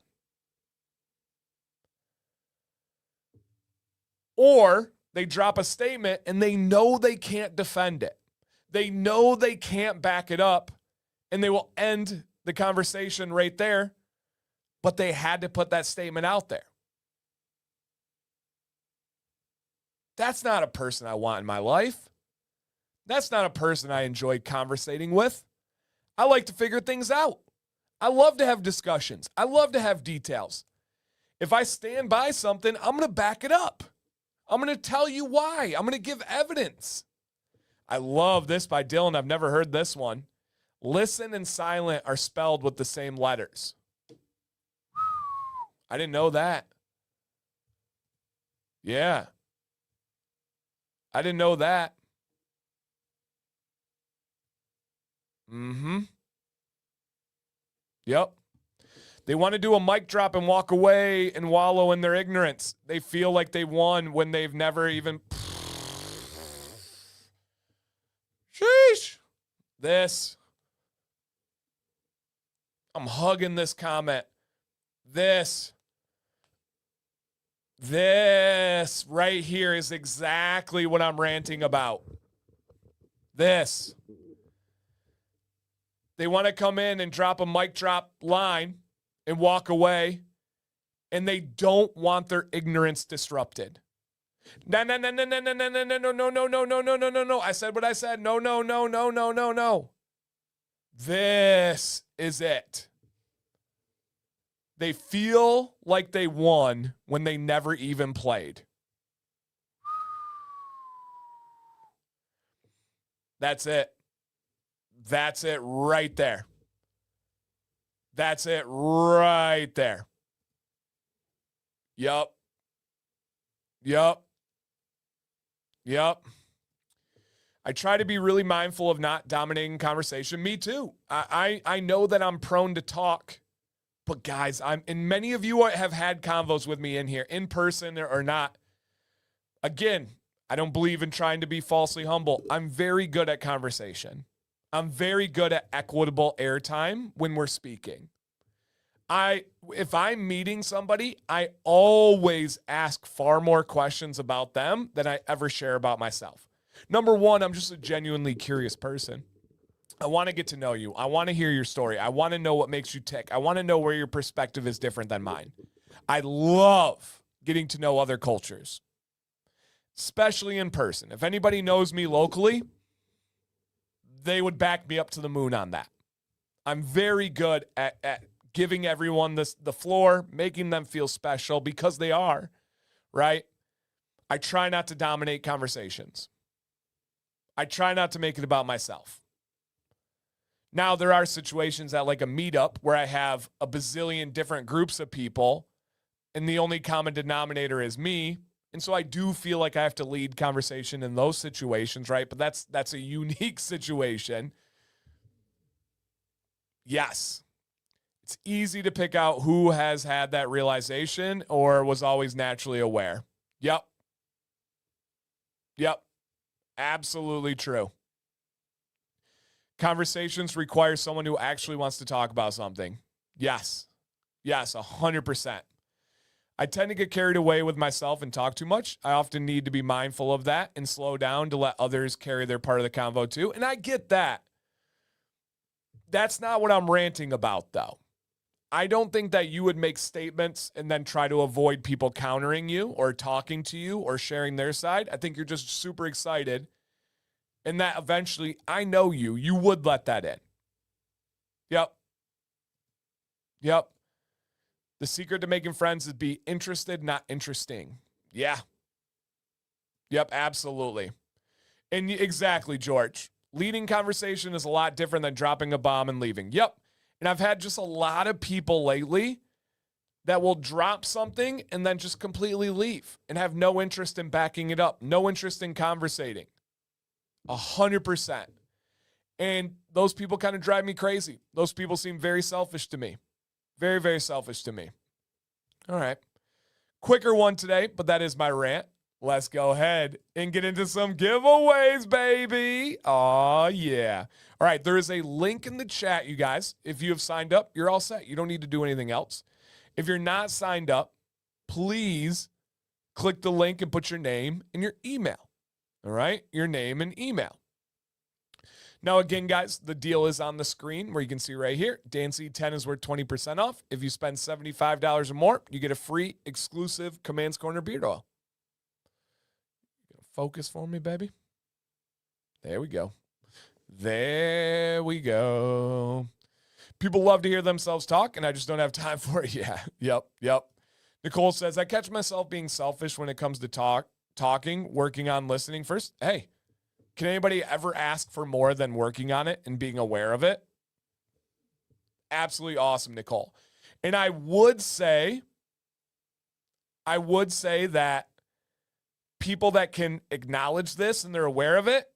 [SPEAKER 1] Or they drop a statement and they know they can't defend it. They know they can't back it up, and they will end the conversation right there, but they had to put that statement out there. That's not a person I want in my life. That's not a person I enjoy conversating with. I like to figure things out. I love to have discussions. I love to have details. If I stand by something, I'm going to back it up. I'm going to tell you why. I'm going to give evidence. I love this by Dylan. I've never heard this one. Listen and silent are spelled with the same letters. I didn't know that. Yeah. I didn't know that. Mm-hmm. Yep. They want to do a mic drop and walk away and wallow in their ignorance. They feel like they won when they've never even... Sheesh. This. I'm hugging this comment. This right here is exactly what I'm ranting about. This. They want to come in and drop a mic drop line and walk away, and they don't want their ignorance disrupted. No. I said what I said. No. This is it. They feel like they won when they never even played. That's it. That's it right there. That's it right there. Yup. I try to be really mindful of not dominating conversation. Me too. I know that I'm prone to talk. But guys, and many of you have had convos with me in here, in person or not. Again, I don't believe in trying to be falsely humble. I'm very good at conversation. I'm very good at equitable airtime when we're speaking. If I'm meeting somebody, I always ask far more questions about them than I ever share about myself. Number one, I'm just a genuinely curious person. I want to get to know you. I want to hear your story. I want to know what makes you tick. I want to know where your perspective is different than mine. I love getting to know other cultures, especially in person. If anybody knows me locally, they would back me up to the moon on that. I'm very good at giving everyone the floor, making them feel special because they are, right? I try not to dominate conversations. I try not to make it about myself. Now, there are situations at like a meetup where I have a bazillion different groups of people and the only common denominator is me. And so I do feel like I have to lead conversation in those situations, right? But that's a unique situation. Yes. It's easy to pick out who has had that realization or was always naturally aware. Yep. Absolutely true. Conversations require someone who actually wants to talk about something. Yes, 100%. I tend to get carried away with myself and talk too much. I often need to be mindful of that and slow down to let others carry their part of the convo too. And I get that. That's not what I'm ranting about, though. I don't think that you would make statements and then try to avoid people countering you or talking to you or sharing their side. I think you're just super excited. And that eventually, I know you would let that in. Yep. The secret to making friends is be interested, not interesting. Yeah. Yep, absolutely. And exactly, George. Leading conversation is a lot different than dropping a bomb and leaving. Yep. And I've had just a lot of people lately that will drop something and then just completely leave and have no interest in backing it up, no interest in conversating. 100%. And those people kind of drive me crazy. Those people seem very selfish to me. Very, very selfish to me. All right. Quicker one today, but that is my rant. Let's go ahead and get into some giveaways, baby. Oh, yeah. All right. There is a link in the chat, you guys. If you have signed up, you're all set. You don't need to do anything else. If you're not signed up, please click the link and put your name and your email. All right, your name and email. Now, again, guys, the deal is on the screen where you can see right here. Dancy 10 is worth 20% off. If you spend $75 or more, you get a free exclusive Command's Corner beard oil. Focus for me, baby. There we go. People love to hear themselves talk, and I just don't have time for it. Yeah, yep. Nicole says, I catch myself being selfish when it comes to talking, working on listening first. Hey, can anybody ever ask for more than working on it and being aware of it? absolutely awesome, Nicole. And I would say that people that can acknowledge this and they're aware of it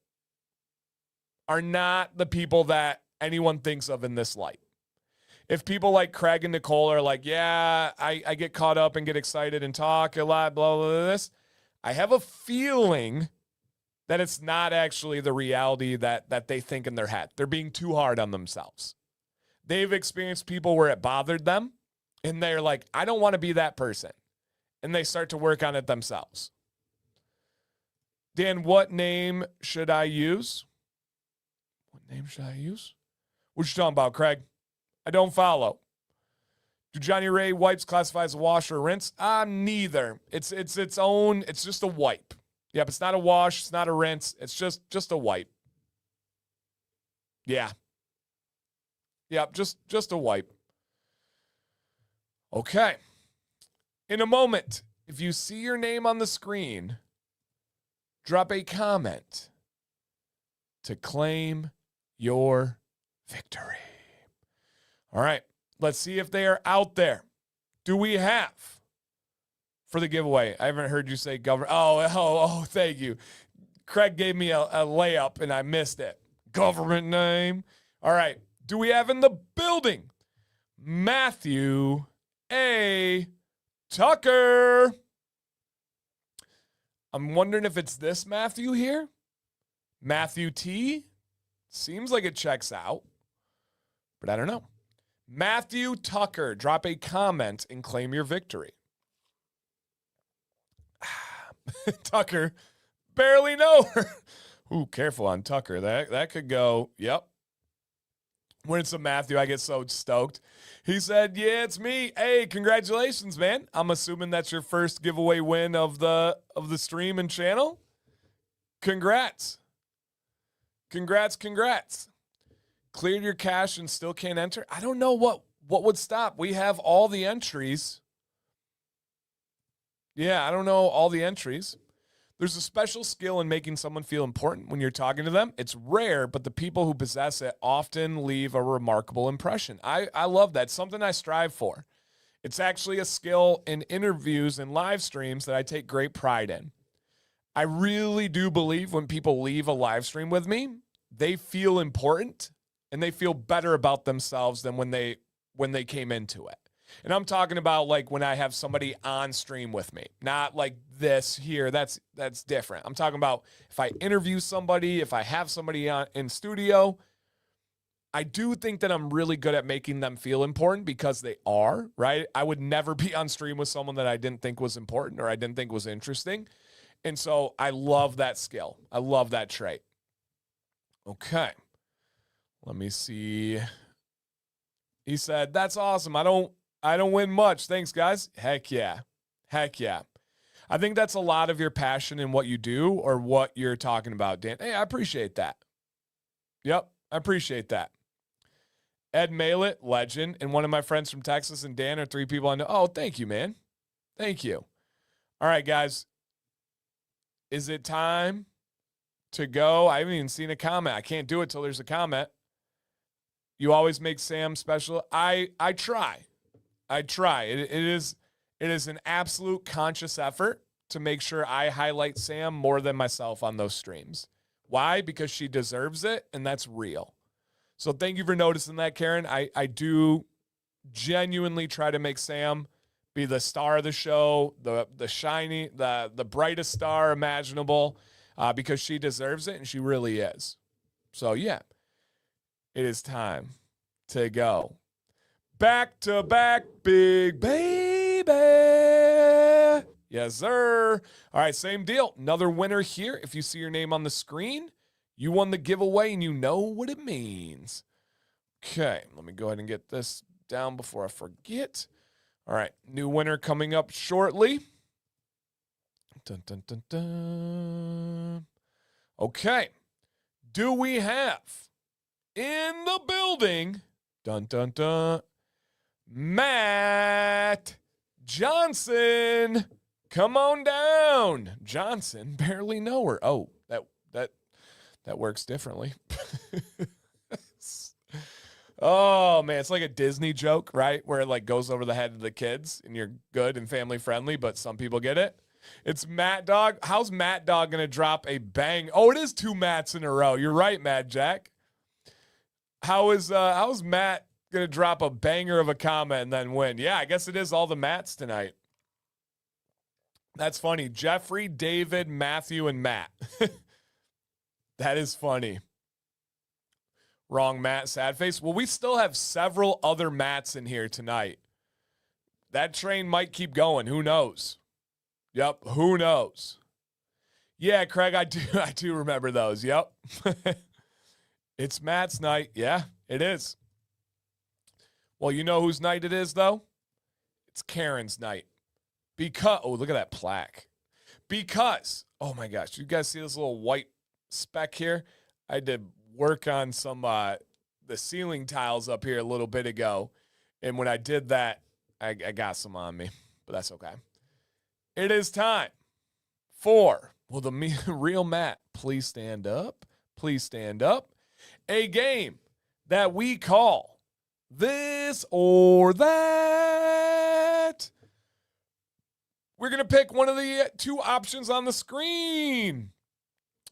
[SPEAKER 1] are not the people that anyone thinks of in this light. If people like Craig and Nicole are like, yeah, I get caught up and get excited and talk a lot, blah, blah, blah, this, I have a feeling that it's not actually the reality that they think in their head. They're being too hard on themselves. They've experienced people where it bothered them, and they're like, I don't want to be that person. And they start to work on it themselves. Dan, what name should I use? What name should I use? What you talking about, Craig? I don't follow. Do Johnny Ray wipes classify as a wash or a rinse? Neither. It's its own. It's just a wipe. Yep, it's not a wash. It's not a rinse. It's just a wipe. Yeah. Yep, just a wipe. Okay. In a moment, if you see your name on the screen, drop a comment to claim your victory. All right, let's see if they are out there. Do we have for the giveaway? I haven't heard you say government. Oh, thank you. Craig gave me a layup and I missed it. Government name. All right, do we have in the building Matthew A. Tucker? I'm wondering if it's this Matthew here. Matthew T. Seems like it checks out, but I don't know. Matthew Tucker, drop a comment and claim your victory. Tucker, barely know her. Ooh, careful on Tucker. That could go, yep. When it's a Matthew, I get so stoked. He said, yeah, it's me. Hey, congratulations, man. I'm assuming that's your first giveaway win of the stream and channel. Congrats. Congrats. Cleared your cache and still can't enter? I don't know what would stop. We have all the entries. Yeah, I don't know all the entries. There's a special skill in making someone feel important when you're talking to them. It's rare, but the people who possess it often leave a remarkable impression. I love that. It's something I strive for. It's actually a skill in interviews and live streams that I take great pride in. I really do believe when people leave a live stream with me, they feel important and they feel better about themselves than when they came into it. And I'm talking about like when I have somebody on stream with me, not like this here. That's different. I'm talking about if I interview somebody, if I have somebody in studio, I do think that I'm really good at making them feel important because they are, right? I would never be on stream with someone that I didn't think was important or I didn't think was interesting. And so I love that skill. I love that trait. Okay. Let me see. He said, that's awesome. I don't win much. Thanks, guys. Heck yeah. I think that's a lot of your passion in what you do or what you're talking about, Dan. Hey, I appreciate that. Yep, I appreciate that. Ed Malett, legend, and one of my friends from Texas and Dan are three people I know. Oh, thank you, man. Thank you. All right, guys. Is it time to go? I haven't even seen a comment. I can't do it till there's a comment. You always make Sam special. I try. It is an absolute conscious effort to make sure I highlight Sam more than myself on those streams. Why? Because she deserves it, and that's real. So thank you for noticing that, Karen. I do genuinely try to make Sam be the star of the show, the brightest star imaginable, because she deserves it, and she really is. So yeah, it is time to go. Back to back, big baby. Yes, sir. All right, same deal. Another winner here. If you see your name on the screen, you won the giveaway and you know what it means. Okay, let me go ahead and get this down before I forget. All right, new winner coming up shortly. Dun, dun, dun, dun. Okay, do we have in the building, dun, dun, dun, Matt Johnson? Come on down. Johnson, barely know her. Oh, that works differently. Oh man, it's like a Disney joke, right? Where it like goes over the head of the kids and you're good and family friendly, but some people get it. It's Matt Dog. How's Matt Dog gonna drop a bang? Oh, it is 2 Matts in a row. You're right, Mad Jack. How's Matt gonna drop a banger of a comment and then win? Yeah, I guess it is all the Matts tonight. That's funny. Jeffrey, David, Matthew, and Matt. That is funny. Wrong Matt, sad face. Well, we still have several other Matts in here tonight. That train might keep going. Who knows? Yep, who knows? Yeah, Craig, I do remember those. Yep. It's Matt's night. Yeah, it is. Well, you know whose night it is, though? It's Karen's night. Because, oh, look at that plaque. Because, oh my gosh, you guys see this little white speck here? I had to work on some the ceiling tiles up here a little bit ago, and when I did that, I got some on me, but that's okay. It is time for, will the real Matt please stand up? Please stand up. A game that we call This or That. We're going to pick one of the 2 options on the screen.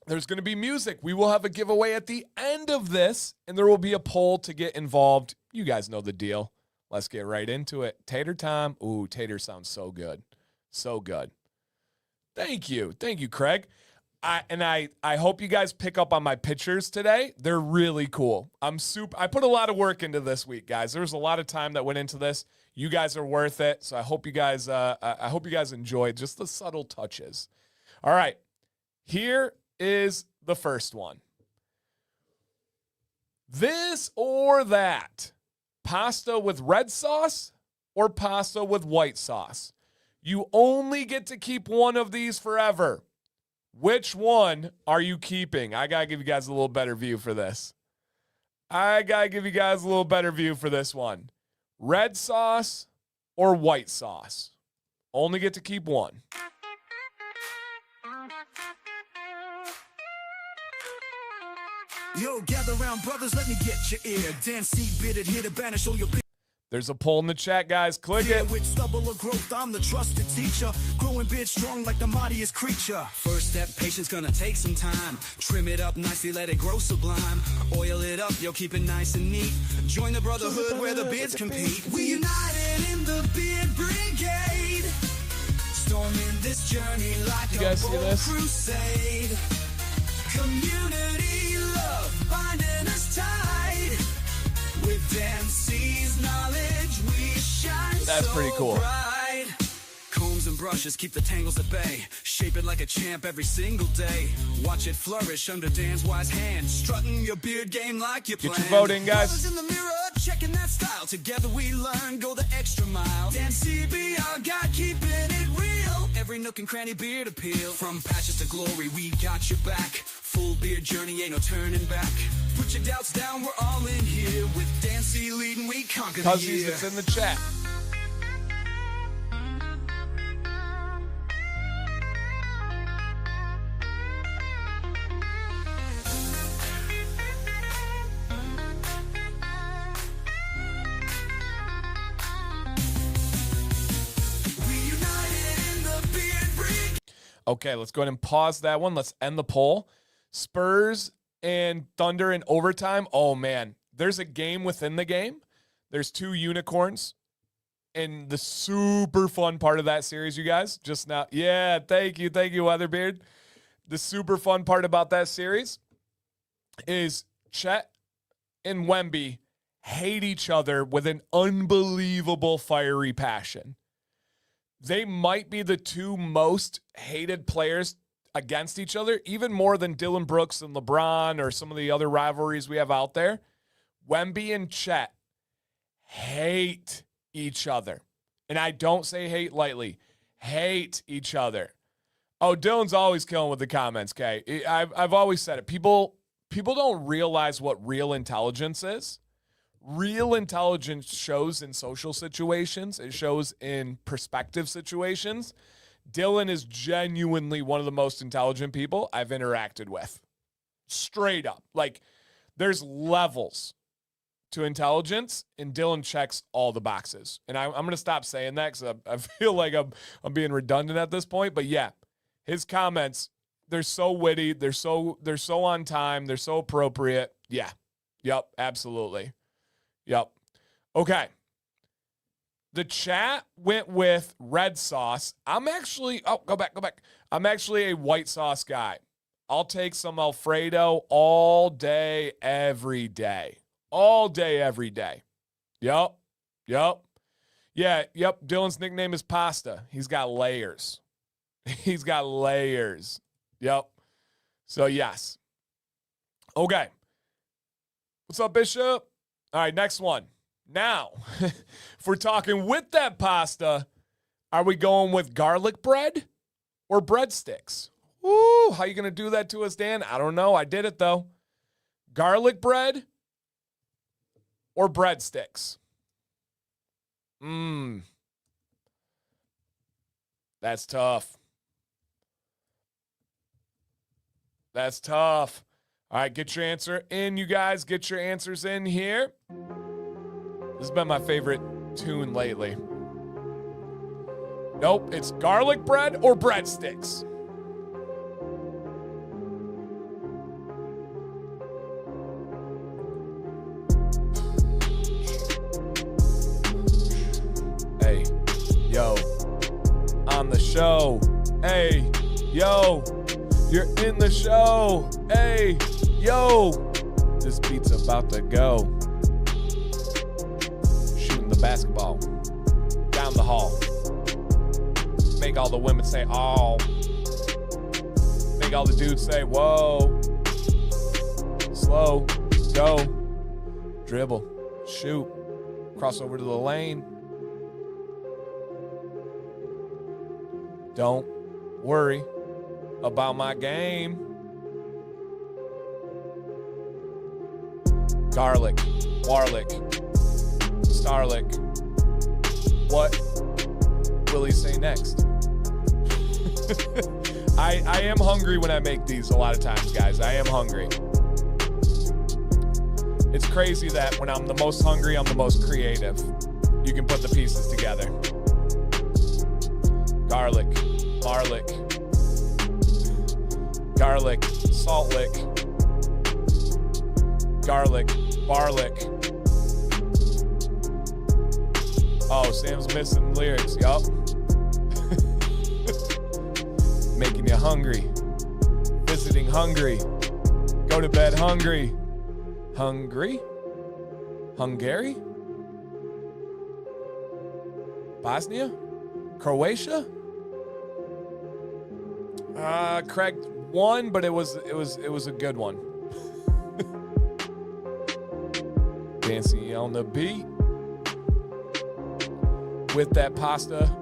[SPEAKER 1] There's going to be music. We will have a giveaway at the end of this, and there will be a poll to get involved. You guys know the deal. Let's get right into it. Tater time. Ooh, tater sounds so good. So good. Thank you. Thank you, Craig. I hope you guys pick up on my pictures today. They're really cool. I put a lot of work into this week, guys. There was a lot of time that went into this. You guys are worth it. So I hope you guys enjoyed just the subtle touches. All right. Here is the first one. This or that. Pasta with red sauce or pasta with white sauce? You only get to keep one of these forever. Which one are you keeping? I got to give you guys a little better view for this. Red sauce or white sauce? Only get to keep one.
[SPEAKER 2] Yo, gather round, brothers, let me get your ear. Dance, see, bearded, here to banish all your...
[SPEAKER 1] There's a poll in the chat, guys. Click it.
[SPEAKER 2] With stubble of growth, I'm the trusted teacher. Growing beard strong like the mightiest creature. First step, patience gonna take some time. Trim it up nicely, let it grow sublime. Oil it up, yo, keep it nice and neat. Join the brotherhood where the beards compete. We united in the beard brigade. Storming this journey like a bold crusade. Community love binding us tight. With Dancy's knowledge, we shine.
[SPEAKER 1] That's
[SPEAKER 2] so
[SPEAKER 1] pretty cool.
[SPEAKER 2] Bright. Combs and brushes keep the tangles at bay. Shape it like a champ every single day. Watch it flourish under Dan's wise hand. Strutting your beard game like you planned.
[SPEAKER 1] Get your vote in, guys.
[SPEAKER 2] Brothers in the mirror, checking that style. Together we learn, go the extra mile. Dancy be our guide, keeping it real. Every nook and cranny beard appeal. From patches to glory, we got your back. Full beard journey, ain't no turning back. Put your doubts down, we're all in here. With Dancy leading, we conquer the year.
[SPEAKER 1] It's in the chat. Okay, let's go ahead and pause that one. Let's end the poll. Spurs and Thunder in overtime. Oh, man. There's a game within the game. There's 2 unicorns. And the super fun part of that series, you guys, just now. Yeah, thank you, WeatherBeard. The super fun part about that series is Chet and Wemby hate each other with an unbelievable fiery passion. They might be the 2 most hated players against each other, even more than Dillon Brooks and LeBron or some of the other rivalries we have out there. Wemby and Chet hate each other. And I don't say hate lightly. Hate each other. Oh, Dylan's always killing with the comments, okay? I've always said it. People don't realize what real intelligence is. Real intelligence shows in social situations. It shows in perspective situations. Dylan is genuinely one of the most intelligent people I've interacted with. Straight up. Like, there's levels to intelligence, and Dylan checks all the boxes. And I'm going to stop saying that because I feel like I'm being redundant at this point. But yeah, his comments, they're so witty. They're so on time. They're so appropriate. Yeah. Yep. Absolutely. Yep. Okay. The chat went with red sauce. I'm actually, go back. I'm actually a white sauce guy. I'll take some Alfredo all day, every day. All day, every day. Yep. Yeah, yep. Dylan's nickname is Pasta. He's got layers. He's got layers. Yep. So, yes. Okay. What's up, Bishop? All right, next one. Now, if we're talking with that pasta, are we going with garlic bread or breadsticks? Woo, how you going to do that to us, Dan? I don't know. I did it, though. Garlic bread or breadsticks? That's tough. That's tough. All right, get your answer in, you guys. Get your answers in here. This has been my favorite tune lately. Nope, it's garlic bread or breadsticks. Hey, yo, on the show. Hey, yo, you're in the show. Hey, yo, this beat's about to go. Shooting the basketball down the hall. Make all the women say, oh. Make all the dudes say, whoa. Slow, go, dribble, shoot, cross over to the lane. Don't worry about my game. Garlic, warlick, starlick. What will he say next? I am hungry when I make these a lot of times, guys. I am hungry. It's crazy that when I'm the most hungry, I'm the most creative. You can put the pieces together. Garlic, marlick, garlic, salt lick, garlic, barlick. Oh, Sam's missing lyrics. Yup. Making you hungry. Visiting hungry. Go to bed hungry. Hungry? Hungary? Bosnia? Croatia? Craig won, but it was a good one. Dancing on the beat with that pasta,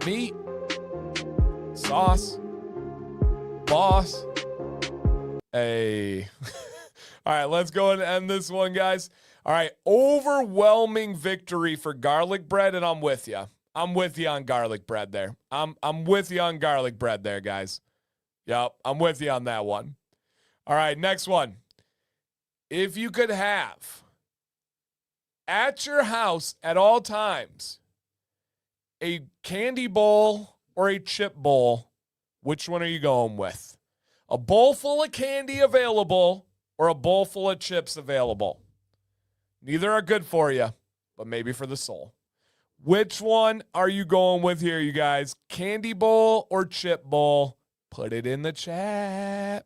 [SPEAKER 1] meat, sauce, boss. Hey. All right, let's go and end this one, guys. All right, overwhelming victory for garlic bread, and I'm with you. I'm with you on garlic bread there. I'm with you on garlic bread there, guys. Yep, I'm with you on that one. All right, next one. If you could have at your house at all times a candy bowl or a chip bowl, which one are you going with? A bowl full of candy available or a bowl full of chips available? Neither are good for you, but maybe for the soul. Which one are you going with here, you guys? Candy bowl or chip bowl? Put it in the chat.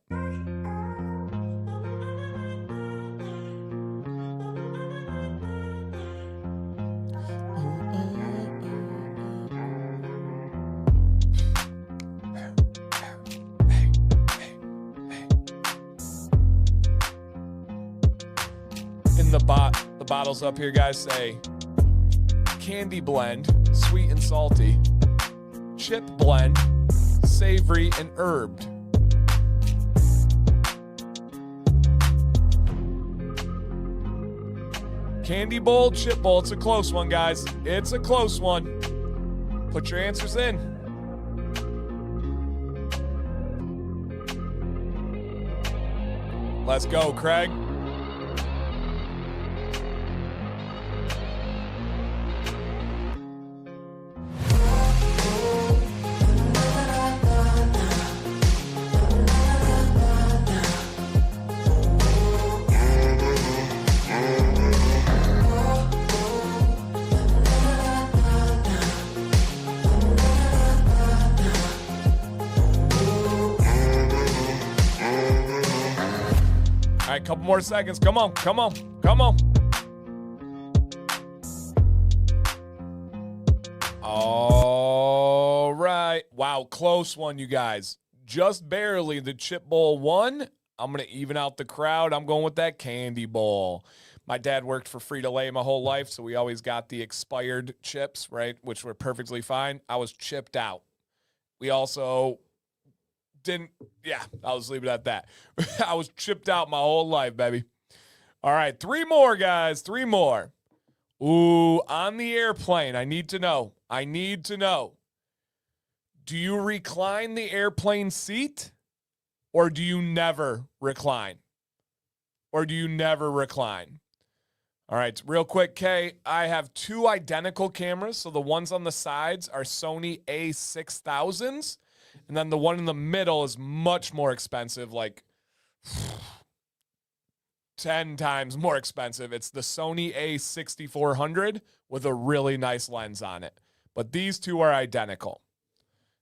[SPEAKER 1] In the bottles up here, guys, say candy blend, sweet and salty, chip blend, savory and herbed. Candy bowl, chip bowl. It's a close one, guys. It's a close one. Put your answers in. Let's go, Craig. Couple more seconds. Come on, come on, come on. All right. Wow, close one, you guys. Just barely. The chip bowl won. I'm going to even out the crowd. I'm going with that candy bowl. My dad worked for Frito-Lay my whole life, so we always got the expired chips, right, which were perfectly fine. I was chipped out. We also didn't, yeah, I'll just leave it at that. I was chipped out my whole life, baby. All right, 3 more, guys, 3 more. Ooh, on the airplane, I need to know. Do you recline the airplane seat, or do you never recline? All right, real quick, Kay, I have 2 identical cameras. So the ones on the sides are Sony A6000s, and then the one in the middle is much more expensive, like 10 times more expensive. It's the Sony A6400 with a really nice lens on it. But these 2 are identical.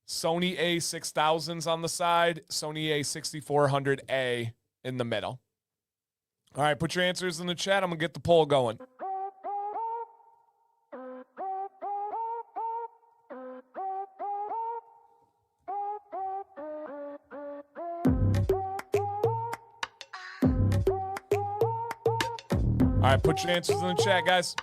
[SPEAKER 1] Sony A6000s on the side, Sony A6400A in the middle. All right, put your answers in the chat. I'm going to get the poll going. All right, put your answers in the chat, guys.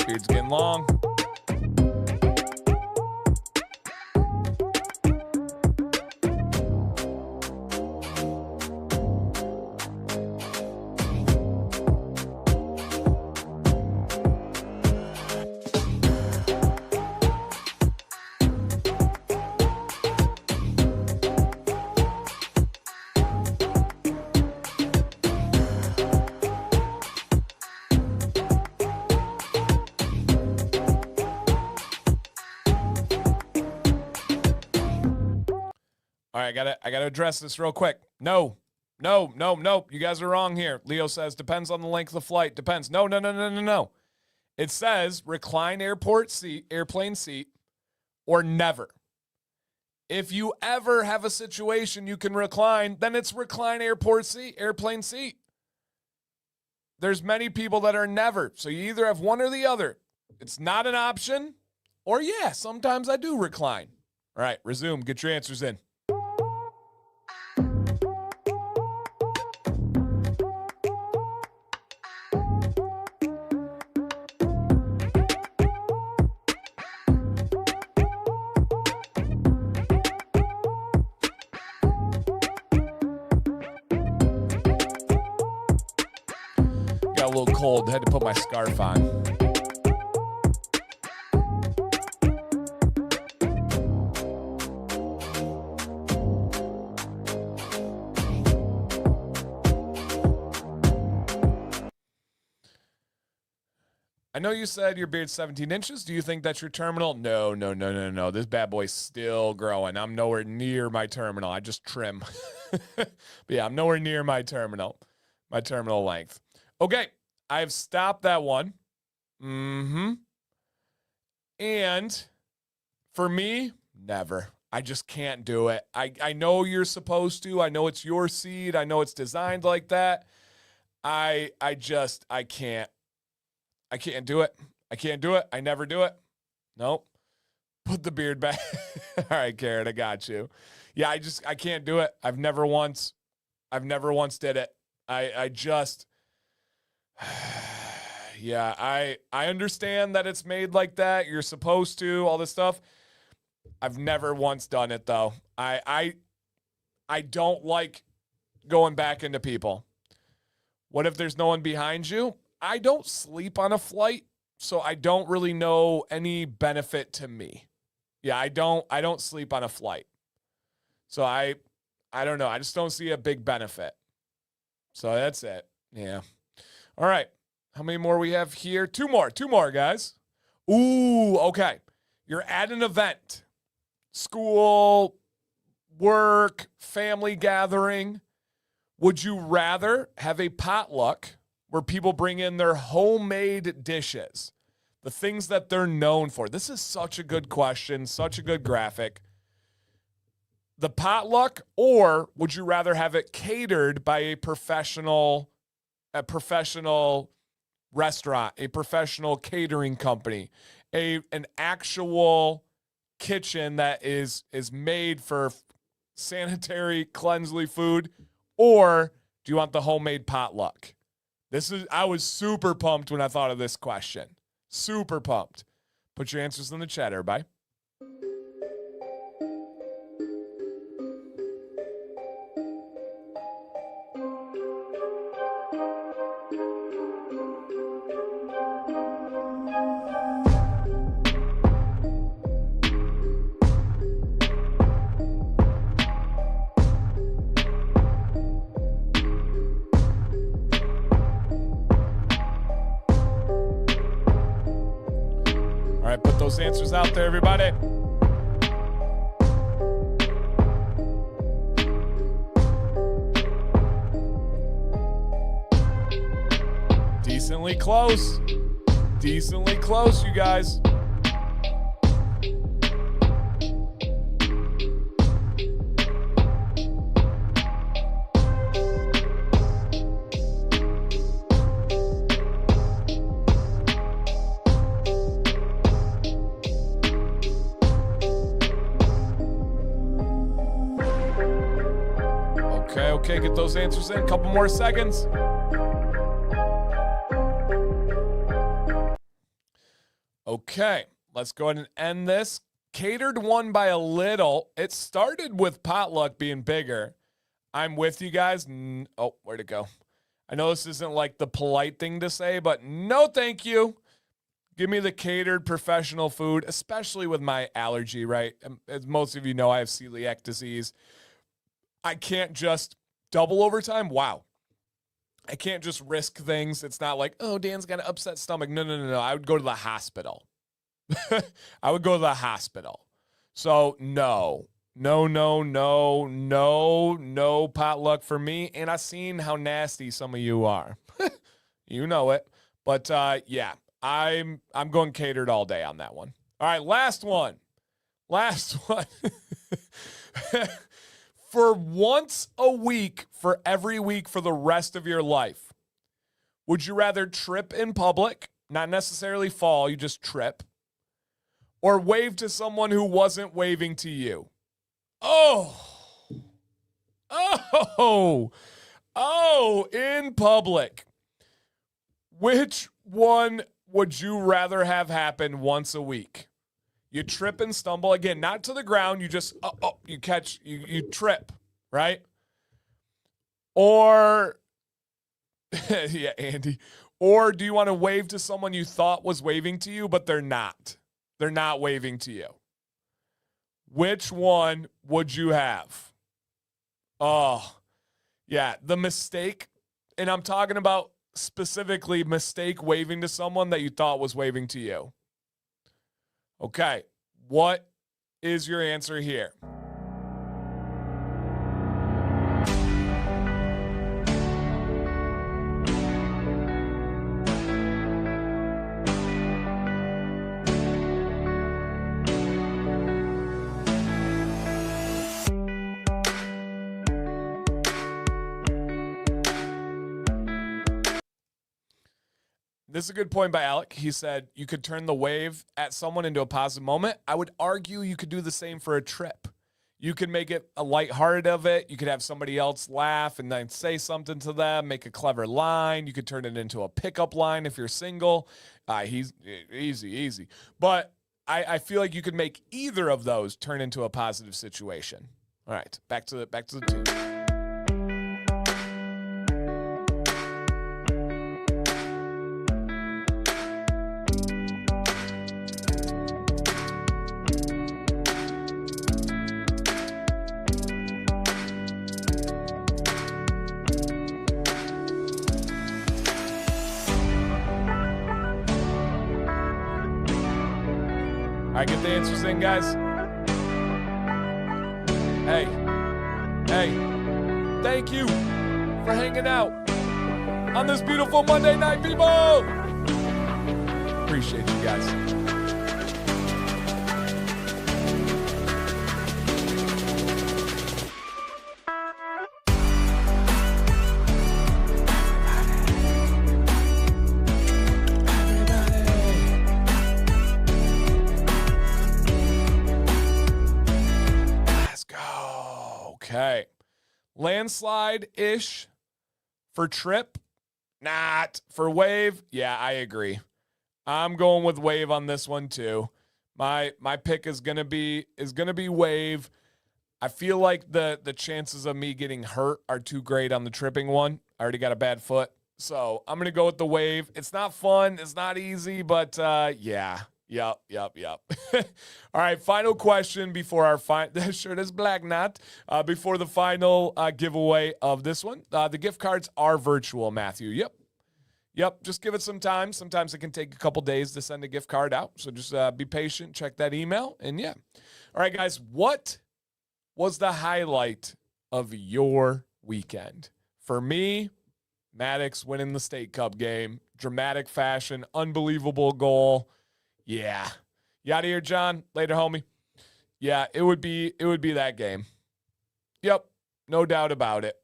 [SPEAKER 1] Beard's getting long. All right, I gotta address this real quick. No. You guys are wrong here. Leo says, depends on the length of the flight. Depends. No. It says recline airplane seat, or never. If you ever have a situation you can recline, then it's recline airplane seat. There's many people that are never. So you either have one or the other. It's not an option, or yeah, sometimes I do recline. All right, resume. Get your answers in. Got a little cold. Had to put my scarf on. I know you said your beard's 17 inches. Do you think that's your terminal? No. This bad boy's still growing. I'm nowhere near my terminal. I just trim. But yeah, I'm nowhere near my terminal length. Okay, I've stopped that one. And for me, never. I just can't do it. I know you're supposed to. I know it's your seed. I know it's designed like that. I can't. I can't do it. I never do it. Nope. Put the beard back. All right, Karen, I got you. Yeah, I can't do it. I've never once did it. I just, yeah, I understand that it's made like that. You're supposed to, all this stuff. I've never once done it though. I don't like going back into people. What if there's no one behind you? I don't sleep on a flight, so I don't really know any benefit to me. Yeah, I don't sleep on a flight. So I don't know. I just don't see a big benefit. So that's it. Yeah. All right. How many more we have here? Two more, guys. Ooh, okay. You're at an event. School, work, family gathering. Would you rather have a potluck where people bring in their homemade dishes, the things that they're known for? This is such a good question, such a good graphic. The potluck, or would you rather have it catered by a professional restaurant, a professional catering company, an actual kitchen that is made for sanitary, cleansely food? Or do you want the homemade potluck? I was super pumped when I thought of this question. Super pumped. Put your answers in the chat, everybody. Put those answers out there, everybody. Decently close. Decently close, you guys. Okay, get those answers in. A couple more seconds. Okay, let's go ahead and end this. Catered won by a little. It started with potluck being bigger. I'm with you guys. Oh, where'd it go? I know this isn't like the polite thing to say, but no thank you. Give me the catered professional food, especially with my allergy, right? As most of you know, I have celiac disease. I can't just double overtime. Wow. I can't just risk things. It's not like, oh, Dan's got an upset stomach. No. I would go to the hospital. I would go to the hospital. So no potluck for me. And I've seen how nasty some of you are. You know it. But yeah, I'm going catered all day on that one. All right, last one. For once a week, for every week, for the rest of your life, would you rather trip in public, not necessarily fall, you just trip, or wave to someone who wasn't waving to you? Oh, in public. Which one would you rather have happen once a week? You trip and stumble, again, not to the ground. You just, you catch, you trip, right? Or, yeah, Andy. Or do you want to wave to someone you thought was waving to you, but they're not? They're not waving to you. Which one would you have? Oh, yeah, the mistake, and I'm talking about specifically mistake waving to someone that you thought was waving to you. Okay, what is your answer here? This is a good point by Alec. He said you could turn the wave at someone into a positive moment. I would argue you could do the same for a trip. You could make it a lighthearted of it. You could have somebody else laugh and then say something to them, make a clever line. You could turn it into a pickup line if you're single. He's easy. But I feel like you could make either of those turn into a positive situation. All right, back to the team. All right, get the answers in, guys. Hey, thank you. for hanging out on this beautiful Monday night, people. Appreciate you guys. Let's go. Okay. Landslide-ish for Trip. Not for Wave. Yeah, I agree. I'm going with Wave on this one too. My pick is gonna be Wave. I feel like the chances of me getting hurt are too great on the tripping one. I already got a bad foot, so I'm gonna go with the Wave. It's not fun. It's not easy, but yeah. Yep. All right, final question before our final shirt is black, not before the final giveaway of this one. The gift cards are virtual, Matthew. Yep. Just give it some time. Sometimes it can take a couple days to send a gift card out, so just be patient. Check that email, and yeah. All right, guys, what was the highlight of your weekend? For me, Maddox winning the State Cup game, dramatic fashion, unbelievable goal. Yeah. You out of here, John? Later, homie. Yeah, it would be that game. Yep. No doubt about it.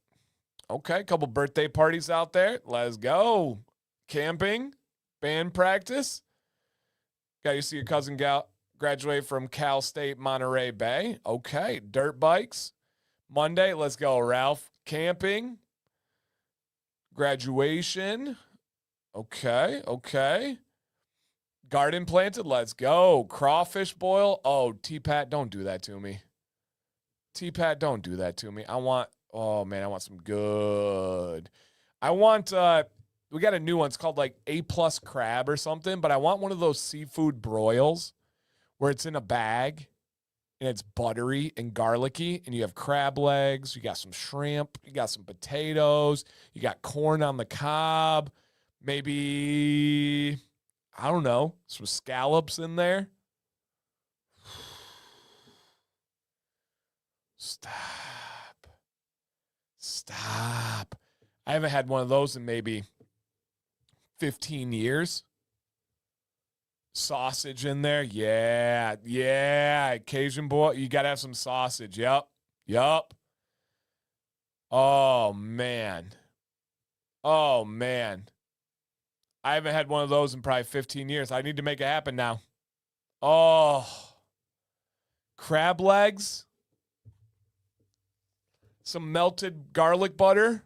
[SPEAKER 1] Okay, couple birthday parties out there. Let's go. Camping, band practice. Got you see your cousin graduate from Cal State Monterey Bay. Okay, dirt bikes. Monday, let's go, Ralph. Camping, graduation. Okay. Garden planted, let's go. Crawfish boil. Oh, T-Pat, don't do that to me. T-Pat, don't do that to me. I want some good. We got a new one. It's called like A+ crab or something, but I want one of those seafood broils where it's in a bag and it's buttery and garlicky, and you have crab legs, you got some shrimp, you got some potatoes, you got corn on the cob, maybe, I don't know, some scallops in there. Stop. I haven't had one of those in maybe 15 years. Sausage in there. Yeah. Cajun boy. You got to have some sausage. Yep. Oh, man. I haven't had one of those in probably 15 years. I need to make it happen now. Oh. Crab legs. Some melted garlic butter.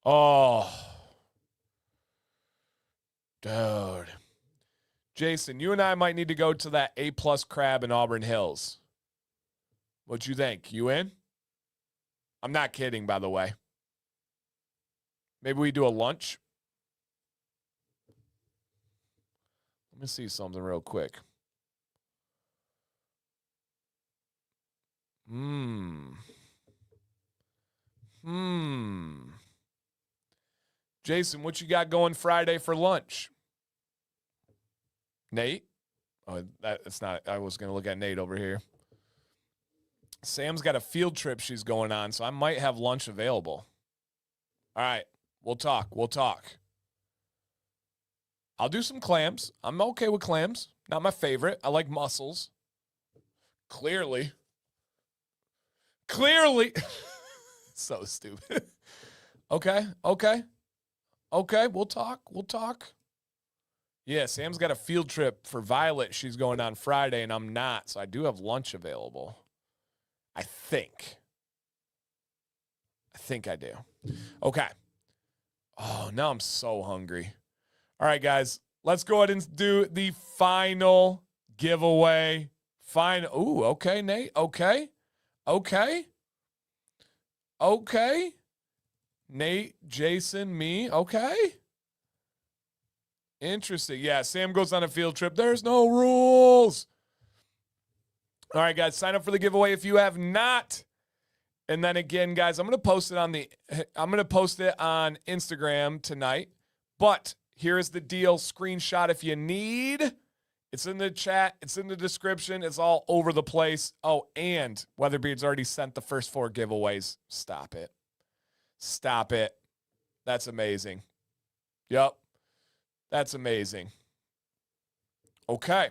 [SPEAKER 1] Oh. Dude. Jason, you and I might need to go to that A+ crab in Auburn Hills. What you think? You in? I'm not kidding, by the way. Maybe we do a lunch. Let me see something real quick. Jason, what you got going Friday for lunch? Nate? Oh, that's not. I was going to look at Nate over here. Sam's got a field trip she's going on, so I might have lunch available. All right, we'll talk. I'll do some clams. I'm okay with clams. Not my favorite. I like mussels. Clearly. So stupid. Okay. We'll talk. Yeah, Sam's got a field trip for Violet. She's going on Friday, and I'm not, so I do have lunch available. I think I do. Okay. Oh, now I'm so hungry. All right, guys, let's go ahead and do the final giveaway. Ooh, okay, Nate. Okay. Nate, Jason, me. Okay. Interesting. Yeah, Sam goes on a field trip. There's no rules. All right, guys, sign up for the giveaway if you have not. And then again, guys, I'm going to post it on Instagram tonight. But here's the deal. Screenshot if you need. It's in the chat. It's in the description. It's all over the place. Oh, and WeatherBeard's already sent the first 4 giveaways. Stop it. Stop it. That's amazing. Yep. That's amazing. Okay.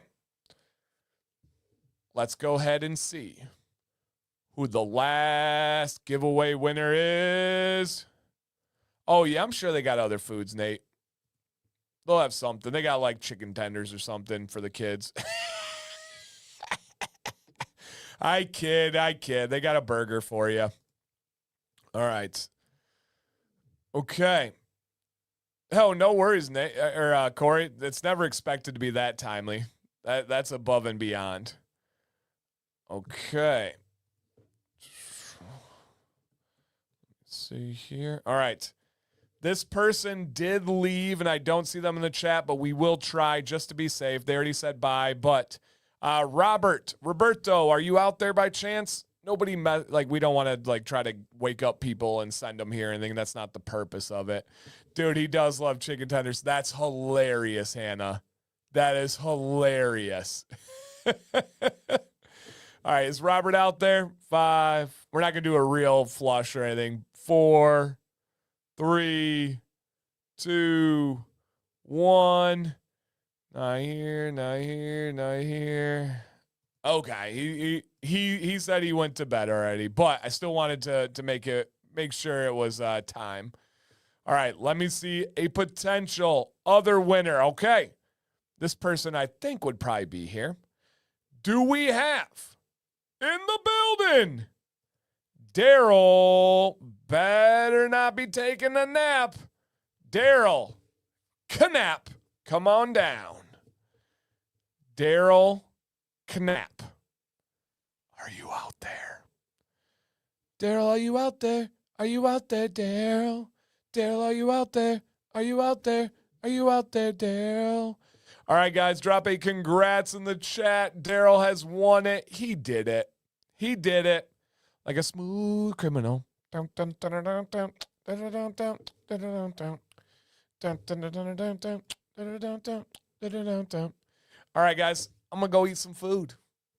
[SPEAKER 1] Let's go ahead and see who the last giveaway winner is. Oh, yeah, I'm sure they got other foods, Nate. They'll have something. They got like chicken tenders or something for the kids. I kid. They got a burger for you. All right. Okay. Oh, no worries, Nate or Corey. It's never expected to be that timely. That's above and beyond. Okay. Let's see here. All right. This person did leave, and I don't see them in the chat, but we will try just to be safe. They already said bye. But Roberto, are you out there by chance? Nobody we don't want to try to wake up people and send them here and think that's not the purpose of it. Dude, he does love chicken tenders. That's hilarious, Hannah. That is hilarious. All right, is Robert out there? 5. We're not going to do a real flush or anything. 4, 3, 2, 1. Not here. Okay, he said he went to bed already, but I still wanted to make sure it was time. All right, let me see a potential other winner. Okay, this person I think would probably be here. Do we have in the building Daryl? Better not be taking a nap. Daryl, Knapp, come on down. Daryl Knapp, are you out there? Daryl, are you out there? Are you out there, Daryl? Daryl, are you out there? Are you out there? Are you out there, Daryl? All right, guys, drop a congrats in the chat. Daryl has won it. He did it. He did it like a smooth criminal. All right, guys, I'm going to go eat some food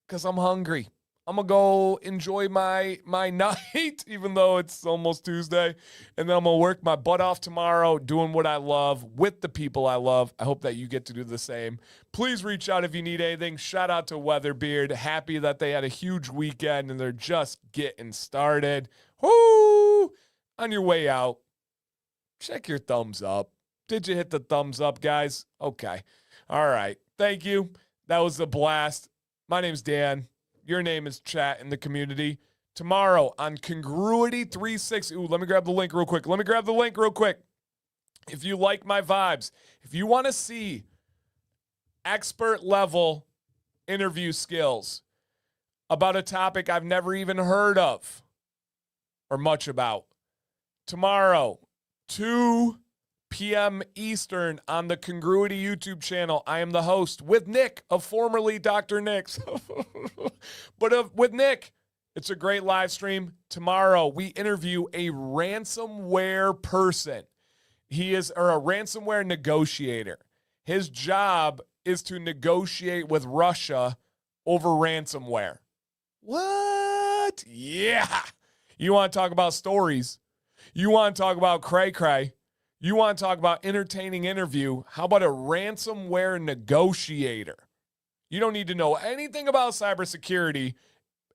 [SPEAKER 1] because I'm hungry. I'm going to go enjoy my night, even though it's almost Tuesday. And then I'm going to work my butt off tomorrow doing what I love with the people I love. I hope that you get to do the same. Please reach out if you need anything. Shout out to WeatherBeard. Happy that they had a huge weekend and they're just getting started. Woo! On your way out, check your thumbs up. Did you hit the thumbs up, guys? Okay. All right. Thank you. That was a blast. My name's Dan. Your name is chat in the community. Tomorrow on Congruity 360. Ooh, let me grab the link real quick. If you like my vibes, if you want to see expert level interview skills about a topic I've never even heard of or much about, tomorrow, 2 p.m. Eastern on the Congruity YouTube channel. I am the host with Nick of formerly Dr. Nick's. But with Nick, it's a great live stream. Tomorrow, we interview a ransomware person. He is a ransomware negotiator. His job is to negotiate with Russia over ransomware. What? Yeah. You want to talk about stories? You want to talk about cray-cray? You want to talk about entertaining interview? How about a ransomware negotiator? You don't need to know anything about cybersecurity,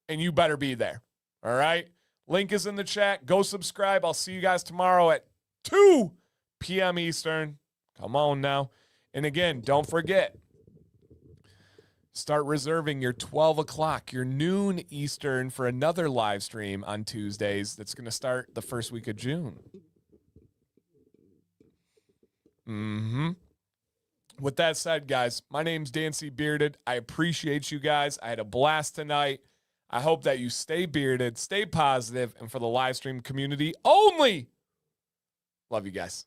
[SPEAKER 1] and you better be there. All right? Link is in the chat. Go subscribe. I'll see you guys tomorrow at 2 p.m. Eastern. Come on now. And again, don't forget, start reserving your 12 o'clock, your noon Eastern for another live stream on Tuesdays that's going to start the first week of June. With that said, guys, my name's Dan C. Bearded. I appreciate you guys. I had a blast tonight. I hope that you stay bearded, stay positive, and for the live stream community only, love you guys.